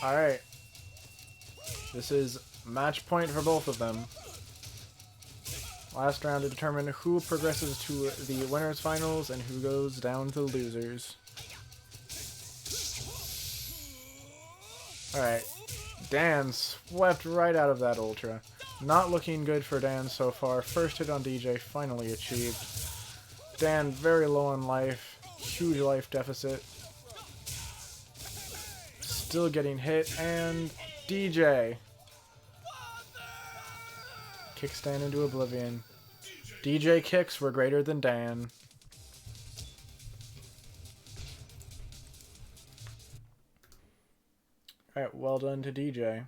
Alright. This is match point for both of them. Last round to determine who progresses to the winners finals and who goes down to the losers. Alright. Dan swept right out of that Ultra. Not looking good for Dan so far. First hit on DJ finally achieved. Dan very low on life. Huge life deficit. Still getting hit. And DJ kicks Dan into oblivion. DJ kicks were greater than Dan. Alright, well done to DJ.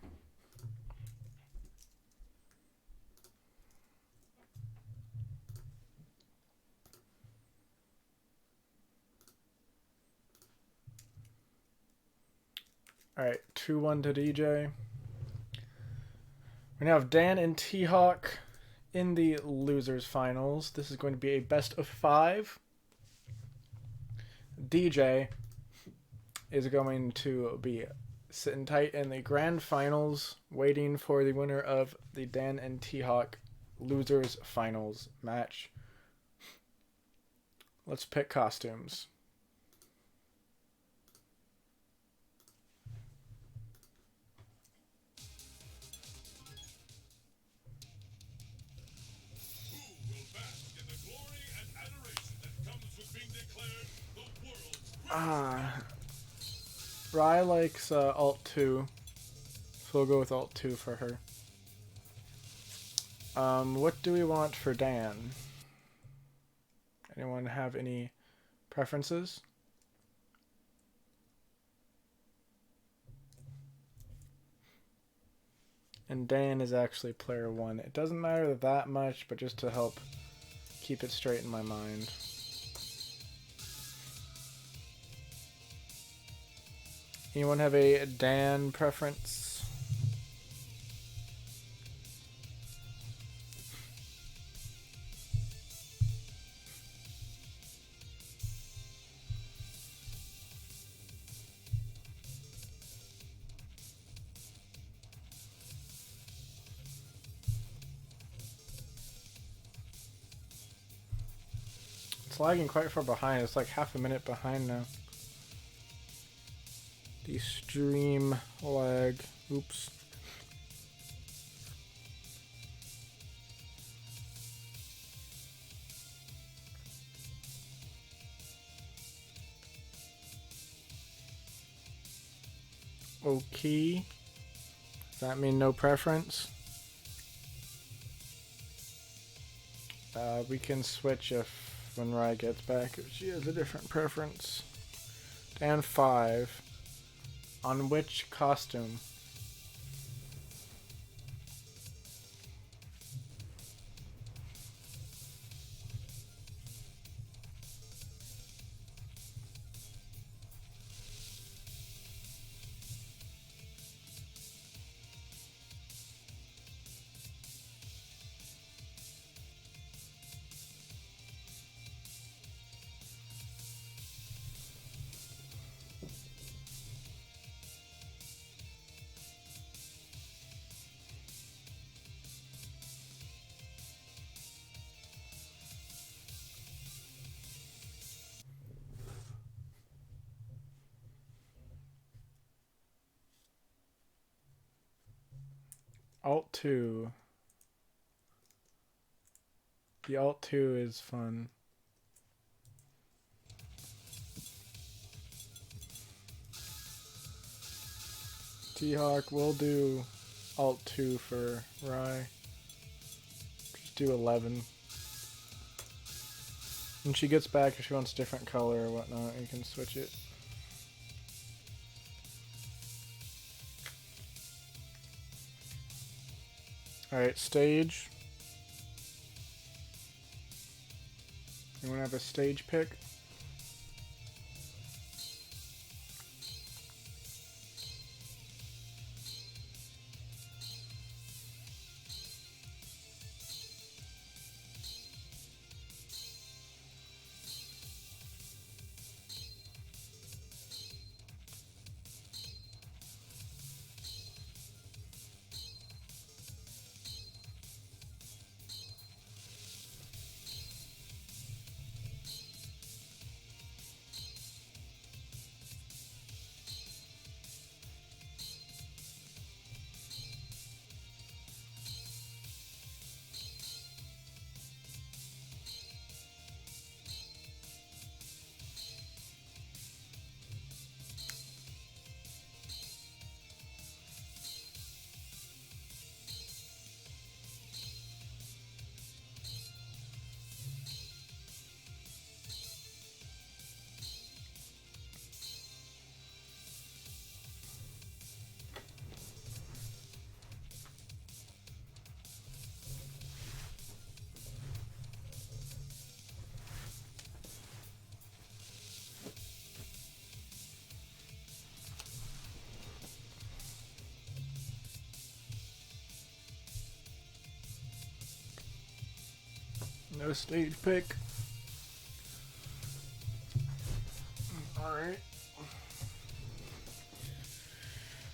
Alright, 2-1 to DJ. We now have Dan and T-Hawk in the losers finals. This is going to be a best of 5. DJ is going to be sitting tight in the grand finals, waiting for the winner of the Dan and T-Hawk losers finals match. Let's pick costumes. Rye likes Alt 2, so we'll go with Alt 2 for her. What do we want for Dan? Anyone have any preferences? And Dan is actually player 1. It doesn't matter that much, but just to help keep it straight in my mind. Anyone have a Dan preference? It's lagging quite far behind. It's like half a minute behind now. The stream lag. Oops. Okay. Does that mean no preference? We can switch if when Rye gets back, if she has a different preference. And 5. On which costume? Alt 2. The Alt 2 is fun. T-Hawk, we'll do Alt 2 for Rye. Just do 11. When she gets back, if she wants a different color or whatnot, you can switch it. Alright, stage. You want to have a stage pick? No stage pick. Alright.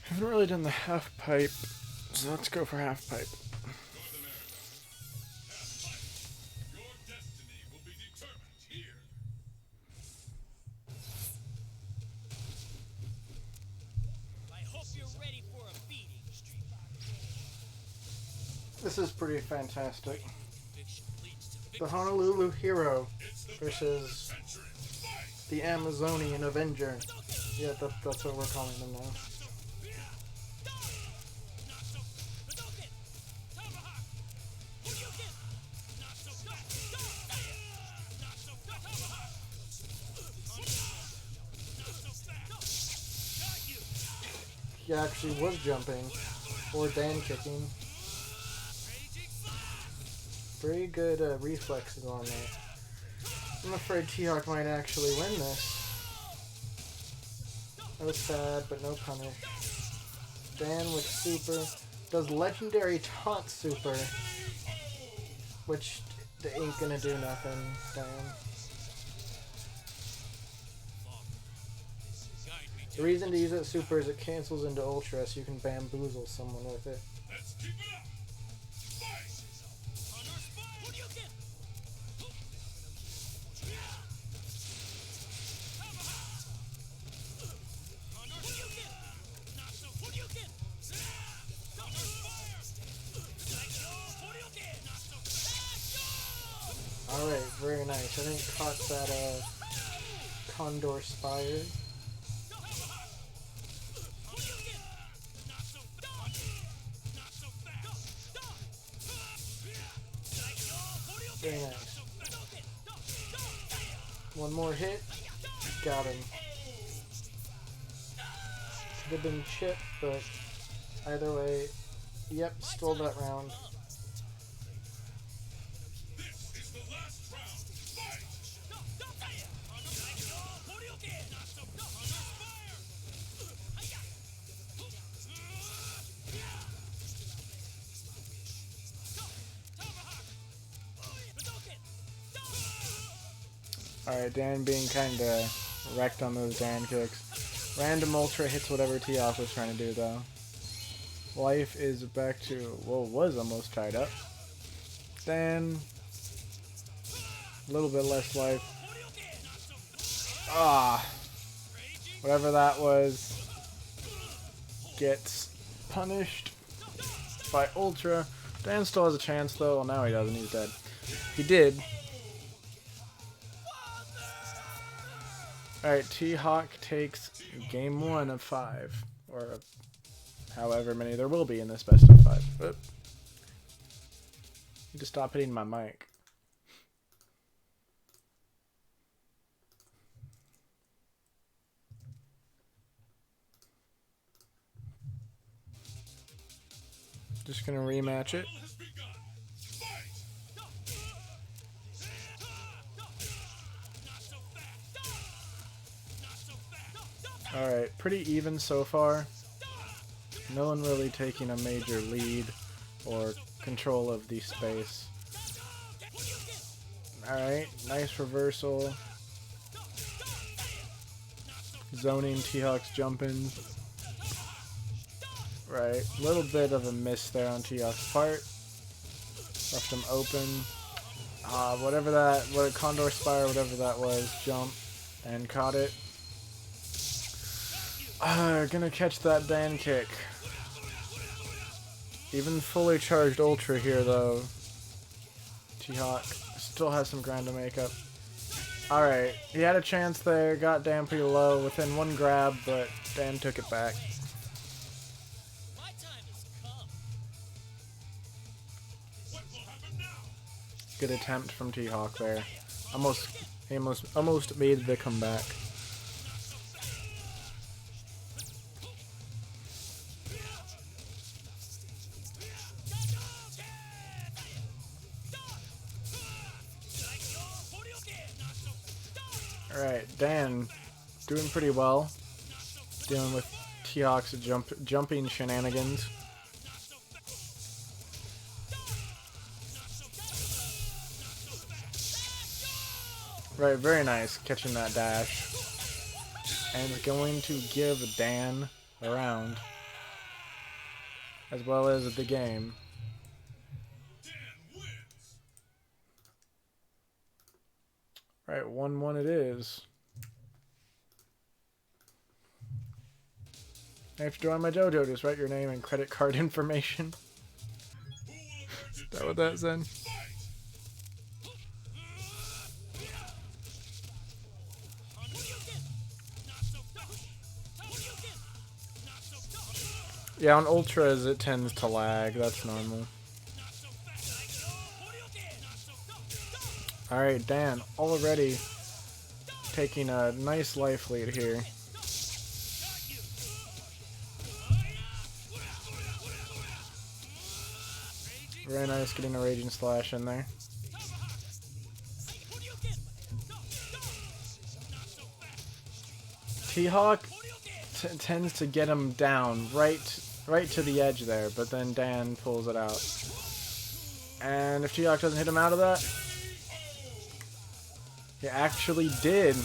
Haven't really done the half pipe, so let's go for half pipe. North America. Half pipe. Your destiny will be determined here. I hope you're ready for a beating. This is pretty fantastic. Conviction leads to The victory. Honolulu Hero It's the versus century. Fight! the Amazonian Avenger. Yeah, that's what we're calling them now. He actually was jumping, or Dan kicking. Very good reflexes on that. I'm afraid T-Hawk might actually win this. No sad, but no punish. Dan with super. Does legendary taunt super. Which ain't gonna do nothing, Dan. The reason to use that super is it cancels into ultra, so you can bamboozle someone with it. Let's keep it up. Fight. Alright, very nice. I think caught that Condor Spire. Very nice. One more hit. Got him. Could have been chip, but either way, yep, stole that round. This is the last round. Fight. Alright, Dan being kinda wrecked on those Dan kicks. Random ultra hits whatever T-Hawk was trying to do though. Life is back to, well, was almost tied up. Dan, a little bit less life. Ah, whatever that was gets punished by ultra. Dan still has a chance though. Well, now he doesn't, he's dead. He did. Alright, T-Hawk takes game 1 of 5. Or however many there will be in this best of 5. Oop. Need to stop hitting my mic. Just gonna rematch it. Has begun. Fight. Alright, pretty even so far. No one really taking a major lead or control of the space. Alright, nice reversal. Zoning T-Hawk's jumping. Right, a little bit of a miss there on T-Hawk's part. Left him open. Whatever that, what Condor Spire, whatever that was, jump and caught it. Gonna catch that Dan kick. Even fully charged ultra here though. T-Hawk still has some ground to make up. Alright, he had a chance there, got Dan pretty low within one grab, but Dan took it back. My time has come. What will happen now? Good attempt from T-Hawk there. He almost made the comeback. Alright, Dan doing pretty well. Dealing with T-Hawk's jumping shenanigans. Right, very nice catching that dash. And it's going to give Dan a round. As well as the game. Dan wins. Right, 1-1 it is. I have to join my JoJo, just write your name and credit card information. Who will emerge Is that what that said? fight? Yeah, on Ultras it tends to lag, that's normal. Alright, Dan, already taking a nice life lead here. Very nice getting a Raging Slash in there. T-Hawk tends to get him down right to the edge there, but then Dan pulls it out. And if T-Hawk doesn't hit him out of that, he actually did.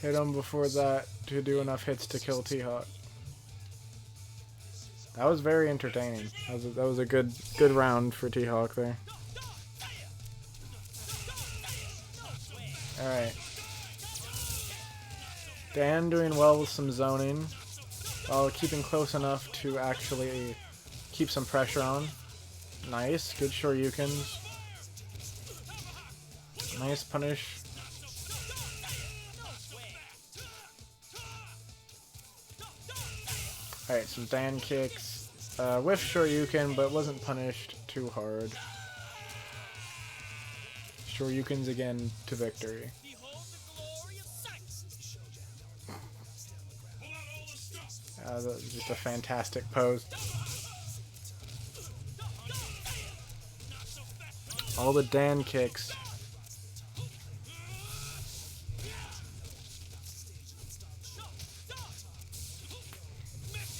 Hit him before that to do enough hits to kill T-Hawk. That was very entertaining. That was a good round for T-Hawk there. Alright. Dan doing well with some zoning, while keeping close enough to actually keep some pressure on. Nice, good Shoryukens. Nice punish. Alright, some Dan kicks. Whiff Shoryuken, but wasn't punished too hard. Shoryukens again to victory. Behold the glory of sight. That was just a fantastic pose. All the Dan kicks.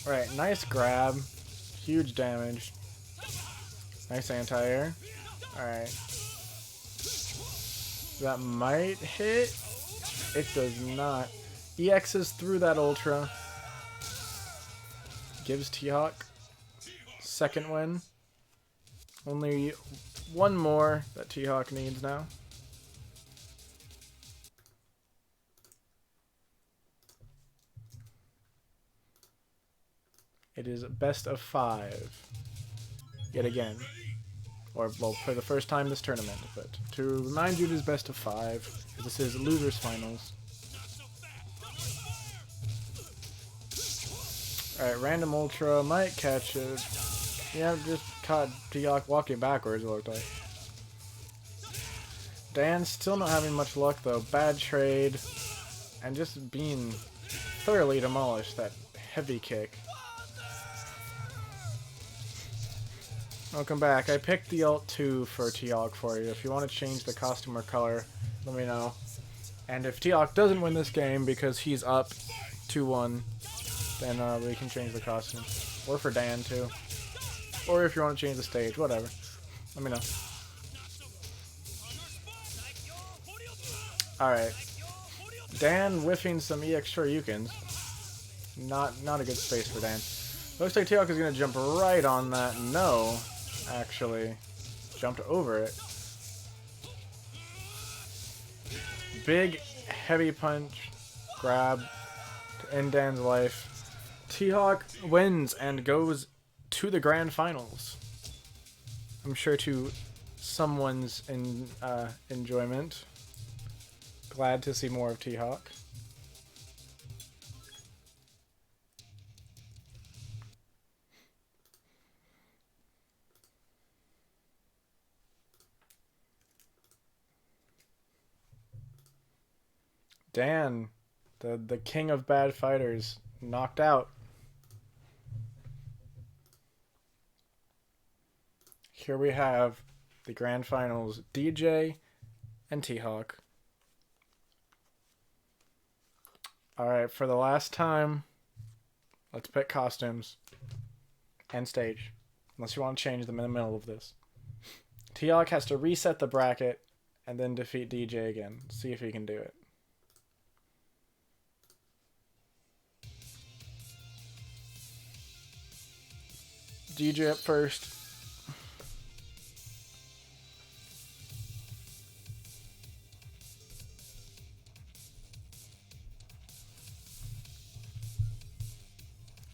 Alright, nice grab. Huge damage. Nice anti-air. Alright. That might hit. It does not. EXs through that Ultra. Gives T-Hawk second win. Only one more that T-Hawk needs now. It is best of 5. Yet again. Or, well, for the first time this tournament. But to remind you, it is best of 5. This is losers finals. Alright, random ultra might catch it. Yeah, just caught T-Hawk walking backwards, it looked like. Dan's still not having much luck though. Bad trade. And just being thoroughly demolished. That heavy kick. Welcome back. I picked the ult 2 for T-Hawk for you. If you want to change the costume or color, let me know. And if T-Hawk doesn't win this game because he's up 2-1, then we can change the costume. Or for Dan too. Or if you want to change the stage, whatever. Let me know. Alright. Dan whiffing some EX Shoryukens. Not a good space for Dan. Looks like T-Hawk is going to jump right on that. No. Actually, jumped over it. Big, heavy punch, grab to end Dan's life. T-Hawk wins and goes to the grand finals. I'm sure to someone's enjoyment. Glad to see more of T-Hawk. Dan, the king of bad fighters, knocked out. Here we have the grand finals, DJ and T-Hawk. Alright, for the last time, let's pick costumes and stage. Unless you want to change them in the middle of this. T-Hawk has to reset the bracket and then defeat DJ again. See if he can do it. DJ up first.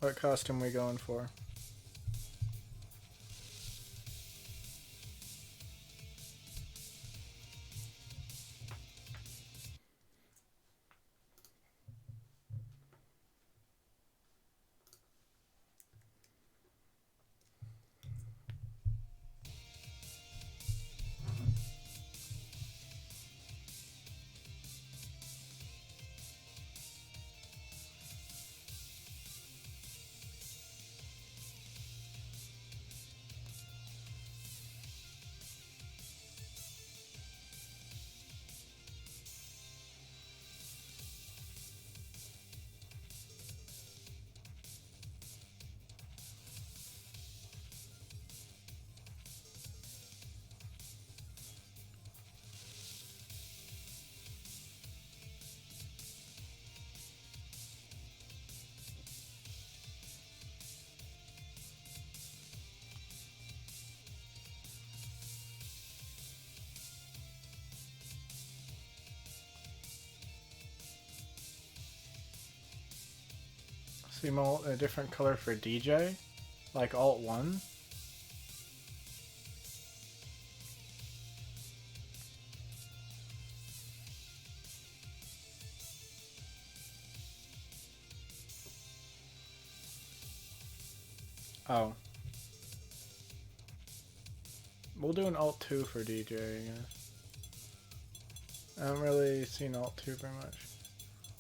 What costume we going for? See Molt in a different color for DJ? Like Alt 1? Oh. We'll do an Alt 2 for DJ, I guess. I haven't really seen Alt 2 very much.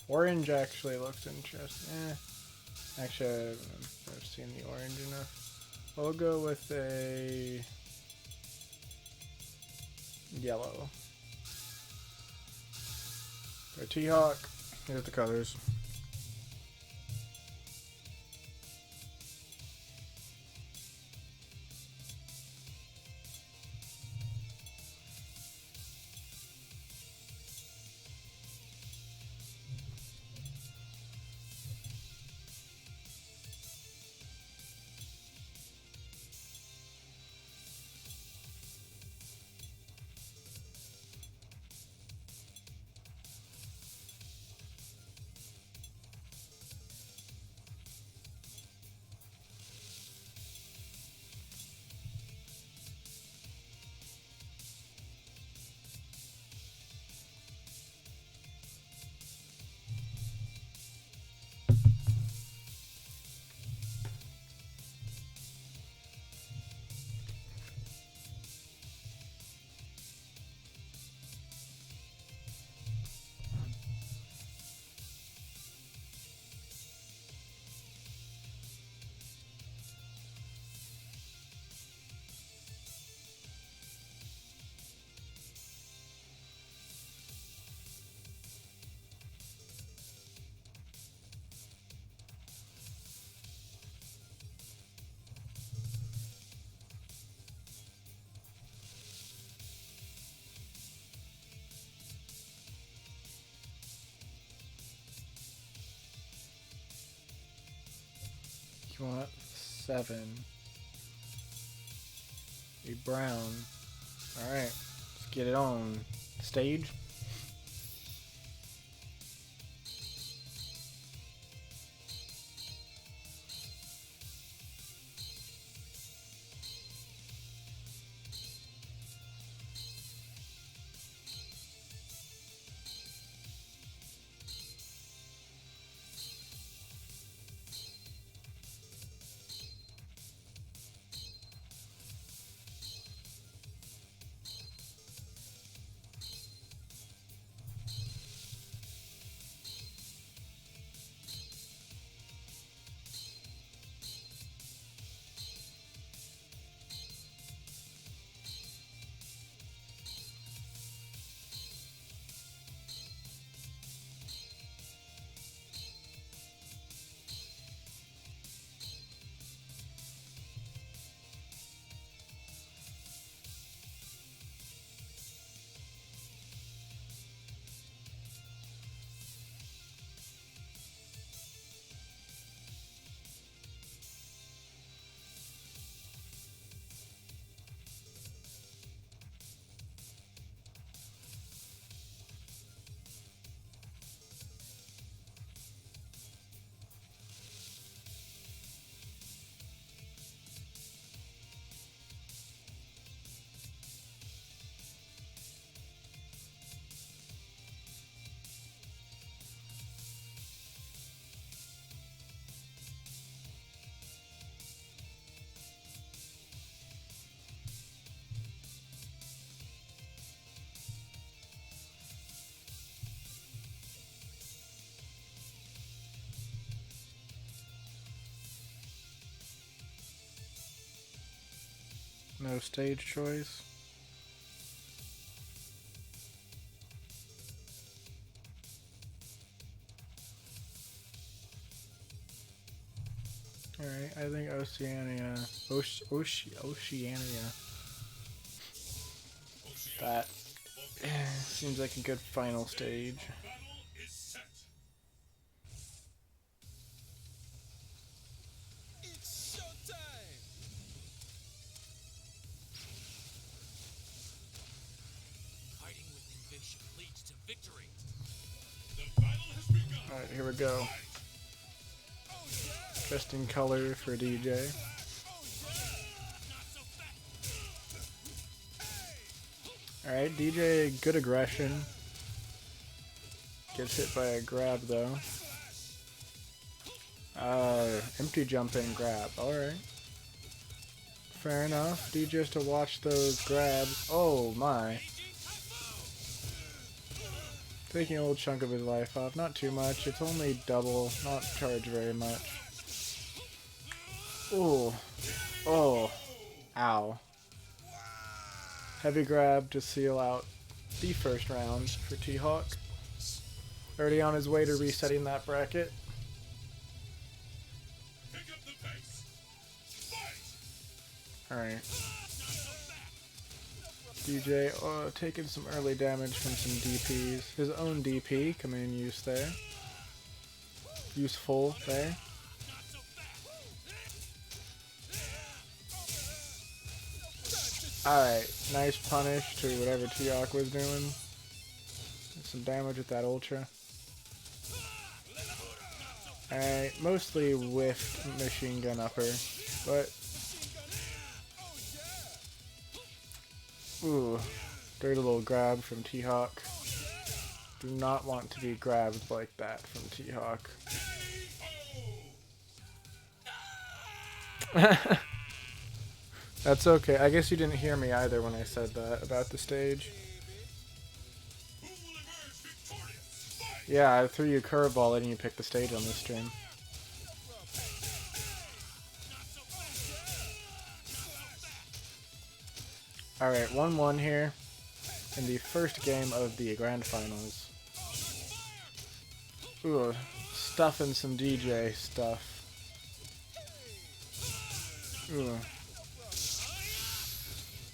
Orange actually looks interesting. Actually, I haven't never seen the orange enough. We'll go with a yellow. For T-Hawk, here's the colors. You want 7. A brown. Alright, let's get it on. Stage. No stage choice. Alright, I think Oceania. Oceania. That seems like a good final stage. Battle is set. It's showtime! Fighting with conviction leads to victory. The battle has begun. Alright, here we go. Oh yeah! Just in color for DJ. Alright, DJ, good aggression. Gets hit by a grab though. Empty jump in grab. Alright. Fair enough. DJ has to watch those grabs. Oh my. Taking a little chunk of his life off. Not too much. It's only double. Not charge very much. Ooh. Oh. Ow. Heavy grab to seal out the first round for T-Hawk. Already on his way to resetting that bracket. Pick up the pace. Fight. Alright. DJ taking some early damage from some DPs. His own DP coming in use there. Useful there. Alright, nice punish to whatever T-Hawk was doing. Some damage with that ultra. Alright, mostly whiffed machine gun upper, but ooh, dirty little grab from T-Hawk. Do not want to be grabbed like that from T-Hawk. That's okay. I guess you didn't hear me either when I said that about the stage. Who will emerge victorious? Fight. Yeah, I threw you a curveball letting you pick the stage on this stream. Alright, 1-1 here in the first game of the Grand Finals. Ooh, stuffing some DJ stuff. Ooh.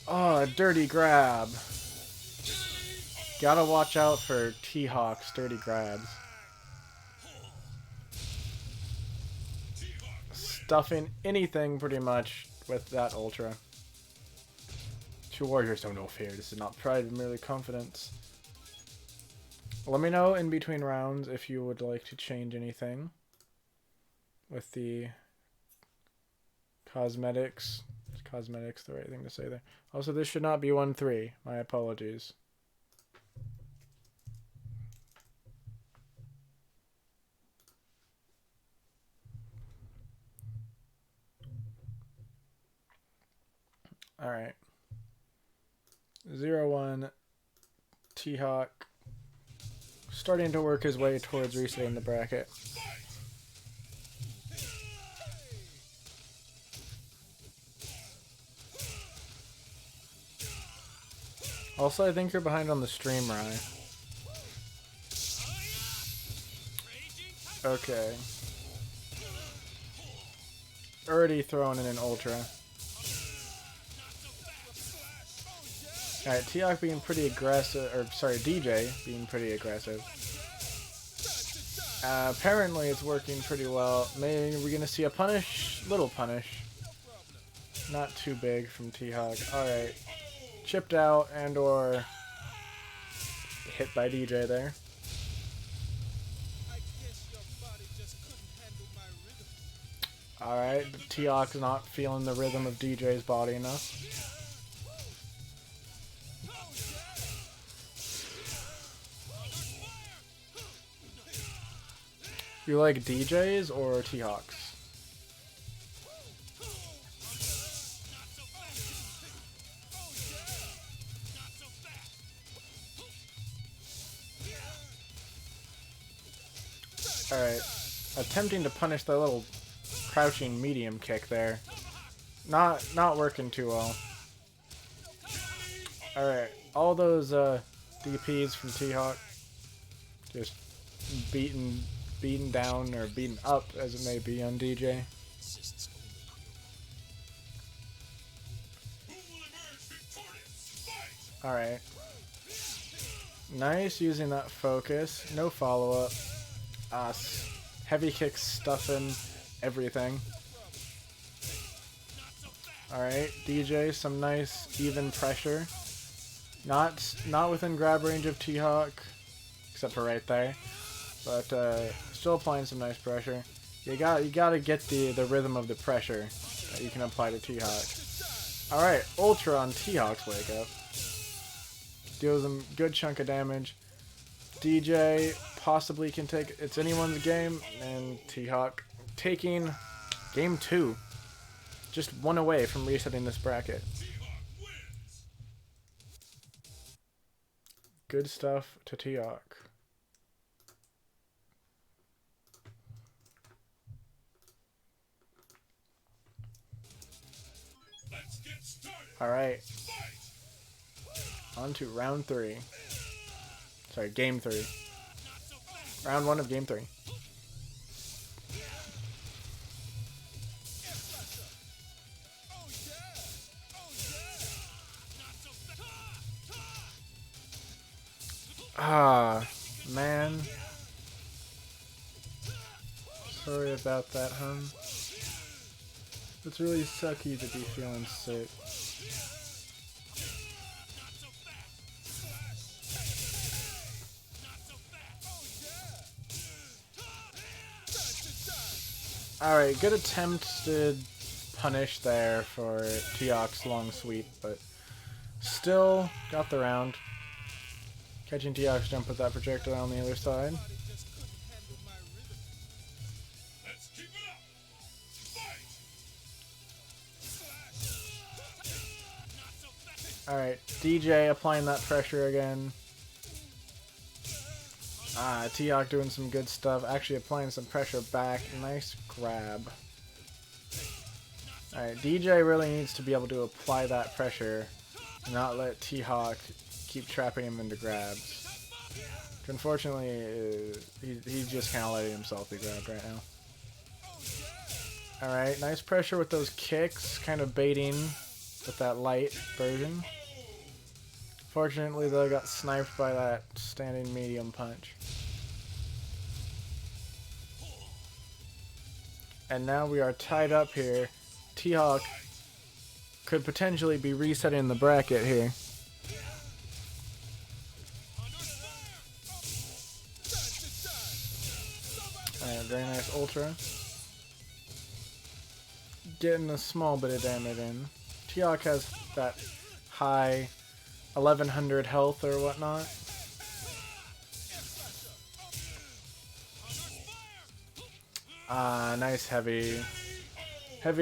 Oh, a dirty grab. Gotta watch out for T-Hawk's dirty grabs. Stuffing anything pretty much with that ultra. Two warriors know no fear. This is not pride, but merely confidence. Let me know in between rounds if you would like to change anything with the cosmetics. Is cosmetics the right thing to say there? Also, this should not be 1-3. My apologies. Alright. 0-1. T-Hawk starting to work his way towards resetting the bracket. Also, I think you're behind on the stream, Rye. Okay. Already throwing in an ultra. Alright, T-Hawk being pretty aggressive, or sorry, DJ being pretty aggressive. Apparently it's working pretty well. Maybe we're gonna see a punish, little punish. Not too big from T-Hawk. Alright. Chipped out and or hit by DJ there. Alright, T-Hawk's not feeling the rhythm of DJ's body enough. You like DJs or T-Hawks? Alright. Attempting to punish the little crouching medium kick there. Not working too well. Alright. All those DPs from T-Hawk just beaten down or beaten up as it may be on DJ. Alright. Nice using that focus. No follow-up. Heavy kicks stuffing everything. Alright, DJ, some nice even pressure. Not within grab range of T-Hawk, except for right there. But still applying some nice pressure. You gotta get the rhythm of the pressure that you can apply to T-Hawk. Alright, Ultra on T-Hawk's wake up. Deals him good chunk of damage. DJ possibly can take, it's anyone's game, and T-Hawk taking game 2. Just one away from resetting this bracket. Good stuff to T-Hawk. Alright. On to round 3. Sorry, game 3. Round 1 of game 3. Ah, man. Sorry about that, hun. It's really sucky to be feeling sick. Alright, good attempted punish there for T-Hawk's long sweep, but still got the round. Catching T-Hawk's jump with that projectile on the other side. Let's keep it up. Fight. Alright, DJ applying that pressure again. T-Hawk doing some good stuff. Actually applying some pressure back. Nice grab. Alright, DJ really needs to be able to apply that pressure. Not let T-Hawk keep trapping him into grabs. Unfortunately, he's just kind of letting himself be grabbed right now. Alright, nice pressure with those kicks. Kind of baiting with that light version. Fortunately, though, got sniped by that standing medium punch. And now we are tied up here. T-Hawk could potentially be resetting the bracket here. Alright, very nice Ultra. Getting a small bit of damage in. T-Hawk has that high 1100 health or whatnot. Nice heavy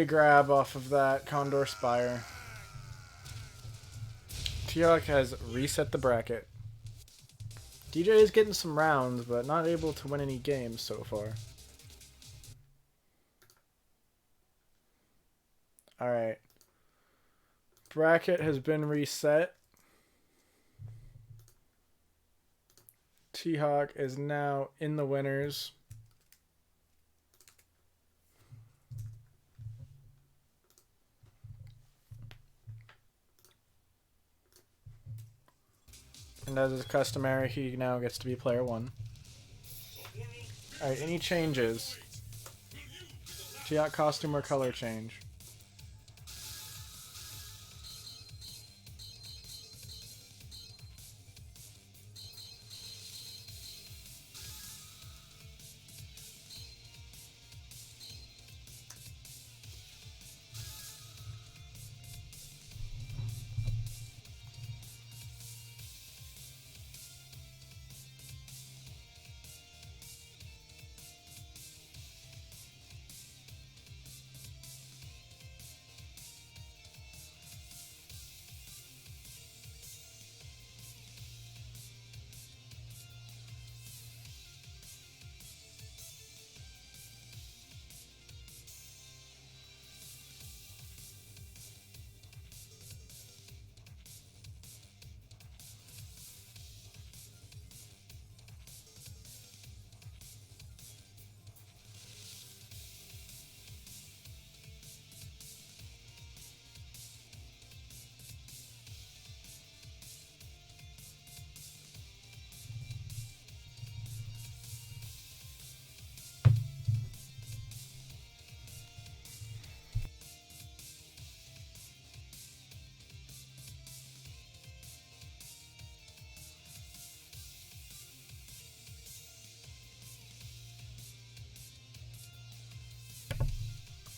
grab off of that Condor Spire. T-Hawk has reset the bracket. DJ is getting some rounds, but not able to win any games so far. Alright. Bracket has been reset. T-Hawk is now in the winners. And as is customary, he now gets to be player 1. Alright, any changes? T-Hawk costume or color change?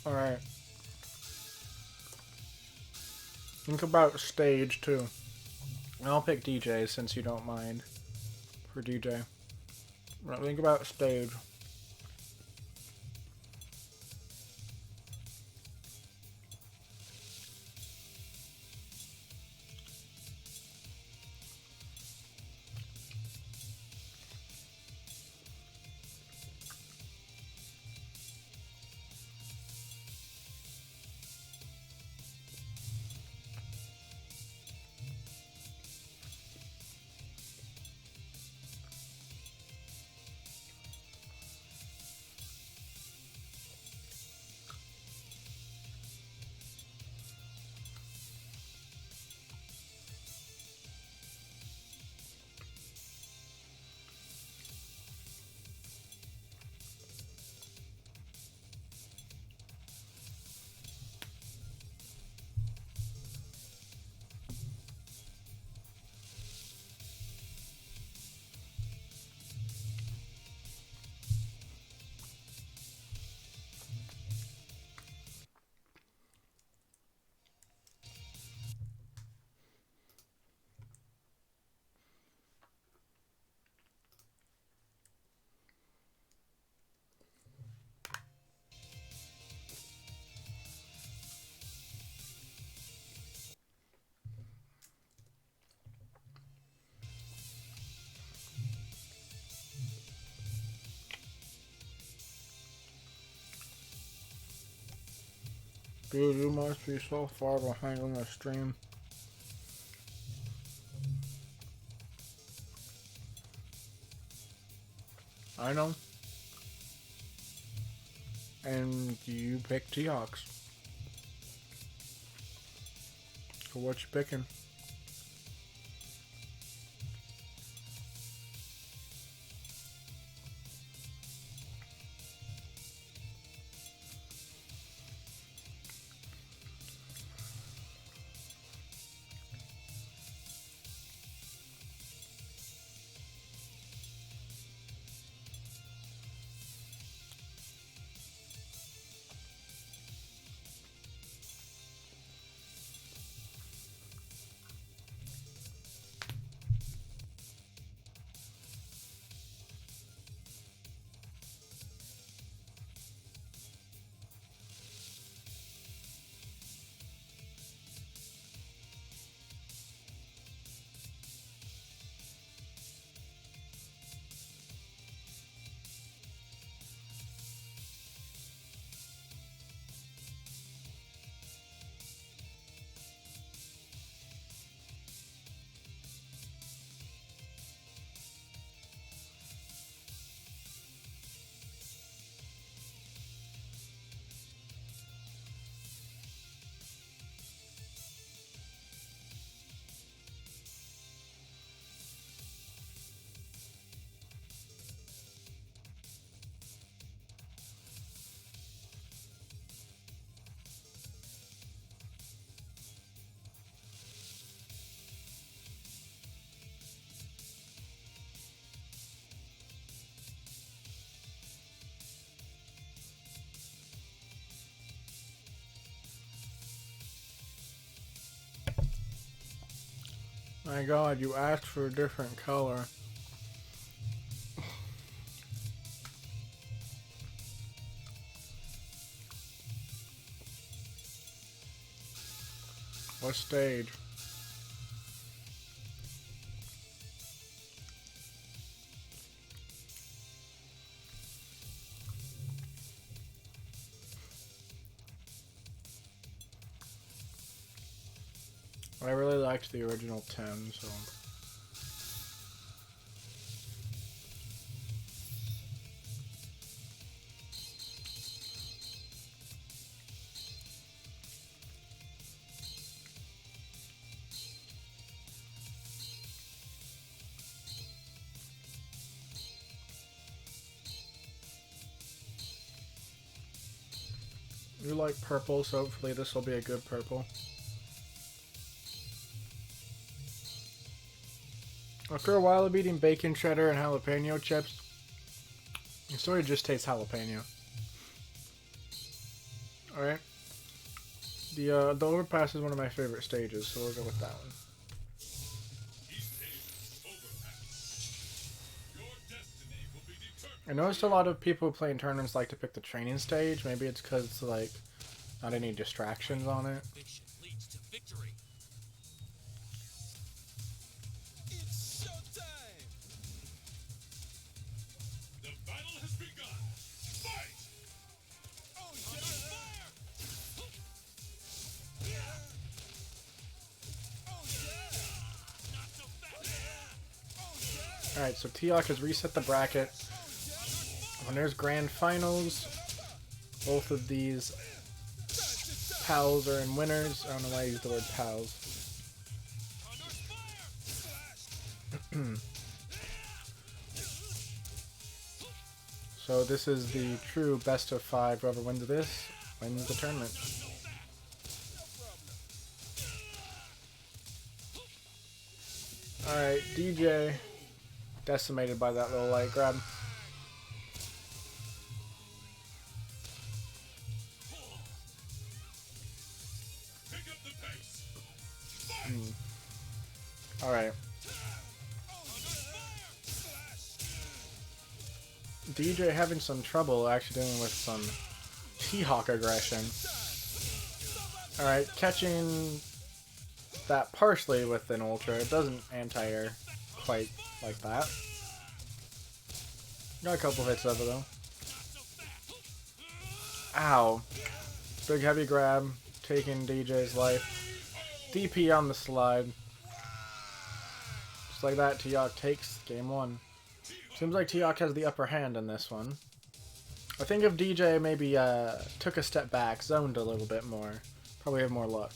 Alright. Think about stage too. I'll pick DJ since you don't mind for DJ. Think about stage. Dude, you must be so far behind on the stream. I know. And you picked T-Hawks. So what you picking? My God, you asked for a different color. What stage? I really liked the original 10, so... You like purple, so hopefully this will be a good purple. After a while of eating bacon cheddar and jalapeno chips, it sort of just tastes jalapeno. Alright. The overpass is one of my favorite stages, so we'll go with that one. I noticed a lot of people playing tournaments like to pick the training stage. Maybe it's because it's like not any distractions on it. Conviction leads to victory. It's showtime. The battle has begun. Fight! Oh yeah. Fire. Oh yeah. Not so fast. Oh yeah. Alright, so T-Hawk has reset the bracket. When there's grand finals, both of these pals are in winners. I don't know why I use the word pals. So this is the true best of 5. Whoever wins this wins the tournament. Alright, DJ decimated by that little light grab. Alright. DJ having some trouble actually dealing with some T-Hawk aggression. Alright, catching that partially with an Ultra. It doesn't anti-air quite like that. Got a couple hits of it though. Ow. Big heavy grab, taking DJ's life. DP on the slide. Just like that, T-Hawk takes game 1. Seems like T-Hawk has the upper hand in this one. I think if DJ maybe took a step back, zoned a little bit more, probably have more luck.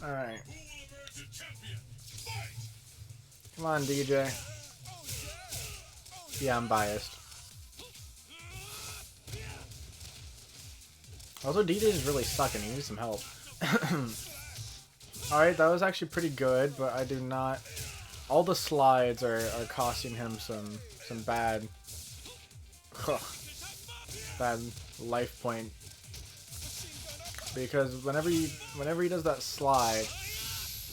Alright. Come on, DJ. Yeah, I'm biased. Also, DJ is really sucking. He needs some help. Alright, that was actually pretty good, but I do not... All the slides are costing him some bad... bad life point. Because whenever he does that slide,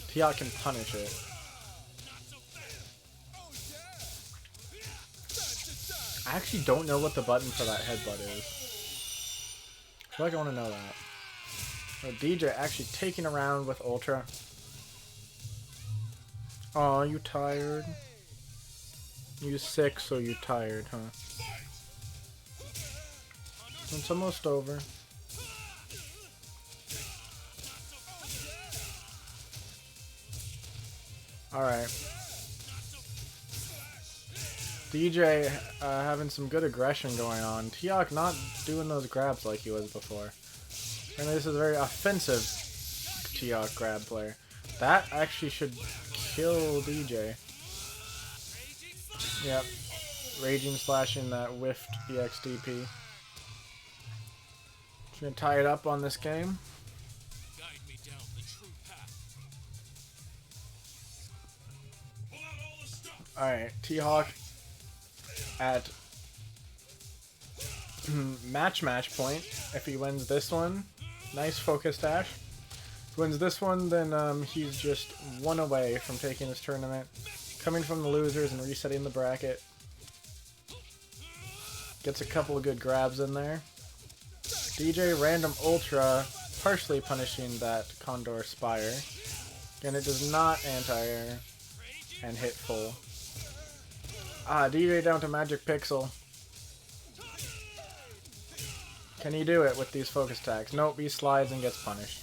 T-Hawk can punish it. I actually don't know what the button for that headbutt is. I feel like I want to know that. So DJ actually taking around with Ultra. Aw, you tired? You sick, so you tired, huh? It's almost over. Alright. DJ having some good aggression going on. T-Hawk not doing those grabs like he was before. And this is a very offensive T-Hawk grab player. That actually should kill DJ. Yep. Raging slashing that whiffed EXDP. Just gonna tie it up on this game. Guide me down the true path. Alright, T-Hawk at match point. If he wins this one, nice focus dash. If he wins this one, then he's just one away from taking this tournament. Coming from the losers and resetting the bracket. Gets a couple of good grabs in there. DJ random Ultra, partially punishing that Condor Spire. Again, it does not anti-air and hit full. Ah, DJ down to Magic Pixel. Can he do it with these focus attacks? Nope, he slides and gets punished.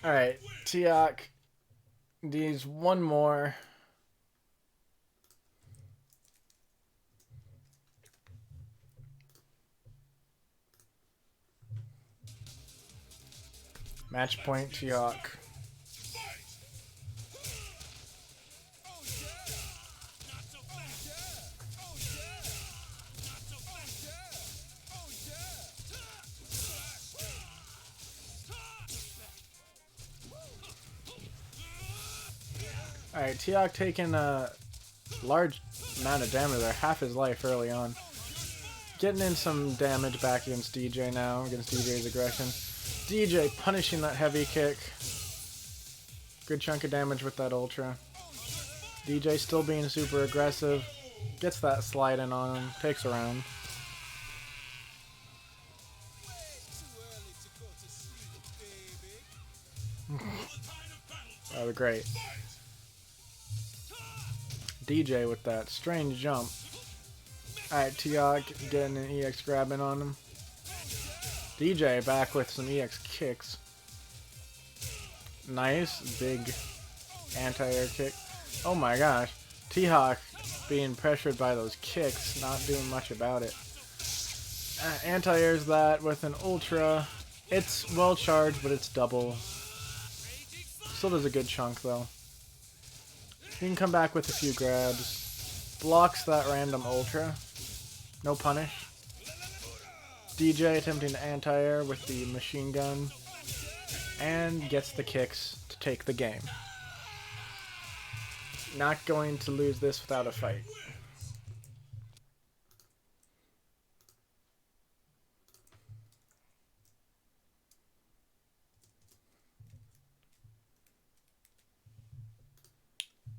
Alright, T-Hawk needs one more. Match point, T-Hawk. Alright, T-Hawk taking a large amount of damage there, half his life early on. Getting in some damage back against DJ now, against DJ's aggression. DJ punishing that heavy kick. Good chunk of damage with that Ultra. DJ still being super aggressive. Gets that slide in on him, takes a round. That was great. DJ with that strange jump. Alright, T-Hawk getting an EX grabbing on him. DJ back with some EX kicks. Nice, big anti-air kick. Oh my gosh. T-Hawk being pressured by those kicks, not doing much about it. Anti-airs that with an Ultra. It's well charged, but it's double. Still does a good chunk though. He can come back with a few grabs. Blocks that random Ultra. No punish. DJ attempting to anti-air with the machine gun. And gets the kicks to take the game. Not going to lose this without a fight.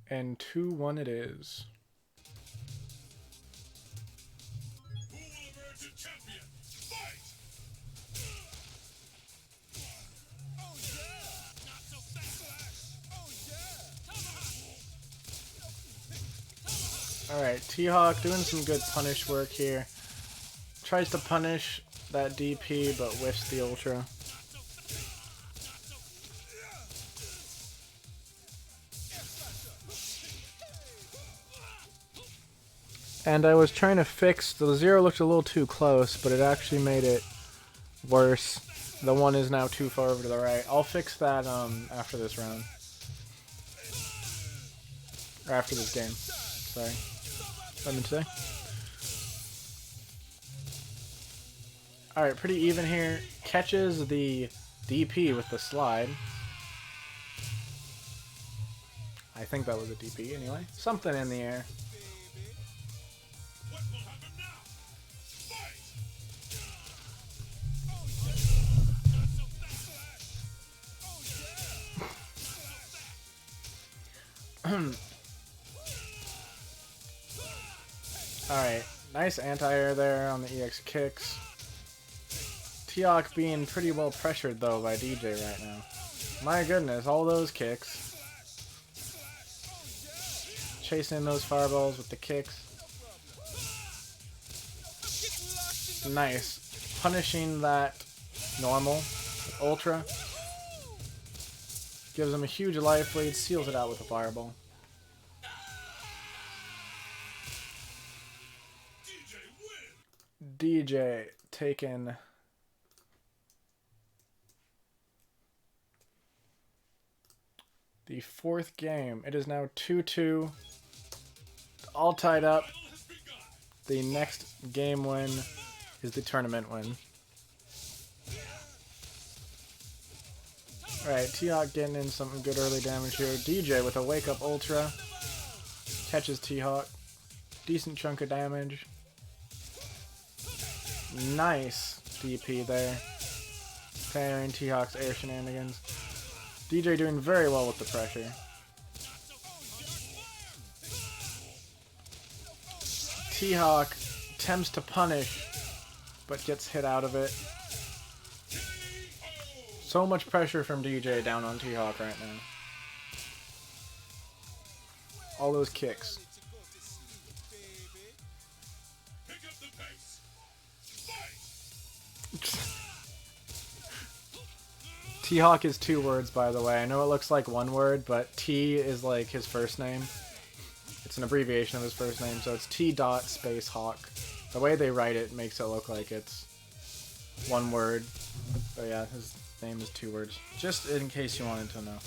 And 2-1 it is. Who will emerge a champion? Fight! Oh yeah! Not so fast! Oh yeah! Alright, T-Hawk doing some good punish work here. Tries to punish that DP, but whiffs the Ultra. And I was trying to fix, the 0 looked a little too close, but it actually made it worse. The 1 is now too far over to the right. I'll fix that after this round. Or after this game. Sorry. What I meant to say. Alright, pretty even here. Catches the DP with the slide. I think that was a DP anyway. Something in the air. What will happen now? Fight! Not so fast! Oh yeah! Alright, nice anti-air there on the EX kicks. T-Hawk being pretty well pressured though by DJ right now. My goodness, all those kicks. Chasing those fireballs with the kicks. Nice. Punishing that normal with Ultra. Gives him a huge life lead, seals it out with a fireball. DJ taking the 4th game. It is now 2-2. All tied up. The next game win is the tournament win. Alright, T-Hawk getting in some good early damage here. DJ with a wake up Ultra. Catches T-Hawk. Decent chunk of damage. Nice DP there. Parrying T-Hawk's air shenanigans. DJ doing very well with the pressure. T-Hawk attempts to punish, but gets hit out of it. So much pressure from DJ down on T-Hawk right now. All those kicks. Pick up the pace. Fight! T-Hawk is 2 words, by the way. I know it looks like 1 word, but T is like his first name. It's an abbreviation of his first name, so it's T dot space Hawk. The way they write it makes it look like it's 1 word. But yeah, his name is 2 words. Just in case you wanted to know.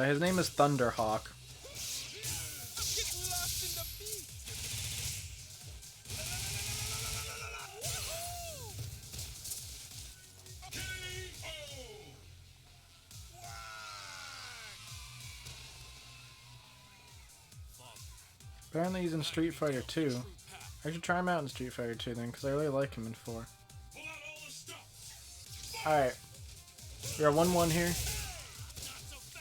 His name is Thunderhawk. Apparently he's in Street Fighter 2. I should try him out in Street Fighter 2 then, because I really like him in 4. Pull out all the stops. Alright. We're at 1-1 here.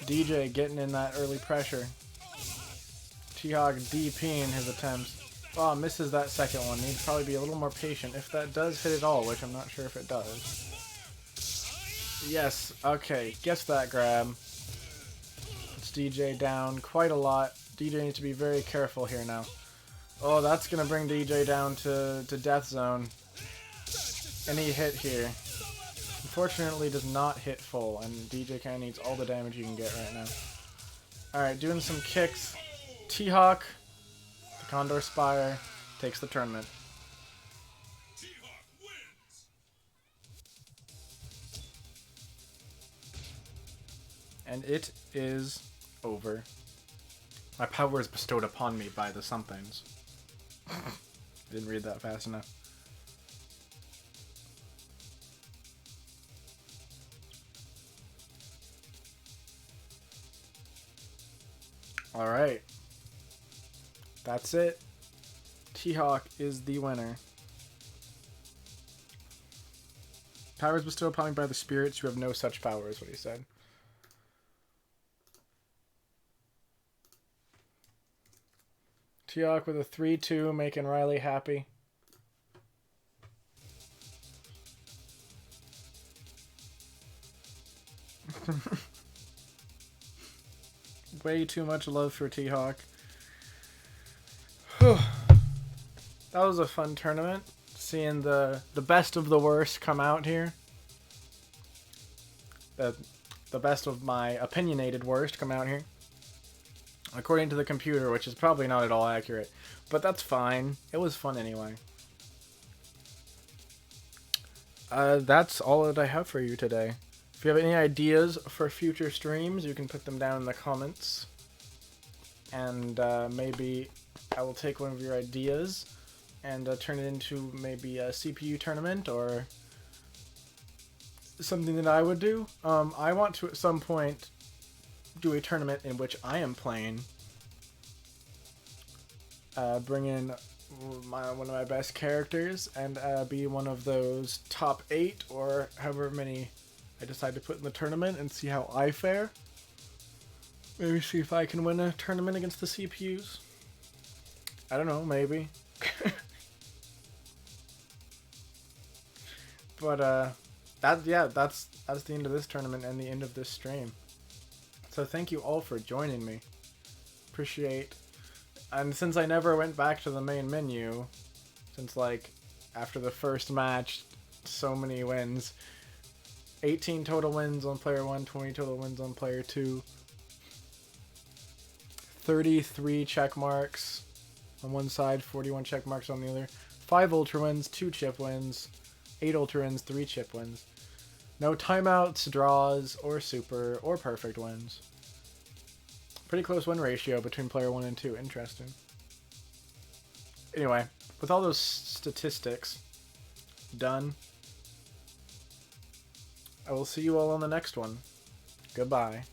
DJ getting in that early pressure. T-Hawk DPing his attempts. Oh, misses that second one. Needs to probably be a little more patient. If that does hit at all, which I'm not sure if it does. Yes, okay. Gets that grab. Puts DJ down quite a lot. DJ needs to be very careful here now. Oh, that's going to bring DJ down to death zone. Any hit here. Unfortunately does not hit full, and DJ kind of needs all the damage you can get right now. Alright, doing some kicks. T-Hawk, the Condor Spire, takes the tournament. T-Hawk wins. And it is over. My power is bestowed upon me by the somethings. Didn't read that fast enough. Alright. That's it. T-Hawk is the winner. Powers bestowed upon me by the spirits who have no such power, is what he said. T-Hawk with a 3-2, making Riley happy. Way too much love for T-Hawk. That was a fun tournament. Seeing the best of the worst come out here. The best of my opinionated worst come out here. According to the computer, which is probably not at all accurate. But that's fine. It was fun anyway. That's all that I have for you today. If you have any ideas for future streams, you can put them down in the comments. And maybe I will take one of your ideas and turn it into maybe a CPU tournament or something that I would do. I want to at some point do a tournament in which I am playing. Bring in one of my best characters and be one of those top 8 or however many I decide to put in the tournament and see how I fare. Maybe see if I can win a tournament against the CPUs. I don't know, maybe. But that's the end of this tournament and the end of this stream. So thank you all for joining me. Appreciate. And since I never went back to the main menu, since like after the first match, so many wins. 18 total wins on player 1, 20 total wins on player 2. 33 check marks on one side, 41 check marks on the other. 5 ultra wins, 2 chip wins, 8 ultra wins, 3 chip wins. No timeouts, draws, or super, or perfect wins. Pretty close win ratio between player 1 and 2. Interesting. Anyway, with all those statistics done, I will see you all on the next one. Goodbye.